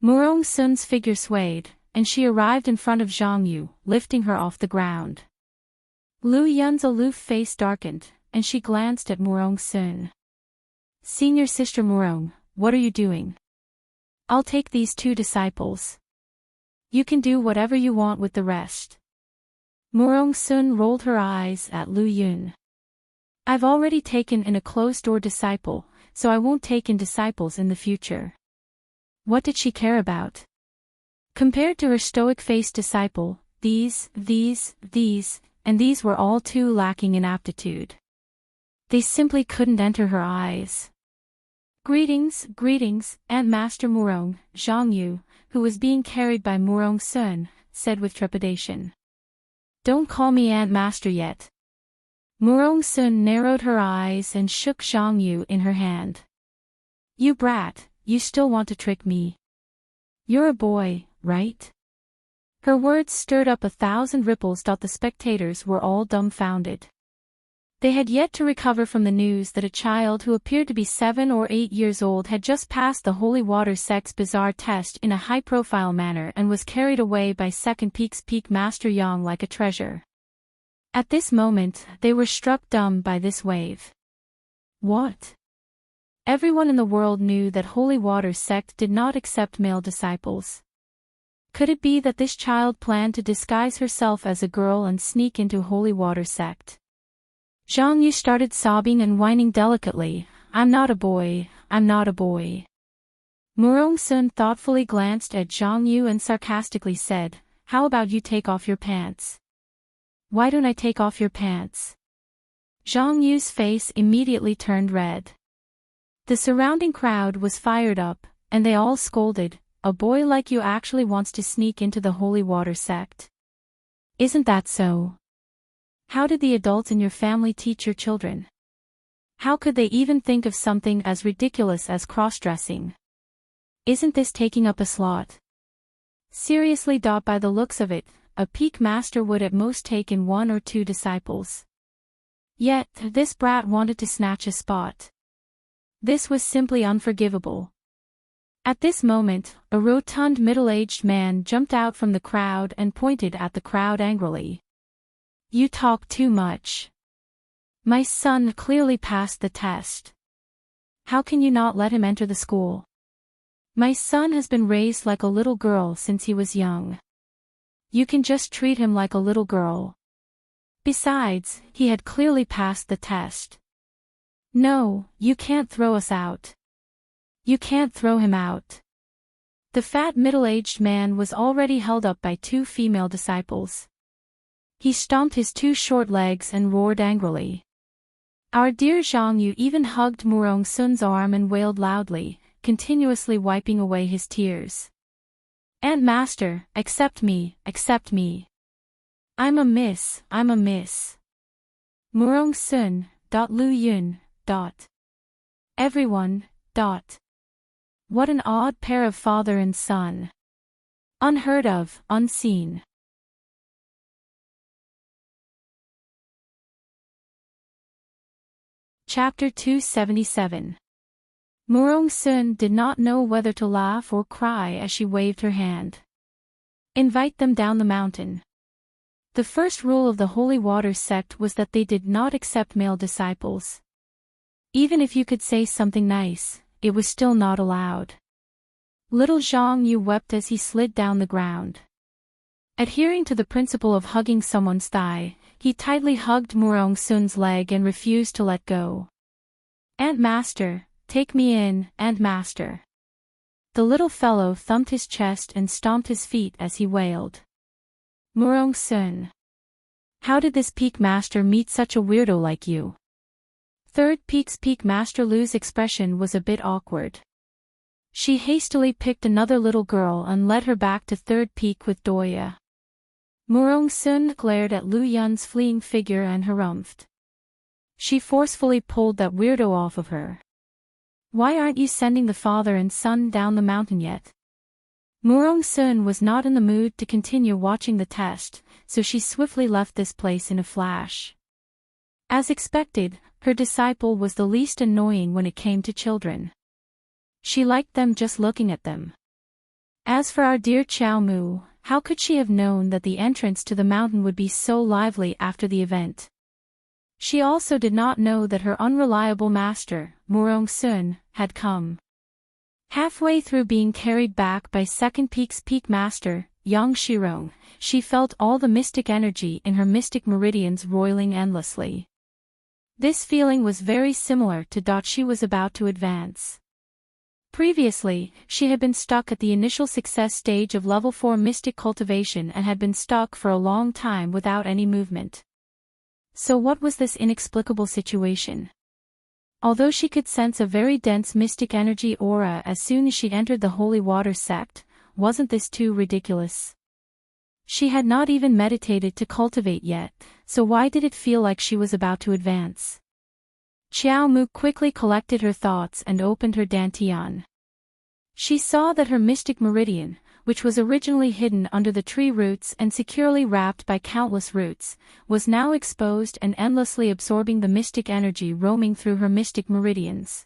Murong-sun's figure swayed, and she arrived in front of Zhangyu, lifting her off the ground. Lu Yun's aloof face darkened, and she glanced at Murong-sun. Senior Sister Murong, what are you doing? I'll take these two disciples. You can do whatever you want with the rest. Murong-sun rolled her eyes at Lu Yun. I've already taken in a closed-door disciple, so I won't take in disciples in the future. What did she care about? Compared to her stoic-faced disciple, these, and these were all too lacking in aptitude. They simply couldn't enter her eyes. Greetings, Aunt Master Murong, Zhangyu, who was being carried by Murong-sun, said with trepidation. Don't call me Aunt Master yet. Murong-sun narrowed her eyes and shook Zhangyu in her hand. You brat, you still want to trick me. You're a boy, right? Her words stirred up 1,000 ripples. The spectators were all dumbfounded. They had yet to recover from the news that a child who appeared to be 7 or 8 years old had just passed the Holy Water Sect's bizarre test in a high-profile manner and was carried away by Second Peak's Peak Master Yang like a treasure. At this moment, they were struck dumb by this wave. What? Everyone in the world knew that Holy Water Sect did not accept male disciples. Could it be that this child planned to disguise herself as a girl and sneak into Holy Water Sect? Zhangyu started sobbing and whining delicately, I'm not a boy, I'm not a boy. Murong-sun thoughtfully glanced at Zhangyu and sarcastically said, how about you take off your pants? Why don't I take off your pants? Zhangyu's face immediately turned red. The surrounding crowd was fired up, and they all scolded, a boy like you actually wants to sneak into the Holy Water Sect? Isn't that so? How did the adults in your family teach your children? How could they even think of something as ridiculous as cross-dressing? Isn't this taking up a slot? Seriously, by the looks of it, a peak master would at most take in 1 or 2 disciples. Yet, this brat wanted to snatch a spot. This was simply unforgivable. At this moment, a rotund middle-aged man jumped out from the crowd and pointed at the crowd angrily. You talk too much. My son clearly passed the test. How can you not let him enter the school? My son has been raised like a little girl since he was young. You can just treat him like a little girl. Besides, he had clearly passed the test. No, you can't throw us out. You can't throw him out. The fat middle-aged man was already held up by two female disciples. He stomped his two short legs and roared angrily. Our dear Zhang Yu even hugged Murong Sun's arm and wailed loudly, continuously wiping away his tears. Aunt Master, accept me, accept me. I'm a miss, I'm a miss. Murong Sun, Lu Yun, Everyone, What an odd pair of father and son. Unheard of, unseen. Chapter 277. Murong Sun did not know whether to laugh or cry as she waved her hand. Invite them down the mountain. The first rule of the Holy Water sect was that they did not accept male disciples. Even if you could say something nice, it was still not allowed. Little Zhang Yu wept as he slid down the ground. Adhering to the principle of hugging someone's thigh, he tightly hugged Murong Sun's leg and refused to let go. Aunt Master, take me in, Aunt Master. The little fellow thumped his chest and stomped his feet as he wailed. Murong Sun. How did this Peak Master meet such a weirdo like you? Third Peak's Peak Master Lu's expression was a bit awkward. She hastily picked another little girl and led her back to Third Peak with Doya. Murong Sun glared at Lu Yun's fleeing figure and harumphed. She forcefully pulled that weirdo off of her. Why aren't you sending the father and son down the mountain yet? Murong Sun was not in the mood to continue watching the test, so she swiftly left this place in a flash. As expected, her disciple was the least annoying when it came to children. She liked them just looking at them. As for our dear Chiao Mu, how could she have known that the entrance to the mountain would be so lively after the event? She also did not know that her unreliable master, Murong Sun, had come. Halfway through being carried back by Second Peak's Peak Master, Yang Shirong, she felt all the mystic energy in her mystic meridians roiling endlessly. This feeling was very similar to that she was about to advance. Previously, she had been stuck at the initial success stage of level 4 mystic cultivation and had been stuck for a long time without any movement. So what was this inexplicable situation? Although she could sense a very dense mystic energy aura as soon as she entered the Holy Water sect, wasn't this too ridiculous? She had not even meditated to cultivate yet, so why did it feel like she was about to advance? Chiao Mu quickly collected her thoughts and opened her dantian. She saw that her mystic meridian, which was originally hidden under the tree roots and securely wrapped by countless roots, was now exposed and endlessly absorbing the mystic energy roaming through her mystic meridians.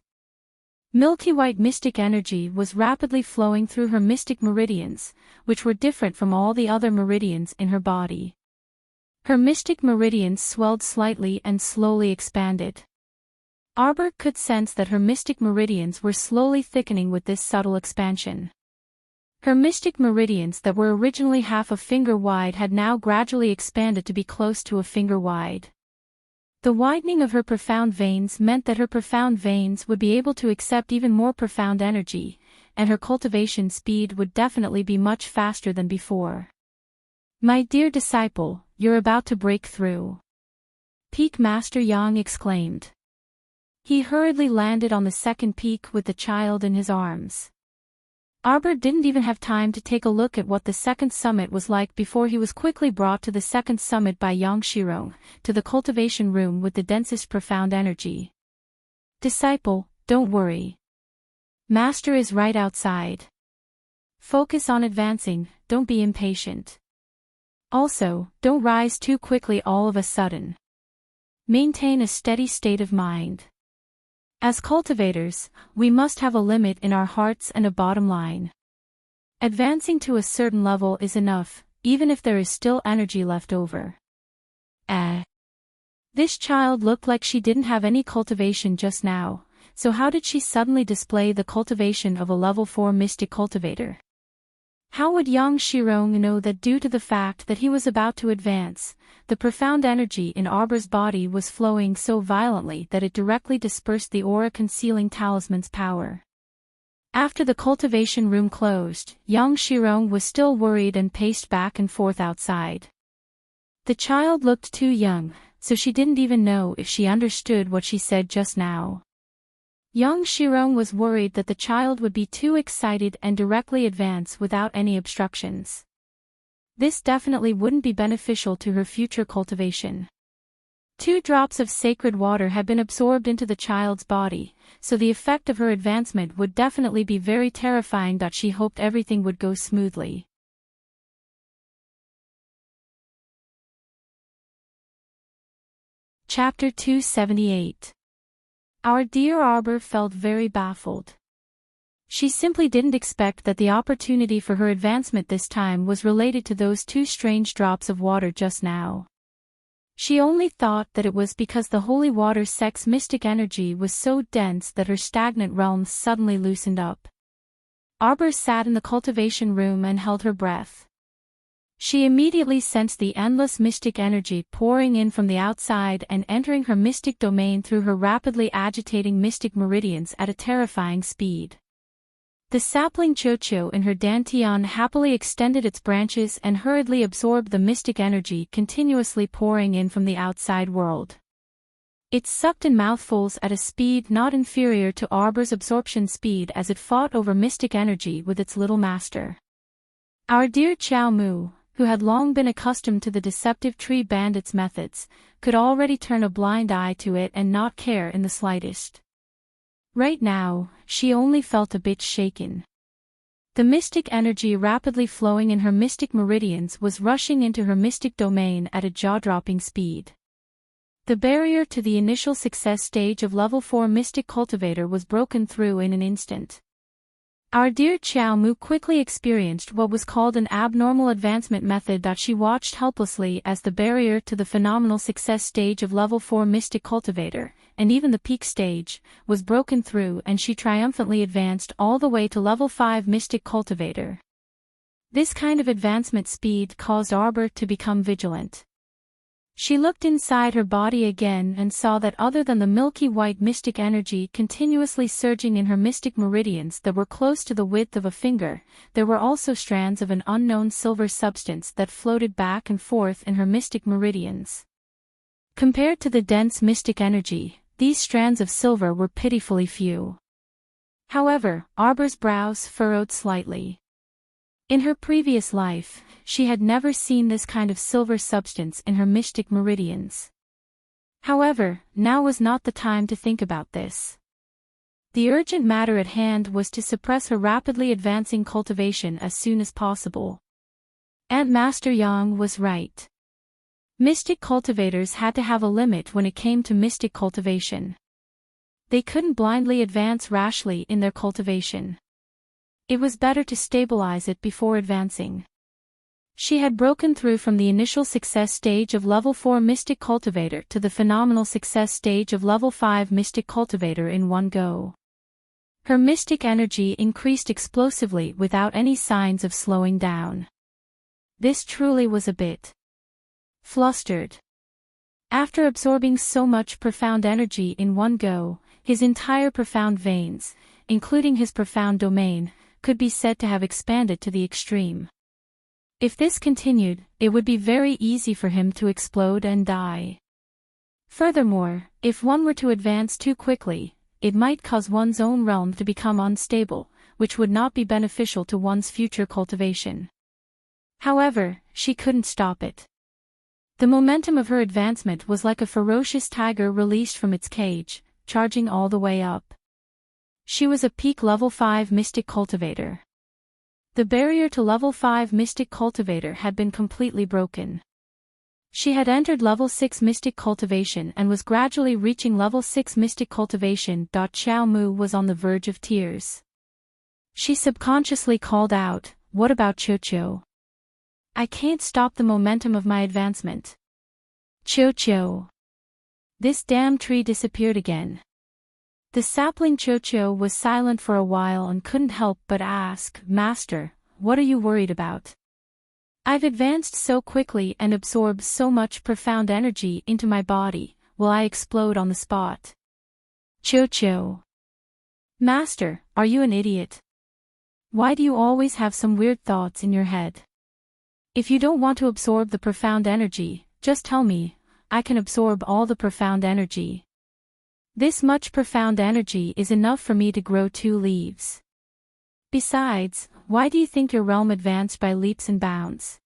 Milky white mystic energy was rapidly flowing through her mystic meridians, which were different from all the other meridians in her body. Her mystic meridians swelled slightly and slowly expanded. Arbor could sense that her mystic meridians were slowly thickening with this subtle expansion. Her mystic meridians that were originally half a finger wide had now gradually expanded to be close to a finger wide. The widening of her profound veins meant that her profound veins would be able to accept even more profound energy, and her cultivation speed would definitely be much faster than before. My dear disciple, you're about to break through. Peak Master Yang exclaimed. He hurriedly landed on the second peak with the child in his arms. Arbor didn't even have time to take a look at what the second summit was like before he was quickly brought to the second summit by Yang Shirong, to the cultivation room with the densest profound energy. Disciple, don't worry. Master is right outside. Focus on advancing, don't be impatient. Also, don't rise too quickly all of a sudden. Maintain a steady state of mind. As cultivators, we must have a limit in our hearts and a bottom line. Advancing to a certain level is enough, even if there is still energy left over. This child looked like she didn't have any cultivation just now, so how did she suddenly display the cultivation of a level 4 mystic cultivator? How would young Shirong know that due to the fact that he was about to advance, the profound energy in Arbor's body was flowing so violently that it directly dispersed the aura concealing talisman's power? After the cultivation room closed, young Shirong was still worried and paced back and forth outside. The child looked too young, so she didn't even know if she understood what she said just now. Young Shirong was worried that the child would be too excited and directly advance without any obstructions. This definitely wouldn't be beneficial to her future cultivation. 2 drops of sacred water had been absorbed into the child's body, so the effect of her advancement would definitely be very terrifying. She hoped everything would go smoothly. Chapter 278. Our dear Arbor felt very baffled. She simply didn't expect that the opportunity for her advancement this time was related to those 2 strange drops of water just now. She only thought that it was because the holy water sex mystic energy was so dense that her stagnant realms suddenly loosened up. Arbor sat in the cultivation room and held her breath. She immediately sensed the endless mystic energy pouring in from the outside and entering her mystic domain through her rapidly agitating mystic meridians at a terrifying speed. The sapling Chocho in her dantian happily extended its branches and hurriedly absorbed the mystic energy continuously pouring in from the outside world. It sucked in mouthfuls at a speed not inferior to Arbor's absorption speed as it fought over mystic energy with its little master. Our dear Xiao Mu, who had long been accustomed to the deceptive tree bandit's methods, could already turn a blind eye to it and not care in the slightest. Right now, she only felt a bit shaken. The mystic energy rapidly flowing in her mystic meridians was rushing into her mystic domain at a jaw-dropping speed. The barrier to the initial success stage of level 4 mystic cultivator was broken through in an instant. Our dear Xiao Mu quickly experienced what was called an abnormal advancement method. She watched helplessly as the barrier to the phenomenal success stage of level 4 mystic cultivator, and even the peak stage, was broken through, and she triumphantly advanced all the way to level 5 mystic cultivator. This kind of advancement speed caused Arbor to become vigilant. She looked inside her body again and saw that other than the milky white mystic energy continuously surging in her mystic meridians that were close to the width of a finger, there were also strands of an unknown silver substance that floated back and forth in her mystic meridians. Compared to the dense mystic energy, these strands of silver were pitifully few. However, Arbor's brows furrowed slightly. In her previous life, she had never seen this kind of silver substance in her mystic meridians. However, now was not the time to think about this. The urgent matter at hand was to suppress her rapidly advancing cultivation as soon as possible. Aunt Master Yang was right. Mystic cultivators had to have a limit when it came to mystic cultivation. They couldn't blindly advance rashly in their cultivation. It was better to stabilize it before advancing. She had broken through from the initial success stage of level 4 Mystic Cultivator to the phenomenal success stage of level 5 Mystic Cultivator in one go. Her mystic energy increased explosively without any signs of slowing down. This truly was a bit flustered. After absorbing so much profound energy in one go, his entire profound veins, including his profound domain, could be said to have expanded to the extreme. If this continued, it would be very easy for him to explode and die. Furthermore, if one were to advance too quickly, it might cause one's own realm to become unstable, which would not be beneficial to one's future cultivation. However, she couldn't stop it. The momentum of her advancement was like a ferocious tiger released from its cage, charging all the way up. She was a peak level 5 Mystic Cultivator. The barrier to level 5 Mystic Cultivator had been completely broken. She had entered level 6 Mystic Cultivation and was gradually reaching level 6 Mystic Cultivation. Xiao Mu was on the verge of tears. She subconsciously called out, "What about Chocho? I can't stop the momentum of my advancement. Chocho." This damn tree disappeared again. The sapling Chocho was silent for a while and couldn't help but ask, "Master, what are you worried about? I've advanced so quickly and absorbed so much profound energy into my body, will I explode on the spot? Cho-cho. Master, are you an idiot? Why do you always have some weird thoughts in your head? If you don't want to absorb the profound energy, just tell me, I can absorb all the profound energy. This much profound energy is enough for me to grow 2 leaves. Besides, why do you think your realm advanced by leaps and bounds?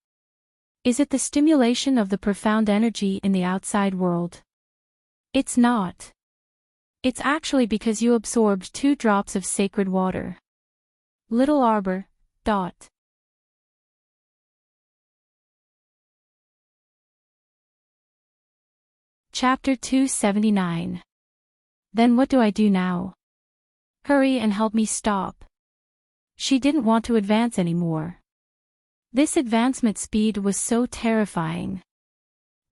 Is it the stimulation of the profound energy in the outside world? It's not. It's actually because you absorbed 2 drops of sacred water. Little Arbor. Chapter 279. Then what do I do now? Hurry and help me stop. She didn't want to advance anymore. This advancement speed was so terrifying.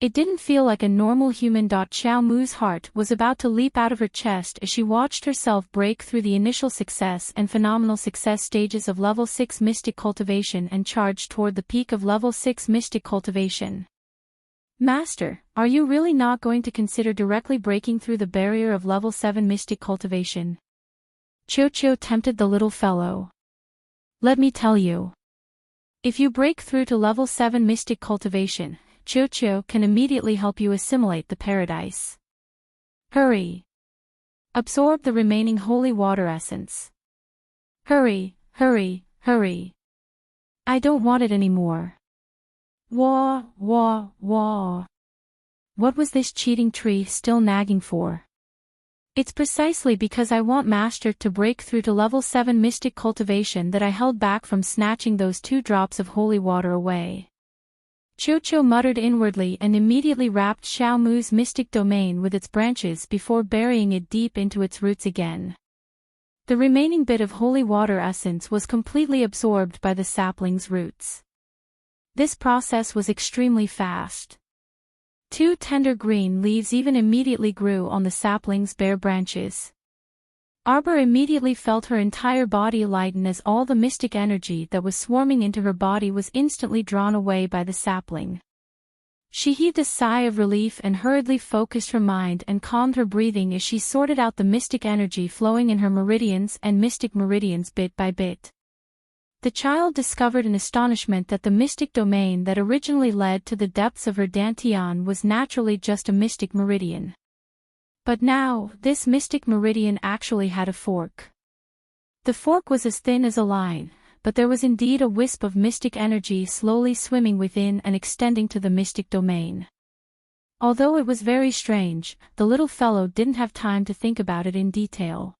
It didn't feel like a normal human. Xiao Mu's heart was about to leap out of her chest as she watched herself break through the initial success and phenomenal success stages of level 6 mystic cultivation and charge toward the peak of level 6 mystic cultivation. Master, are you really not going to consider directly breaking through the barrier of level 7 mystic cultivation? Cho-cho tempted the little fellow. Let me tell you. If you break through to level 7 mystic cultivation, Cho-cho can immediately help you assimilate the paradise. Hurry. Absorb the remaining holy water essence. Hurry, hurry, hurry. I don't want it anymore. Wah, wah, wah. What was this cheating tree still nagging for? It's precisely because I want Master to break through to level 7 mystic cultivation that I held back from snatching those 2 drops of holy water away. Cho-cho muttered inwardly and immediately wrapped Xiao Mu's mystic domain with its branches before burying it deep into its roots again. The remaining bit of holy water essence was completely absorbed by the sapling's roots. This process was extremely fast. 2 tender green leaves even immediately grew on the sapling's bare branches. Arbor immediately felt her entire body lighten as all the mystic energy that was swarming into her body was instantly drawn away by the sapling. She heaved a sigh of relief and hurriedly focused her mind and calmed her breathing as she sorted out the mystic energy flowing in her meridians and mystic meridians bit by bit. The child discovered in astonishment that the mystic domain that originally led to the depths of her dantian was naturally just a mystic meridian. But now, this mystic meridian actually had a fork. The fork was as thin as a line, but there was indeed a wisp of mystic energy slowly swimming within and extending to the mystic domain. Although it was very strange, the little fellow didn't have time to think about it in detail.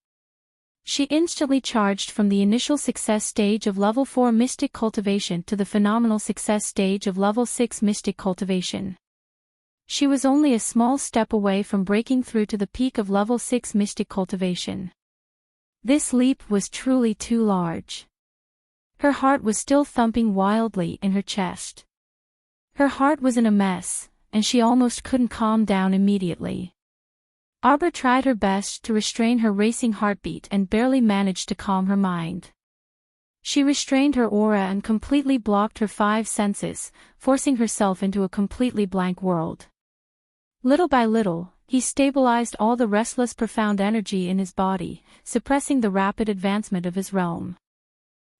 She instantly charged from the initial success stage of level 4 mystic cultivation to the phenomenal success stage of level 6 mystic cultivation. She was only a small step away from breaking through to the peak of level 6 mystic cultivation. This leap was truly too large. Her heart was still thumping wildly in her chest. Her heart was in a mess, and she almost couldn't calm down immediately. Arbor tried her best to restrain her racing heartbeat and barely managed to calm her mind. She restrained her aura and completely blocked her 5 senses, forcing herself into a completely blank world. Little by little, he stabilized all the restless profound energy in his body, suppressing the rapid advancement of his realm.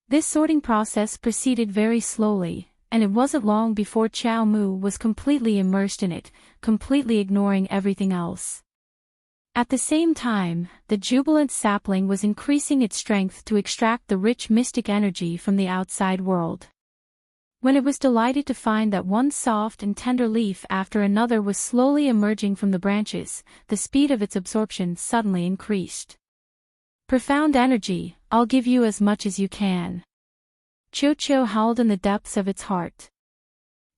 This sorting process proceeded very slowly, and it wasn't long before Xiao Mu was completely immersed in it, completely ignoring everything else. At the same time, the jubilant sapling was increasing its strength to extract the rich mystic energy from the outside world. When it was delighted to find that one soft and tender leaf after another was slowly emerging from the branches, the speed of its absorption suddenly increased. Profound energy, I'll give you as much as you can. Cho-cho howled in the depths of its heart.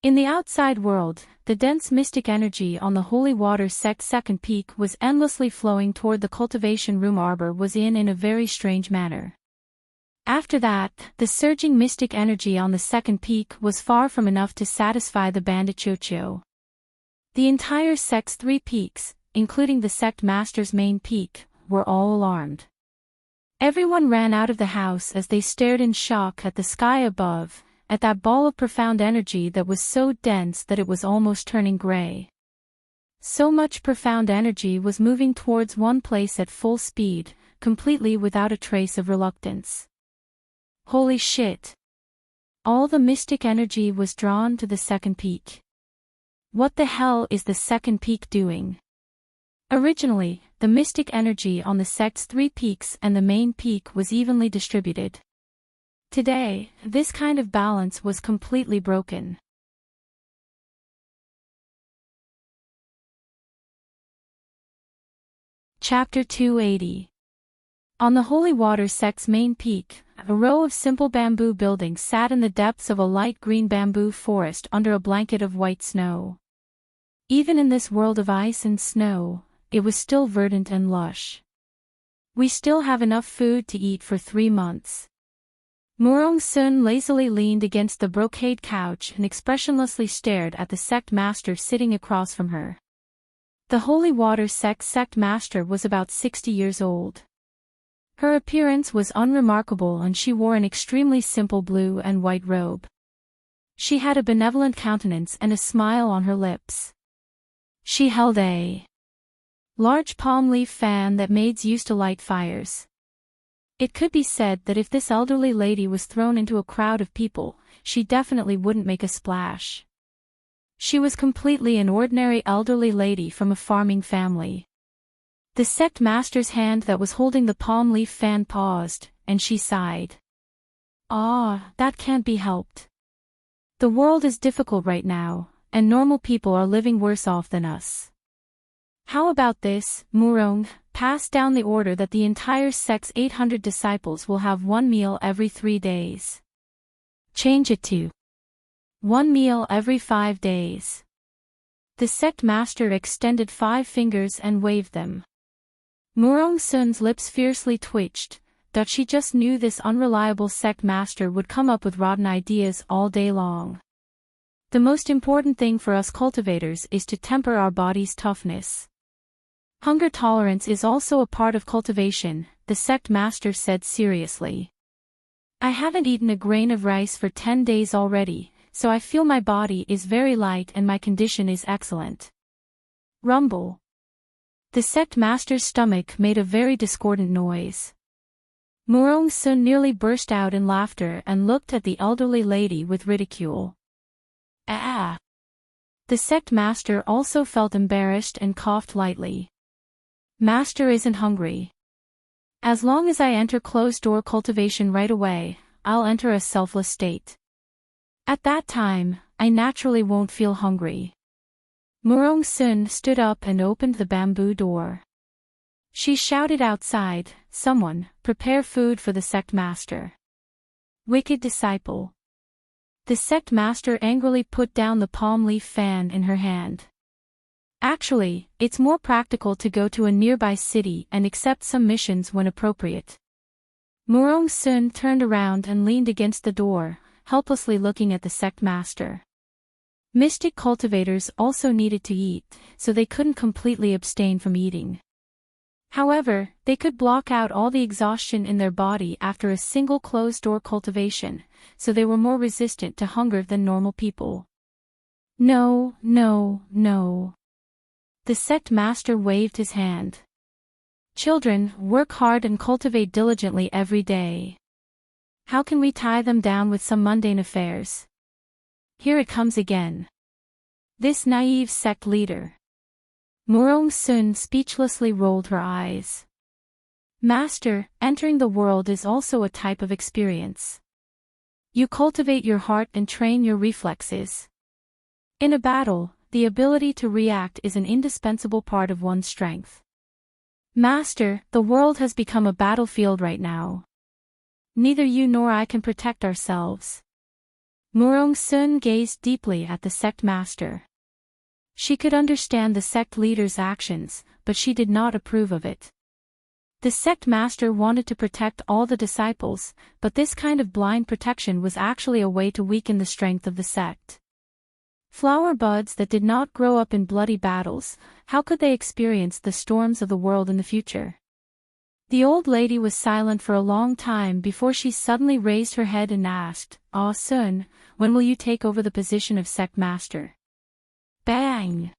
In the outside world, the dense mystic energy on the holy water sect's second peak was endlessly flowing toward the cultivation room Arbor was in a very strange manner. After that, the surging mystic energy on the second peak was far from enough to satisfy the bandit Cho-cho. The entire sect's 3 peaks, including the sect master's main peak, were all alarmed. Everyone ran out of the house as they stared in shock at the sky above, at that ball of profound energy that was so dense that it was almost turning gray. So much profound energy was moving towards one place at full speed, completely without a trace of reluctance. Holy shit! All the mystic energy was drawn to the second peak. What the hell is the second peak doing? Originally, the mystic energy on the sect's 3 peaks and the main peak was evenly distributed. Today, this kind of balance was completely broken. Chapter 280. On the Holy Water sect's main peak, a row of simple bamboo buildings sat in the depths of a light green bamboo forest under a blanket of white snow. Even in this world of ice and snow, it was still verdant and lush. We still have enough food to eat for 3 months. Murong Sun lazily leaned against the brocade couch and expressionlessly stared at the sect master sitting across from her. The Holy Water sect master was about 60 years old. Her appearance was unremarkable and she wore an extremely simple blue and white robe. She had a benevolent countenance and a smile on her lips. She held a large palm leaf fan that maids used to light fires. It could be said that if this elderly lady was thrown into a crowd of people, she definitely wouldn't make a splash. She was completely an ordinary elderly lady from a farming family. The sect master's hand that was holding the palm leaf fan paused, and she sighed. Ah, that can't be helped. The world is difficult right now, and normal people are living worse off than us. How about this, Murong? Pass down the order that the entire sect's 800 disciples will have 1 meal every 3 days. Change it to 1 meal every 5 days. The sect master extended 5 fingers and waved them. Murong Sun's lips fiercely twitched, that she just knew this unreliable sect master would come up with rotten ideas all day long. The most important thing for us cultivators is to temper our body's toughness. Hunger tolerance is also a part of cultivation, the sect master said seriously. I haven't eaten a grain of rice for 10 days already, so I feel my body is very light and my condition is excellent. Rumble. The sect master's stomach made a very discordant noise. Murong Sun nearly burst out in laughter and looked at the elderly lady with ridicule. Ah! The sect master also felt embarrassed and coughed lightly. Master isn't hungry. As long as I enter closed-door cultivation right away, I'll enter a selfless state. At that time, I naturally won't feel hungry. Murong Sun stood up and opened the bamboo door. She shouted outside, "Someone, prepare food for the sect master." Wicked disciple. The sect master angrily put down the palm leaf fan in her hand. Actually, it's more practical to go to a nearby city and accept some missions when appropriate. Murong Sun turned around and leaned against the door, helplessly looking at the sect master. Mystic cultivators also needed to eat, so they couldn't completely abstain from eating. However, they could block out all the exhaustion in their body after a single closed-door cultivation, so they were more resistant to hunger than normal people. No, no, no. The sect master waved his hand. Children, work hard and cultivate diligently every day. How can we tie them down with some mundane affairs? Here it comes again. This naive sect leader. Murong Sun speechlessly rolled her eyes. Master, entering the world is also a type of experience. You cultivate your heart and train your reflexes. In a battle, the ability to react is an indispensable part of one's strength. Master, the world has become a battlefield right now. Neither you nor I can protect ourselves. Murong Sun gazed deeply at the sect master. She could understand the sect leader's actions, but she did not approve of it. The sect master wanted to protect all the disciples, but this kind of blind protection was actually a way to weaken the strength of the sect. Flower buds that did not grow up in bloody battles, how could they experience the storms of the world in the future? The old lady was silent for a long time before she suddenly raised her head and asked, "Ah Sun, when will you take over the position of sect master?" Bang!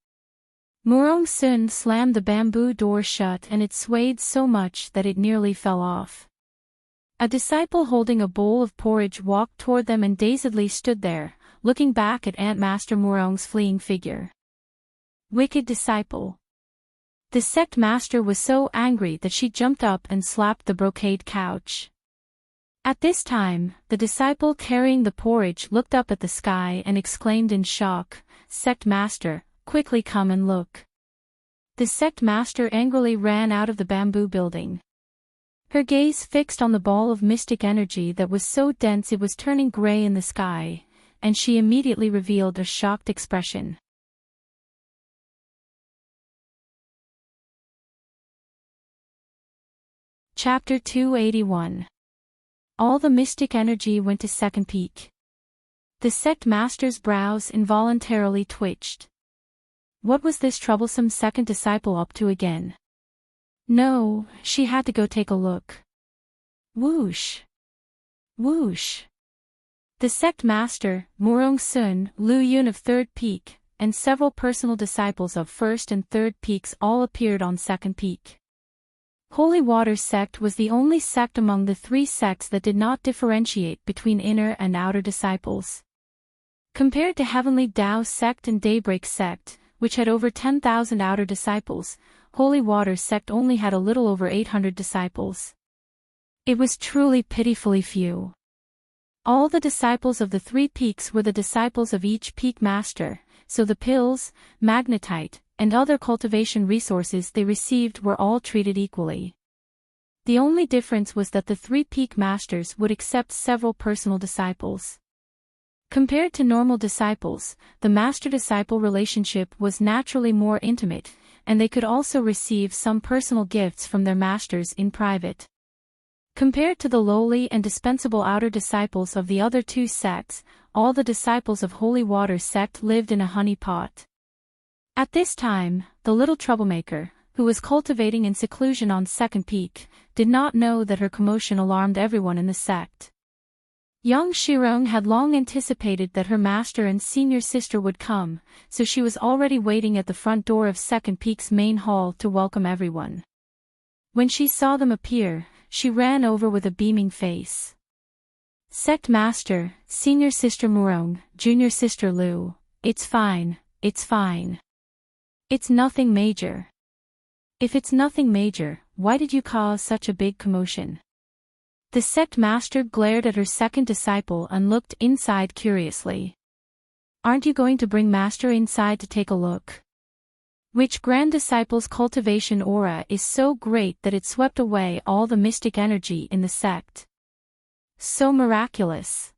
Murong Sun slammed the bamboo door shut and it swayed so much that it nearly fell off. A disciple holding a bowl of porridge walked toward them and dazedly stood there, looking back at Aunt Master Murong's fleeing figure. Wicked disciple. The sect master was so angry that she jumped up and slapped the brocade couch. At this time, the disciple carrying the porridge looked up at the sky and exclaimed in shock, "Sect master, quickly come and look." The sect master angrily ran out of the bamboo building. Her gaze fixed on the ball of mystic energy that was so dense it was turning gray in the sky, and she immediately revealed a shocked expression. Chapter 281. All the mystic energy went to second peak. The sect master's brows involuntarily twitched. What was this troublesome second disciple up to again? No, she had to go take a look. Whoosh! Whoosh! The sect master, Murong Sun, Lu Yun of third peak, and several personal disciples of first and third peaks all appeared on second peak. Holy Water sect was the only sect among the three sects that did not differentiate between inner and outer disciples. Compared to Heavenly Tao sect and Daybreak sect, which had over 10,000 outer disciples, Holy Water sect only had a little over 800 disciples. It was truly pitifully few. All the disciples of the three peaks were the disciples of each peak master, so the pills, magnetite, and other cultivation resources they received were all treated equally. The only difference was that the three peak masters would accept several personal disciples. Compared to normal disciples, the master-disciple relationship was naturally more intimate, and they could also receive some personal gifts from their masters in private. Compared to the lowly and dispensable outer disciples of the other two sects, all the disciples of Holy Water sect lived in a honey pot. At this time, the little troublemaker, who was cultivating in seclusion on second peak, did not know that her commotion alarmed everyone in the sect. Young Shirong had long anticipated that her master and senior sister would come, so she was already waiting at the front door of Second Peak's main hall to welcome everyone. When she saw them appear, she ran over with a beaming face. "Sect Master, Senior Sister Murong, Junior Sister Lu, it's fine, it's fine. It's nothing major." "If it's nothing major, why did you cause such a big commotion?" The sect master glared at her second disciple and looked inside curiously. "Aren't you going to bring master inside to take a look?" Which grand disciple's cultivation aura is so great that it swept away all the mystic energy in the sect. So miraculous.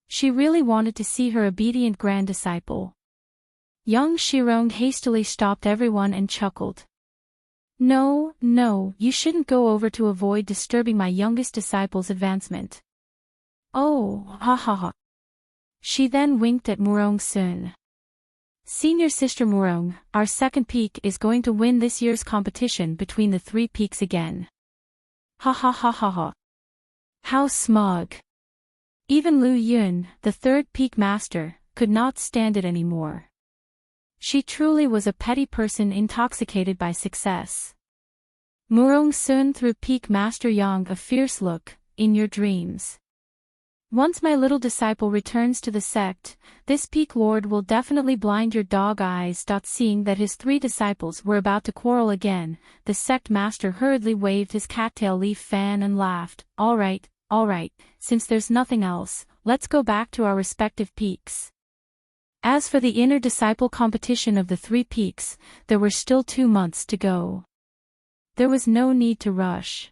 She really wanted to see her obedient grand disciple. Young Shirong hastily stopped everyone and chuckled. "No, no, you shouldn't go over to avoid disturbing my youngest disciple's advancement." "Oh, ha ha ha." She then winked at Murong Sun. "Senior Sister Murong, our second peak is going to win this year's competition between the three peaks again." Ha ha ha ha ha. How smug. Even Lu Yun, the third peak master, could not stand it anymore. She truly was a petty person intoxicated by success. Murong Sun threw Peak Master Yang a fierce look, "In your dreams. Once my little disciple returns to the sect, this Peak Lord will definitely blind your dog eyes." Seeing that his three disciples were about to quarrel again, the sect master hurriedly waved his cattail leaf fan and laughed. All right, since there's nothing else, let's go back to our respective peaks." As for the inner disciple competition of the three peaks, there were still 2 months to go. There was no need to rush.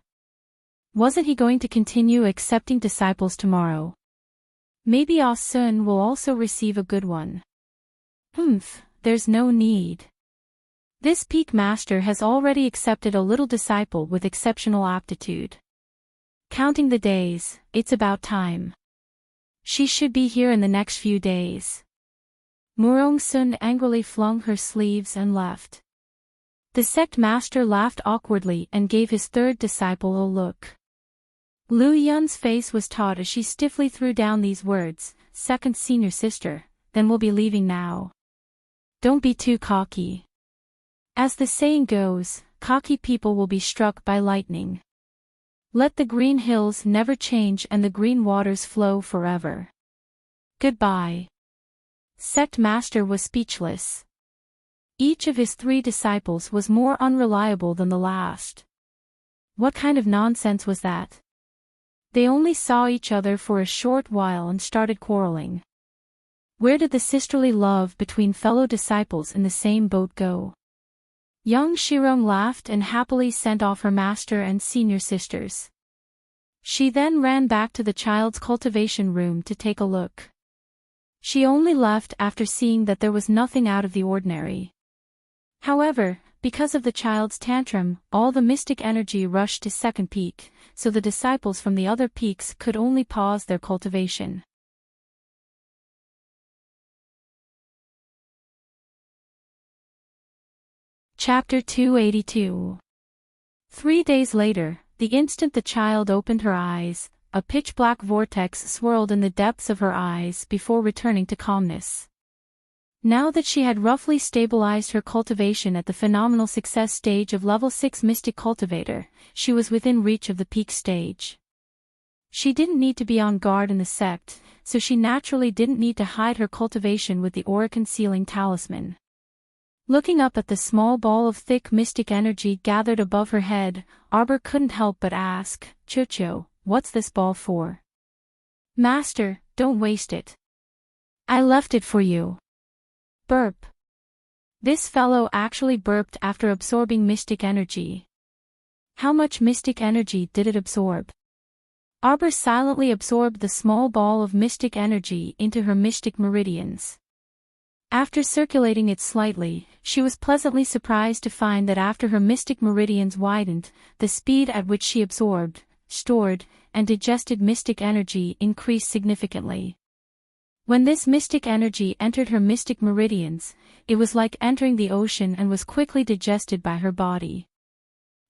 Wasn't he going to continue accepting disciples tomorrow? Maybe Ah Sun will also receive a good one. There's no need. This peak master has already accepted a little disciple with exceptional aptitude. Counting the days, it's about time. She should be here in the next few days. Murong Sun angrily flung her sleeves and left. The sect master laughed awkwardly and gave his third disciple a look. Lu Yun's face was taut as she stiffly threw down these words, "Second senior sister, then we'll be leaving now. Don't be too cocky. As the saying goes, cocky people will be struck by lightning. Let the green hills never change and the green waters flow forever. Goodbye." Sect master was speechless. Each of his 3 disciples was more unreliable than the last. What kind of nonsense was that? They only saw each other for a short while and started quarreling. Where did the sisterly love between fellow disciples in the same boat go? Young Shirong laughed and happily sent off her master and senior sisters. She then ran back to the child's cultivation room to take a look. She only left after seeing that there was nothing out of the ordinary. However, because of the child's tantrum, all the mystic energy rushed to second peak, so the disciples from the other peaks could only pause their cultivation. Chapter 282. 3 days later, the instant the child opened her eyes, a pitch-black vortex swirled in the depths of her eyes before returning to calmness. Now that she had roughly stabilized her cultivation at the phenomenal success stage of level 6 Mystic Cultivator, she was within reach of the peak stage. She didn't need to be on guard in the sect, so she naturally didn't need to hide her cultivation with the aura-concealing talisman. Looking up at the small ball of thick mystic energy gathered above her head, Arbor couldn't help but ask, "Chucho, what's this ball for?" "Master, don't waste it. I left it for you." Burp. This fellow actually burped after absorbing mystic energy. How much mystic energy did it absorb? Arbor silently absorbed the small ball of mystic energy into her mystic meridians. After circulating it slightly, she was pleasantly surprised to find that after her mystic meridians widened, the speed at which she absorbed, stored, and digested mystic energy increased significantly. When this mystic energy entered her mystic meridians, it was like entering the ocean and was quickly digested by her body.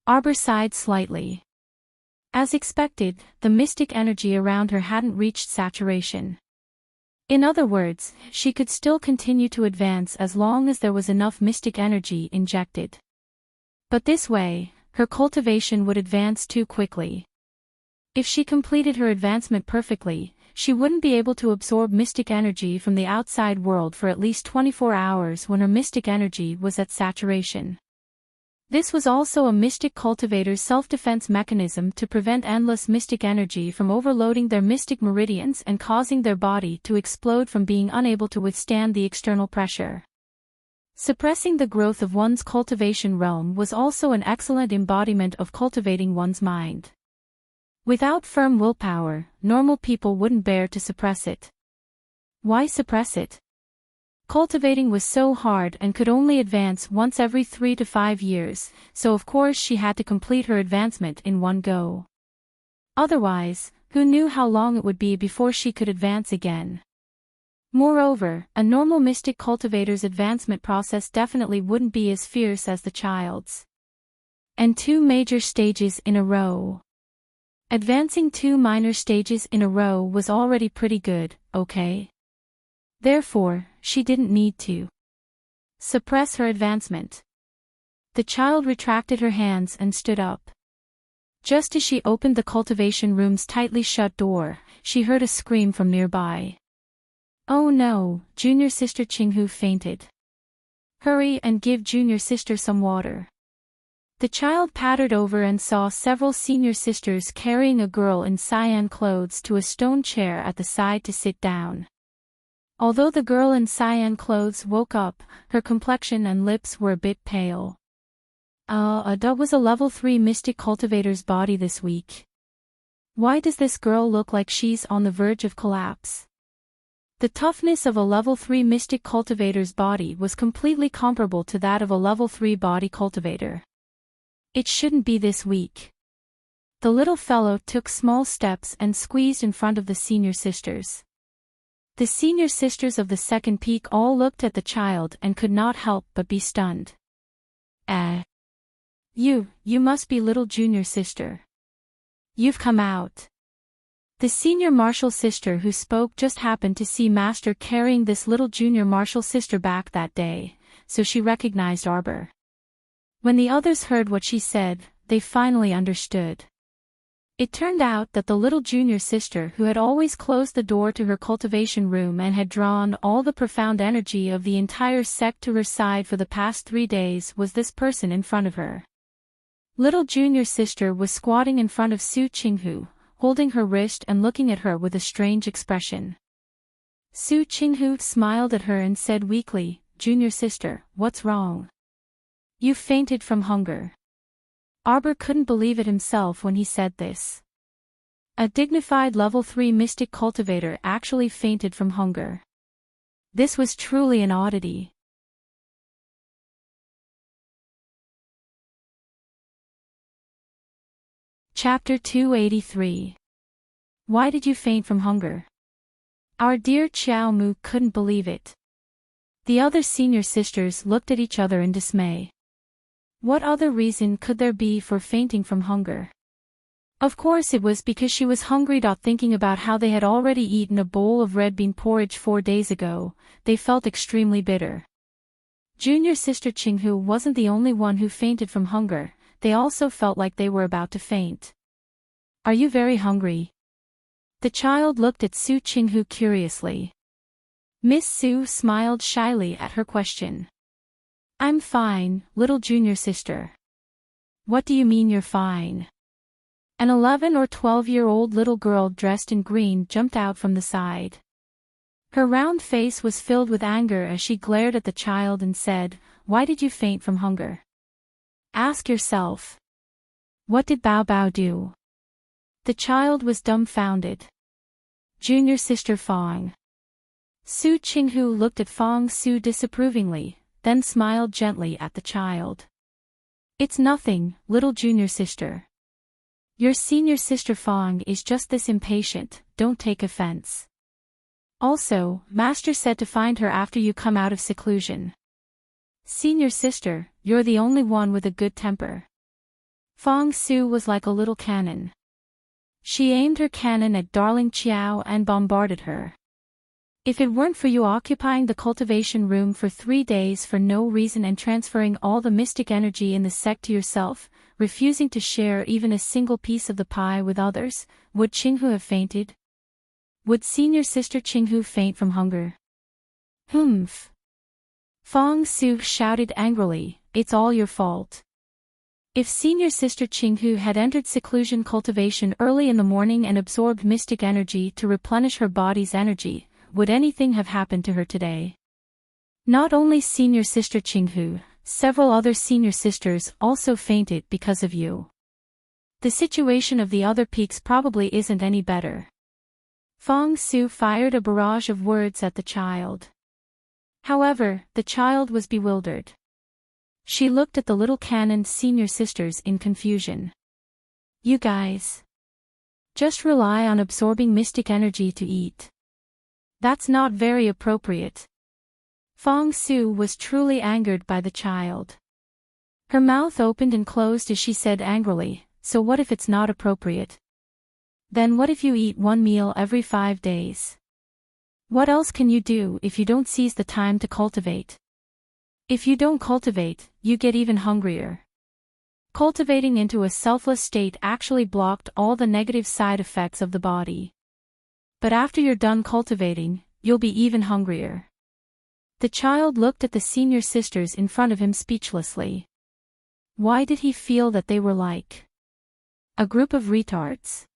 Arbor sighed slightly. As expected, the mystic energy around her hadn't reached saturation. In other words, she could still continue to advance as long as there was enough mystic energy injected. But this way, her cultivation would advance too quickly. If she completed her advancement perfectly, she wouldn't be able to absorb mystic energy from the outside world for at least 24 hours when her mystic energy was at saturation. This was also a mystic cultivator's self-defense mechanism to prevent endless mystic energy from overloading their mystic meridians and causing their body to explode from being unable to withstand the external pressure. Suppressing the growth of one's cultivation realm was also an excellent embodiment of cultivating one's mind. Without firm willpower, normal people wouldn't bear to suppress it. Why suppress it? Cultivating was so hard and could only advance once every 3 to 5 years, so of course she had to complete her advancement in one go. Otherwise, who knew how long it would be before she could advance again? Moreover, a normal mystic cultivator's advancement process definitely wouldn't be as fierce as the child's. And 2 major stages in a row. Advancing 2 minor stages in a row was already pretty good, okay? Therefore, she didn't need to suppress her advancement. The child retracted her hands and stood up. Just as she opened the cultivation room's tightly shut door, she heard a scream from nearby. "Oh no, junior sister Qinghu fainted. Hurry and give junior sister some water." The child pattered over and saw several senior sisters carrying a girl in cyan clothes to a stone chair at the side to sit down. Although the girl in cyan clothes woke up, her complexion and lips were a bit pale. That was a level 3 mystic cultivator's body this week. Why does this girl look like she's on the verge of collapse? The toughness of a level 3 mystic cultivator's body was completely comparable to that of a level 3 body cultivator. It shouldn't be this weak. The little fellow took small steps and squeezed in front of the senior sisters. The senior sisters of the second peak all looked at the child and could not help but be stunned. You must be little junior sister. You've come out. The senior martial sister who spoke just happened to see Master carrying this little junior martial sister back that day, so she recognized Arbor. When the others heard what she said, they finally understood. It turned out that the little junior sister who had always closed the door to her cultivation room and had drawn all the profound energy of the entire sect to her side for the past 3 days was this person in front of her. Little junior sister was squatting in front of Su Qinghu, holding her wrist and looking at her with a strange expression. Su Qinghu smiled at her and said weakly, "Junior sister, what's wrong? You fainted from hunger." Arbor couldn't believe it himself when he said this. A dignified level 3 mystic cultivator actually fainted from hunger. This was truly an oddity. Chapter 283. Why did you faint from hunger? Our dear Xiao Mu couldn't believe it. The other senior sisters looked at each other in dismay. What other reason could there be for fainting from hunger? Of course it was because she was hungry. Thinking about how they had already eaten a bowl of red bean porridge 4 days ago, they felt extremely bitter. Junior sister Qinghu wasn't the only one who fainted from hunger, they also felt like they were about to faint. Are you very hungry? The child looked at Su Qinghu curiously. Miss Su smiled shyly at her question. I'm fine, little junior sister. What do you mean you're fine? An 11 or 12-year-old little girl dressed in green jumped out from the side. Her round face was filled with anger as she glared at the child and said, "Why did you faint from hunger? Ask yourself. What did Bao Bao do?" The child was dumbfounded. Junior sister Fong. Su Qinghu looked at Fong Su disapprovingly, then smiled gently at the child. It's nothing, little junior sister. Your senior sister Fong is just this impatient, don't take offense. Also, Master said to find her after you come out of seclusion. Senior sister, you're the only one with a good temper. Fong Su was like a little cannon. She aimed her cannon at darling Qiao and bombarded her. If it weren't for you occupying the cultivation room for 3 days for no reason and transferring all the mystic energy in the sect to yourself, refusing to share even a single piece of the pie with others, would Qinghu have fainted? Would senior sister Qinghu faint from hunger? Humph. Fong Su shouted angrily, it's all your fault. If senior sister Qinghu had entered seclusion cultivation early in the morning and absorbed mystic energy to replenish her body's energy, would anything have happened to her today? Not only senior sister Qinghu, several other senior sisters also fainted because of you. The situation of the other peaks probably isn't any better. Fong Su fired a barrage of words at the child. However, the child was bewildered. She looked at the little cannon senior sisters in confusion. You guys just rely on absorbing mystic energy to eat. That's not very appropriate. Fong Su was truly angered by the child. Her mouth opened and closed as she said angrily, so what if it's not appropriate? Then what if you eat 1 meal every 5 days? What else can you do if you don't seize the time to cultivate? If you don't cultivate, you get even hungrier. Cultivating into a selfless state actually blocked all the negative side effects of the body. But after you're done cultivating, you'll be even hungrier. The child looked at the senior sisters in front of him speechlessly. Why did he feel that they were like a group of retards?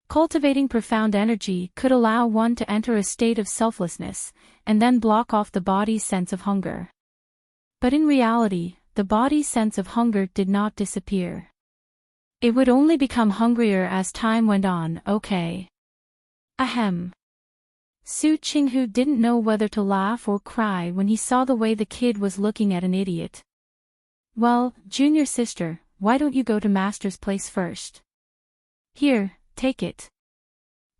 Cultivating profound energy could allow one to enter a state of selflessness, and then block off the body's sense of hunger. But in reality, the body's sense of hunger did not disappear. It would only become hungrier as time went on, okay. Ahem. Su Qinghu didn't know whether to laugh or cry when he saw the way the kid was looking at an idiot. Well, junior sister, why don't you go to Master's place first? Here, take it.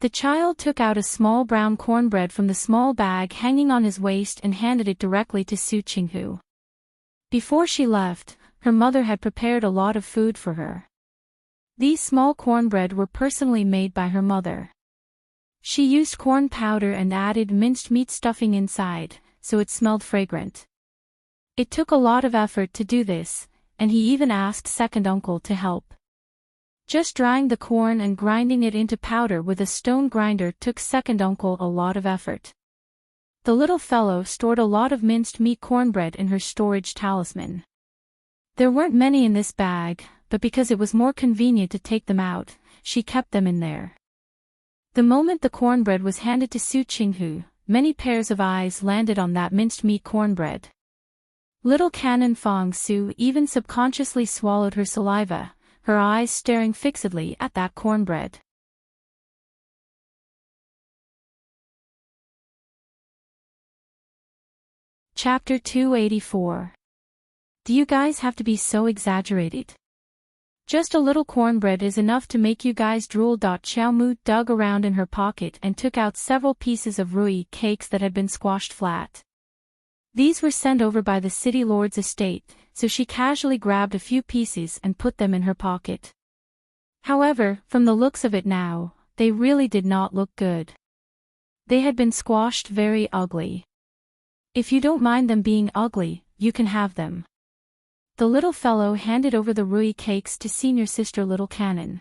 The child took out a small brown cornbread from the small bag hanging on his waist and handed it directly to Su Qinghu. Before she left, her mother had prepared a lot of food for her. These small cornbread were personally made by her mother. She used corn powder and added minced meat stuffing inside, so it smelled fragrant. It took a lot of effort to do this, and he even asked second uncle to help. Just drying the corn and grinding it into powder with a stone grinder took second uncle a lot of effort. The little fellow stored a lot of minced meat cornbread in her storage talisman. There weren't many in this bag, but because it was more convenient to take them out, she kept them in there. The moment the cornbread was handed to Su Qinghu, many pairs of eyes landed on that minced meat cornbread. Little Canon Fong Su even subconsciously swallowed her saliva, her eyes staring fixedly at that cornbread. Chapter 284. Do you guys have to be so exaggerated? Just a little cornbread is enough to make you guys drool. Xiao Mu dug around in her pocket and took out several pieces of rui cakes that had been squashed flat. These were sent over by the city lord's estate, so she casually grabbed a few pieces and put them in her pocket. However, from the looks of it now, they really did not look good. They had been squashed very ugly. If you don't mind them being ugly, you can have them. The little fellow handed over the rui cakes to senior sister Little Canon.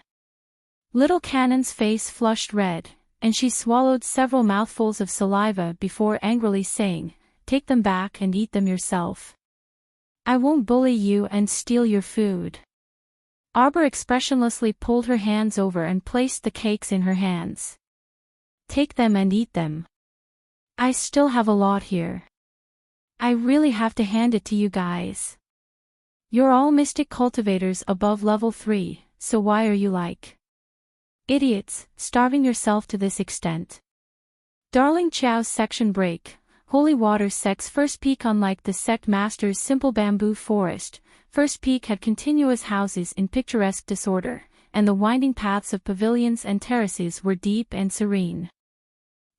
Little Canon's face flushed red, and she swallowed several mouthfuls of saliva before angrily saying, "Take them back and eat them yourself. I won't bully you and steal your food." Arbor expressionlessly pulled her hands over and placed the cakes in her hands. "Take them and eat them. I still have a lot here. I really have to hand it to you guys. You're all mystic cultivators above level 3, so why are you like idiots, starving yourself to this extent?" Darling Chow's section break. Holy Water Sect's first peak. Unlike the sect master's simple bamboo forest, First Peak had continuous houses in picturesque disorder, and the winding paths of pavilions and terraces were deep and serene.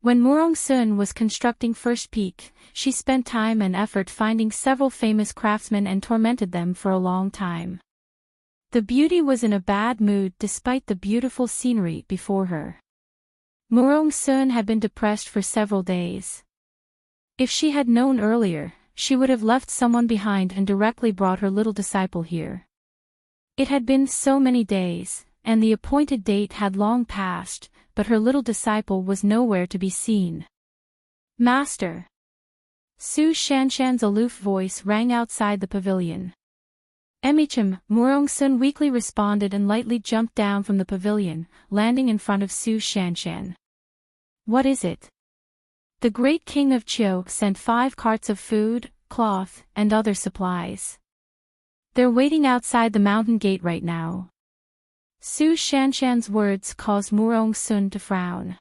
When Murong Sun was constructing First Peak, she spent time and effort finding several famous craftsmen and tormented them for a long time. The beauty was in a bad mood despite the beautiful scenery before her. Murong Sun had been depressed for several days. If she had known earlier, she would have left someone behind and directly brought her little disciple here. It had been so many days, and the appointed date had long passed, but her little disciple was nowhere to be seen. "Master!" Su Shanshan's aloof voice rang outside the pavilion. "Emichim," Murong Sun weakly responded and lightly jumped down from the pavilion, landing in front of Su Shanshan. "What is it?" "The great king of Chio sent 5 carts of food, cloth, and other supplies. They're waiting outside the mountain gate right now." Su Shanshan's words caused Murong Sun to frown.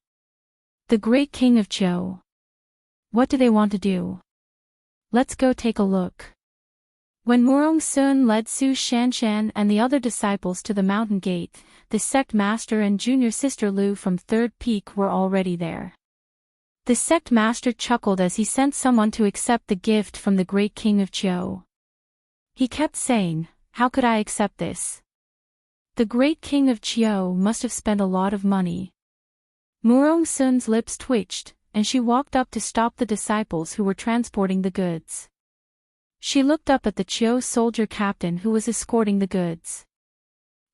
"The great king of Chio? What do they want to do? Let's go take a look." When Murong Sun led Su Shanshan and the other disciples to the mountain gate, the sect master and junior sister Lu from Third Peak were already there. The sect master chuckled as he sent someone to accept the gift from the great king of Chio. He kept saying, "How could I accept this? The great king of Chio must have spent a lot of money." Murong Sun's lips twitched, and she walked up to stop the disciples who were transporting the goods. She looked up at the Chio soldier captain who was escorting the goods.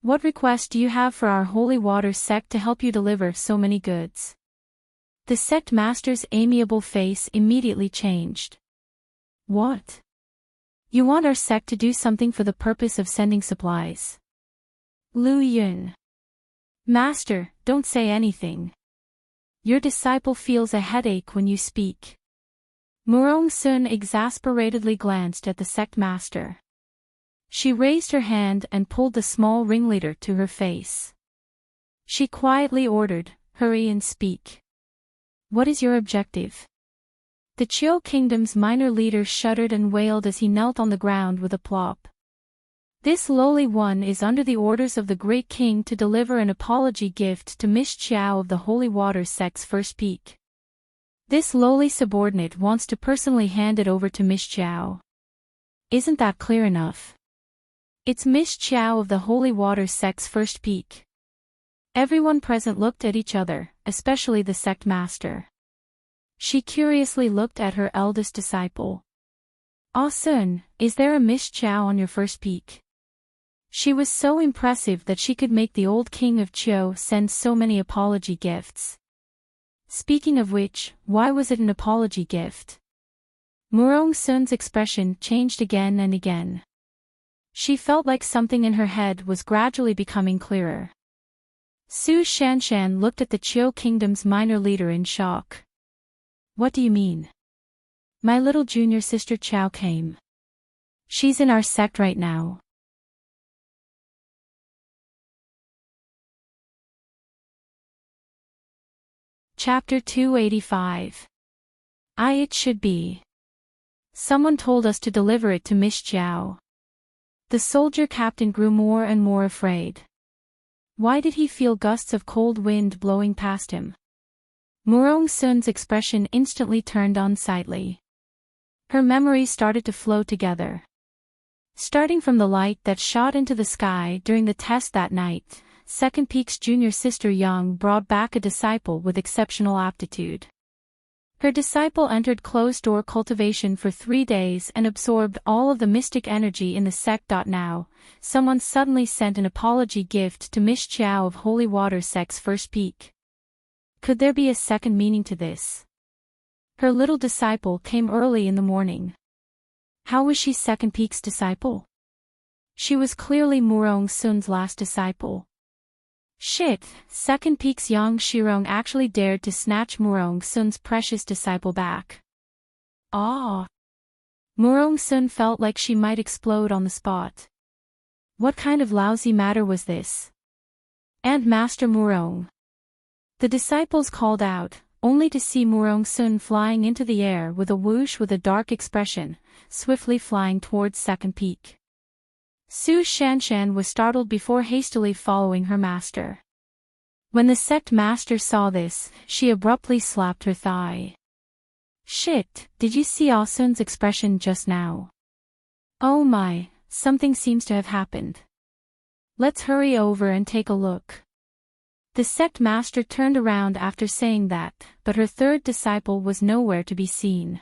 "What request do you have for our holy water sect to help you deliver so many goods?" The sect master's amiable face immediately changed. "What? You want our sect to do something for the purpose of sending supplies?" "Lu Yun." "Master, don't say anything. Your disciple feels a headache when you speak." Murong Sun exasperatedly glanced at the sect master. She raised her hand and pulled the small ringleader to her face. She quietly ordered, "Hurry and speak. What is your objective?" The Chio Kingdom's minor leader shuddered and wailed as he knelt on the ground with a plop. "This lowly one is under the orders of the great king to deliver an apology gift to Miss Chiao of the Holy Water Sect's First Peak. This lowly subordinate wants to personally hand it over to Miss Chiao. Isn't that clear enough?" It's Miss Chiao of the Holy Water sect's first peak. Everyone present looked at each other, especially the sect master. She curiously looked at her eldest disciple. "Ah Sun, is there a Miss Chiao on your first peak?" She was so impressive that she could make the old king of Chiao send so many apology gifts. Speaking of which, why was it an apology gift? Murong Sun's expression changed again and again. She felt like something in her head was gradually becoming clearer. Su Shanshan looked at the Chiao Kingdom's minor leader in shock. "What do you mean? My little junior sister Chiao came. She's in our sect right now." Chapter 285. It should be. Someone told us to deliver it to Miss Chiao. The soldier captain grew more and more afraid. Why did he feel gusts of cold wind blowing past him? Murong Sun's expression instantly turned unsightly. Her memories started to flow together. Starting from the light that shot into the sky during the test that night, Second Peak's junior sister Young brought back a disciple with exceptional aptitude. Her disciple entered closed-door cultivation for 3 days and absorbed all of the mystic energy in the sect. Now, someone suddenly sent an apology gift to Miss Chiao of Holy Water sect's first peak. Could there be a second meaning to this? Her little disciple came early in the morning. How was she Second Peak's disciple? She was clearly Murong Sun's last disciple. Shit, Second Peak's Yang Shirong actually dared to snatch Murong Sun's precious disciple back. Ah! Murong Sun felt like she might explode on the spot. What kind of lousy matter was this? And Master Murong. The disciples called out, only to see Murong Sun flying into the air with a whoosh with a dark expression, swiftly flying towards Second Peak. Su Shanshan was startled before hastily following her master. When the sect master saw this, she abruptly slapped her thigh. Shit, did you see Ah Sun's expression just now? Oh my, something seems to have happened. Let's hurry over and take a look. The sect master turned around after saying that, but her third disciple was nowhere to be seen.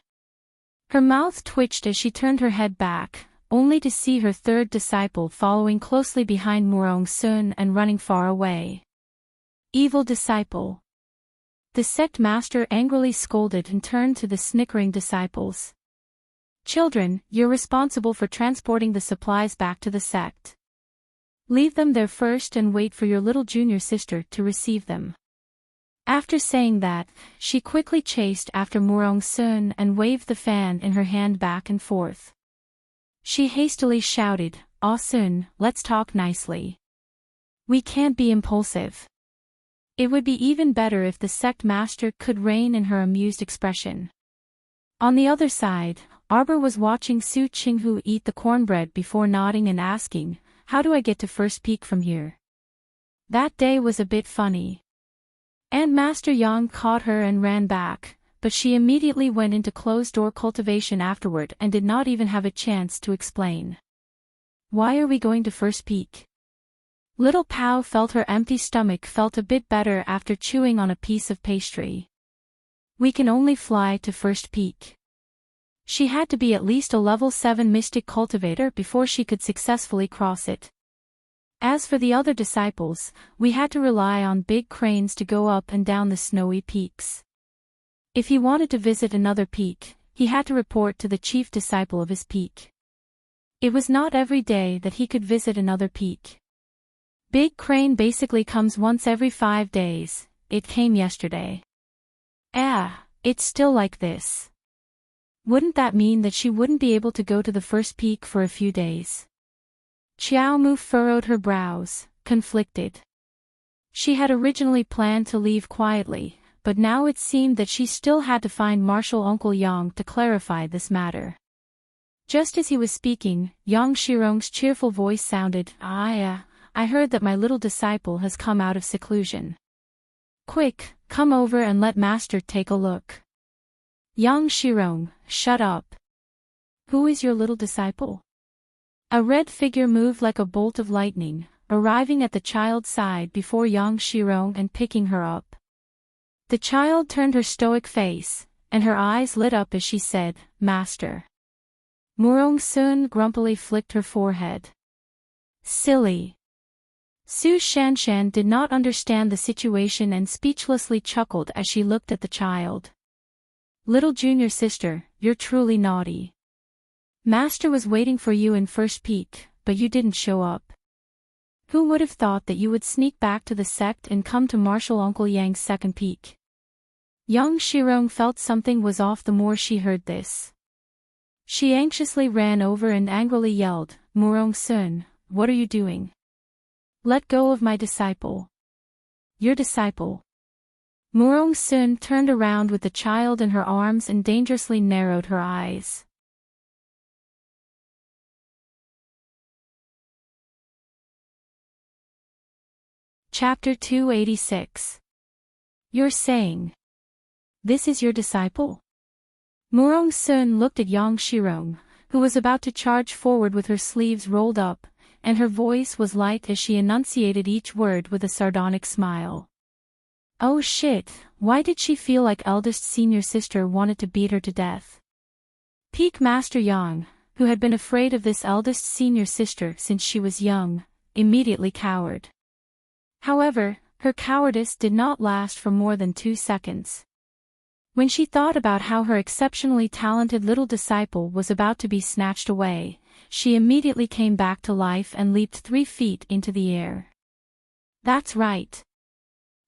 Her mouth twitched as she turned her head back, only to see her third disciple following closely behind Murong Sun and running far away. Evil disciple. The sect master angrily scolded and turned to the snickering disciples. Children, you're responsible for transporting the supplies back to the sect. Leave them there first and wait for your little junior sister to receive them. After saying that, she quickly chased after Murong Sun and waved the fan in her hand back and forth. She hastily shouted, Ah Sun, let's talk nicely. We can't be impulsive. It would be even better if the sect master could rein in her amused expression. On the other side, Arbor was watching Su Qinghu eat the cornbread before nodding and asking, how do I get to first peak from here? That day was a bit funny. And Master Yang caught her and ran back, but she immediately went into closed-door cultivation afterward and did not even have a chance to explain. Why are we going to first peak? Little Pao felt her empty stomach felt a bit better after chewing on a piece of pastry. We can only fly to first peak. She had to be at least a level 7 mystic cultivator before she could successfully cross it. As for the other disciples, we had to rely on big cranes to go up and down the snowy peaks. If he wanted to visit another peak, he had to report to the chief disciple of his peak. It was not every day that he could visit another peak. Big crane basically comes once every 5 days, it came yesterday. It's still like this. Wouldn't that mean that she wouldn't be able to go to the first peak for a few days? Chiao Mu furrowed her brows, conflicted. She had originally planned to leave quietly, but now it seemed that she still had to find Marshal Uncle Yang to clarify this matter. Just as he was speaking, Yang Shirong's cheerful voice sounded, I heard that my little disciple has come out of seclusion. Quick, come over and let Master take a look. Yang Shirong, shut up. Who is your little disciple? A red figure moved like a bolt of lightning, arriving at the child's side before Yang Shirong and picking her up. The child turned her stoic face, and her eyes lit up as she said, "Master." Murong Sun grumpily flicked her forehead. "Silly." Su Shanshan did not understand the situation and speechlessly chuckled as she looked at the child. "Little junior sister, you're truly naughty. Master was waiting for you in first peak, but you didn't show up. Who would have thought that you would sneak back to the sect and come to marshal Uncle Yang's second peak?" Yang Shirong felt something was off the more she heard this. She anxiously ran over and angrily yelled, "Murong Sun, what are you doing? Let go of my disciple." "Your disciple?" Murong Sun turned around with the child in her arms and dangerously narrowed her eyes. Chapter 286. You're saying this is your disciple? Murong Sun looked at Yang Shirong, who was about to charge forward with her sleeves rolled up, and her voice was light as she enunciated each word with a sardonic smile. Oh shit, why did she feel like eldest senior sister wanted to beat her to death? Peak Master Yang, who had been afraid of this eldest senior sister since she was young, immediately cowered. However, her cowardice did not last for more than 2 seconds. When she thought about how her exceptionally talented little disciple was about to be snatched away, she immediately came back to life and leaped 3 feet into the air. That's right.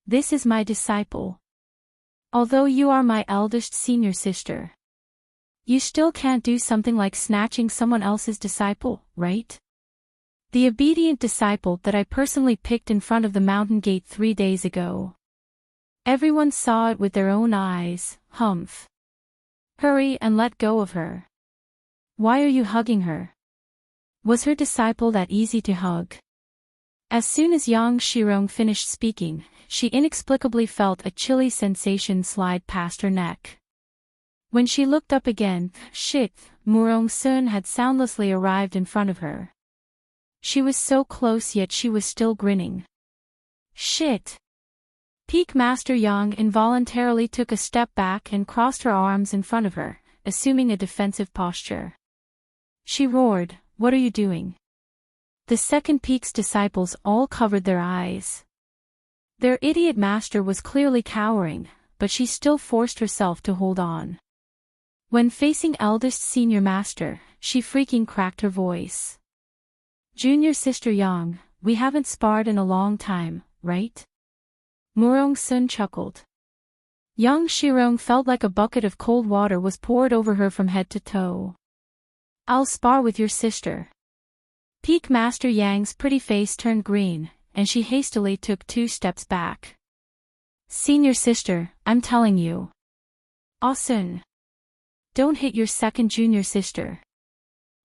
This is my disciple. Although you are my eldest senior sister, you still can't do something like snatching someone else's disciple, right? The obedient disciple that I personally picked in front of the mountain gate 3 days ago. Everyone saw it with their own eyes, humph. Hurry and let go of her. Why are you hugging her? Was her disciple that easy to hug? As soon as Yang Shirong finished speaking, she inexplicably felt a chilly sensation slide past her neck. When she looked up again, shit, Murong Sun had soundlessly arrived in front of her. She was so close yet she was still grinning. Shit. Peak Master Yang involuntarily took a step back and crossed her arms in front of her, assuming a defensive posture. She roared, "What are you doing?" The second peak's disciples all covered their eyes. Their idiot master was clearly cowering, but she still forced herself to hold on. When facing eldest senior master, she freaking cracked her voice. "Junior sister Yang, we haven't sparred in a long time, right?" Murong Sun chuckled. Yang Shirong felt like a bucket of cold water was poured over her from head to toe. "I'll spar with your sister." Peak Master Yang's pretty face turned green, and she hastily took 2 steps back. "Senior sister, I'm telling you. Sun. Don't hit your second junior sister.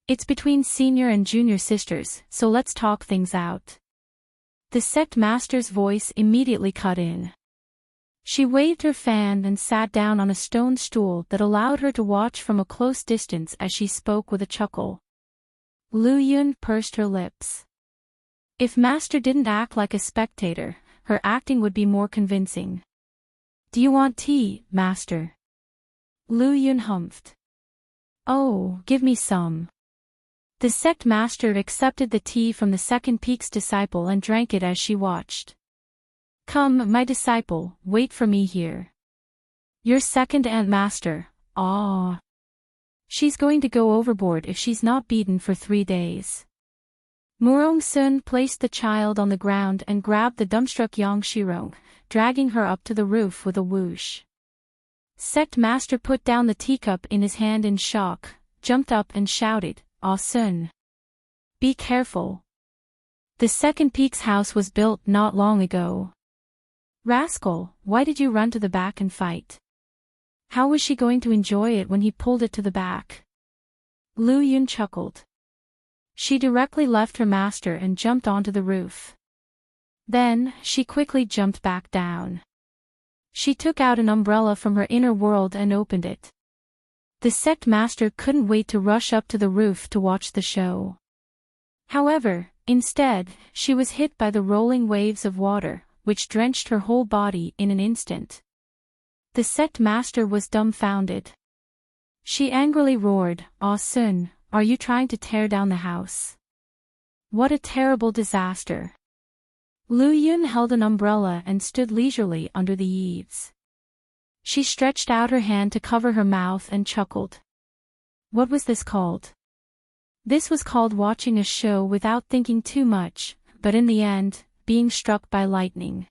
It's between senior and junior sisters, so let's talk things out." The sect master's voice immediately cut in. She waved her fan and sat down on a stone stool that allowed her to watch from a close distance as she spoke with a chuckle. Lu Yun pursed her lips. If Master didn't act like a spectator, her acting would be more convincing. "Do you want tea, Master?" Lu Yun humphed. "Oh, give me some." The sect master accepted the tea from the second peak's disciple and drank it as she watched. "Come, my disciple, wait for me here. Your second aunt master, ah. She's going to go overboard if she's not beaten for 3 days." Murong Sun placed the child on the ground and grabbed the dumbstruck Yang Shirong, dragging her up to the roof with a whoosh. Sect master put down the teacup in his hand in shock, jumped up and shouted, Sun. Be careful. The second peak's house was built not long ago. Rascal, why did you run to the back and fight? How was she going to enjoy it when he pulled it to the back? Lu Yun chuckled. She directly left her master and jumped onto the roof. Then, she quickly jumped back down. She took out an umbrella from her inner world and opened it. The sect master couldn't wait to rush up to the roof to watch the show. However, instead, she was hit by the rolling waves of water, which drenched her whole body in an instant. The sect master was dumbfounded. She angrily roared, "Ah Sun, are you trying to tear down the house? What a terrible disaster." Lu Yun held an umbrella and stood leisurely under the eaves. She stretched out her hand to cover her mouth and chuckled. What was this called? This was called watching a show without thinking too much, but in the end, being struck by lightning.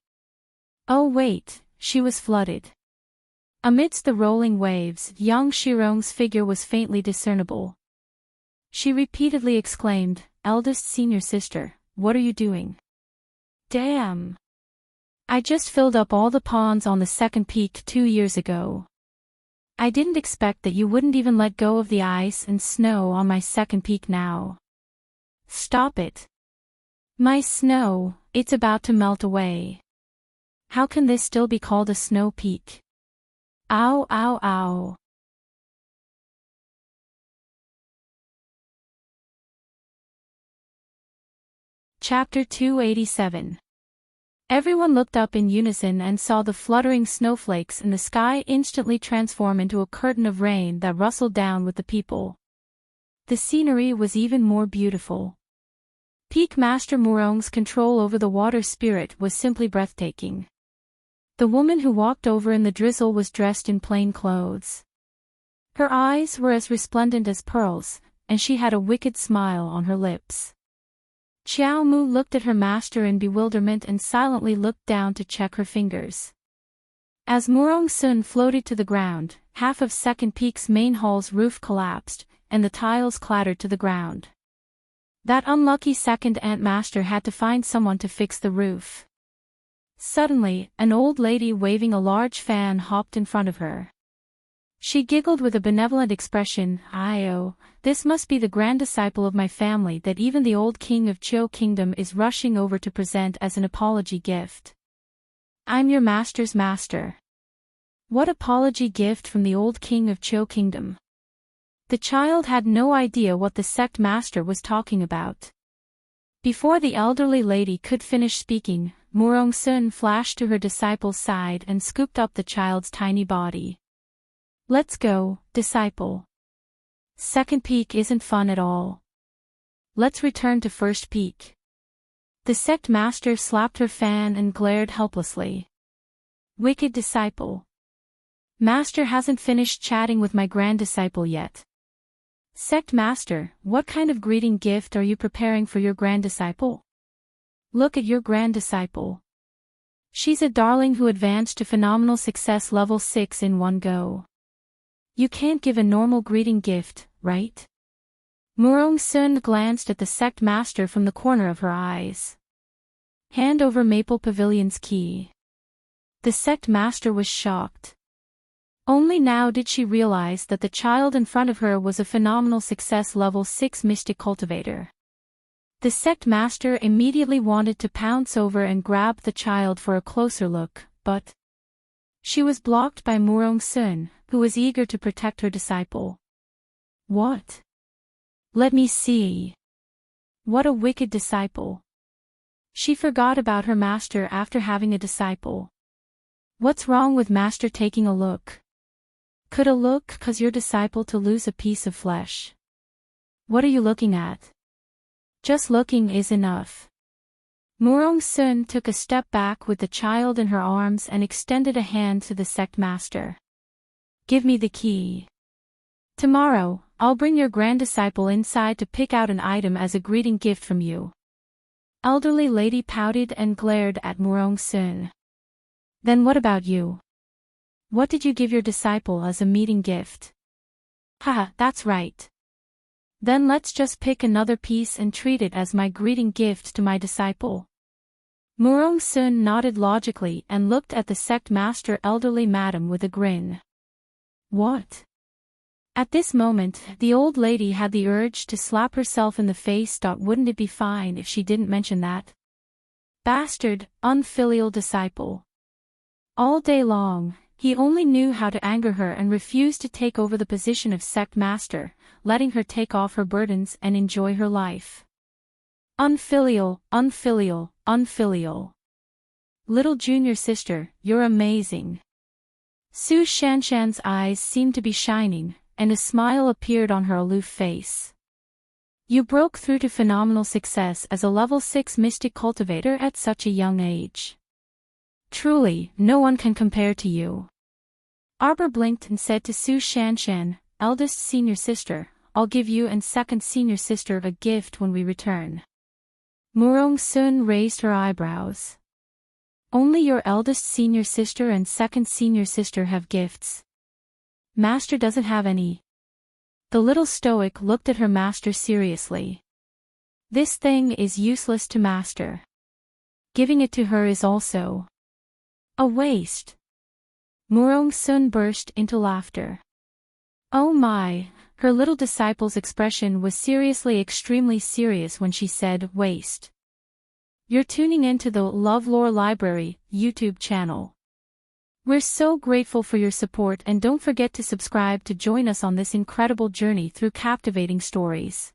Oh wait, she was flooded. Amidst the rolling waves, young Shirong's figure was faintly discernible. She repeatedly exclaimed, "Eldest senior sister, what are you doing?" "Damn! I just filled up all the ponds on the second peak 2 years ago. I didn't expect that you wouldn't even let go of the ice and snow on my second peak now. Stop it. My snow, it's about to melt away. How can this still be called a snow peak? Ow, ow, ow." Chapter 287. Everyone looked up in unison and saw the fluttering snowflakes in the sky instantly transform into a curtain of rain that rustled down with the people. The scenery was even more beautiful. Peak Master Murong's control over the water spirit was simply breathtaking. The woman who walked over in the drizzle was dressed in plain clothes. Her eyes were as resplendent as pearls, and she had a wicked smile on her lips. Xiao Mu looked at her master in bewilderment and silently looked down to check her fingers. As Murong Sun floated to the ground, half of Second Peak's main hall's roof collapsed, and the tiles clattered to the ground. That unlucky second Ant Master had to find someone to fix the roof. Suddenly, an old lady waving a large fan hopped in front of her. She giggled with a benevolent expression, "Oh, this must be the grand disciple of my family that even the old king of Chou Kingdom is rushing over to present as an apology gift. I'm your master's master." What apology gift from the old king of Chou Kingdom? The child had no idea what the sect master was talking about. Before the elderly lady could finish speaking, Murong Sun flashed to her disciple's side and scooped up the child's tiny body. "Let's go, disciple. Second peak isn't fun at all. Let's return to first peak." The sect master slapped her fan and glared helplessly. "Wicked disciple. Master hasn't finished chatting with my grand disciple yet." "Sect master, what kind of greeting gift are you preparing for your grand disciple? Look at your grand disciple. She's a darling who advanced to phenomenal success level 6 in one go. You can't give a normal greeting gift, right?" Murong Sun glanced at the sect master from the corner of her eyes. "Hand over Maple Pavilion's key." The sect master was shocked. Only now did she realize that the child in front of her was a phenomenal success level 6 mystic cultivator. The sect master immediately wanted to pounce over and grab the child for a closer look, but she was blocked by Murong Sun, who was eager to protect her disciple. "What? Let me see. What a wicked disciple." She forgot about her master after having a disciple. What's wrong with master taking a look? Could a look cause your disciple to lose a piece of flesh? What are you looking at? Just looking is enough. Murong Sun took a step back with the child in her arms and extended a hand to the sect master. "Give me the key. Tomorrow, I'll bring your grand disciple inside to pick out an item as a greeting gift from you." Elderly lady pouted and glared at Murong Sun. "Then what about you? What did you give your disciple as a meeting gift?" "Haha, that's right. Then let's just pick another piece and treat it as my greeting gift to my disciple." Murong Sun nodded logically and looked at the sect master elderly madam with a grin. What? At this moment, the old lady had the urge to slap herself in the face. Wouldn't it be fine if she didn't mention that? Bastard, unfilial disciple. All day long, he only knew how to anger her and refused to take over the position of sect master, letting her take off her burdens and enjoy her life. Unfilial, unfilial, unfilial. Little junior sister, you're amazing. Su Shanshan's eyes seemed to be shining, and a smile appeared on her aloof face. You broke through to phenomenal success as a level 6 mystic cultivator at such a young age. Truly, no one can compare to you. Arbor blinked and said to Su Shanshan, eldest senior sister, I'll give you and second senior sister a gift when we return. Murong Sun raised her eyebrows. Only your eldest senior sister and second senior sister have gifts. Master doesn't have any. The little stoic looked at her master seriously. This thing is useless to master. Giving it to her is also a waste. Murong Sun burst into laughter. Oh my, her little disciple's expression was seriously extremely serious when she said waste. You're tuning into the LoveLore Library YouTube channel. We're so grateful for your support and don't forget to subscribe to join us on this incredible journey through captivating stories.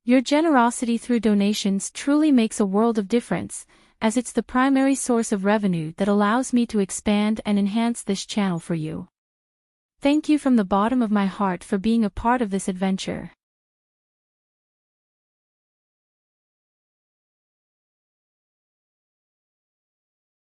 Your generosity through donations truly makes a world of difference, as it's the primary source of revenue that allows me to expand and enhance this channel for you. Thank you from the bottom of my heart for being a part of this adventure.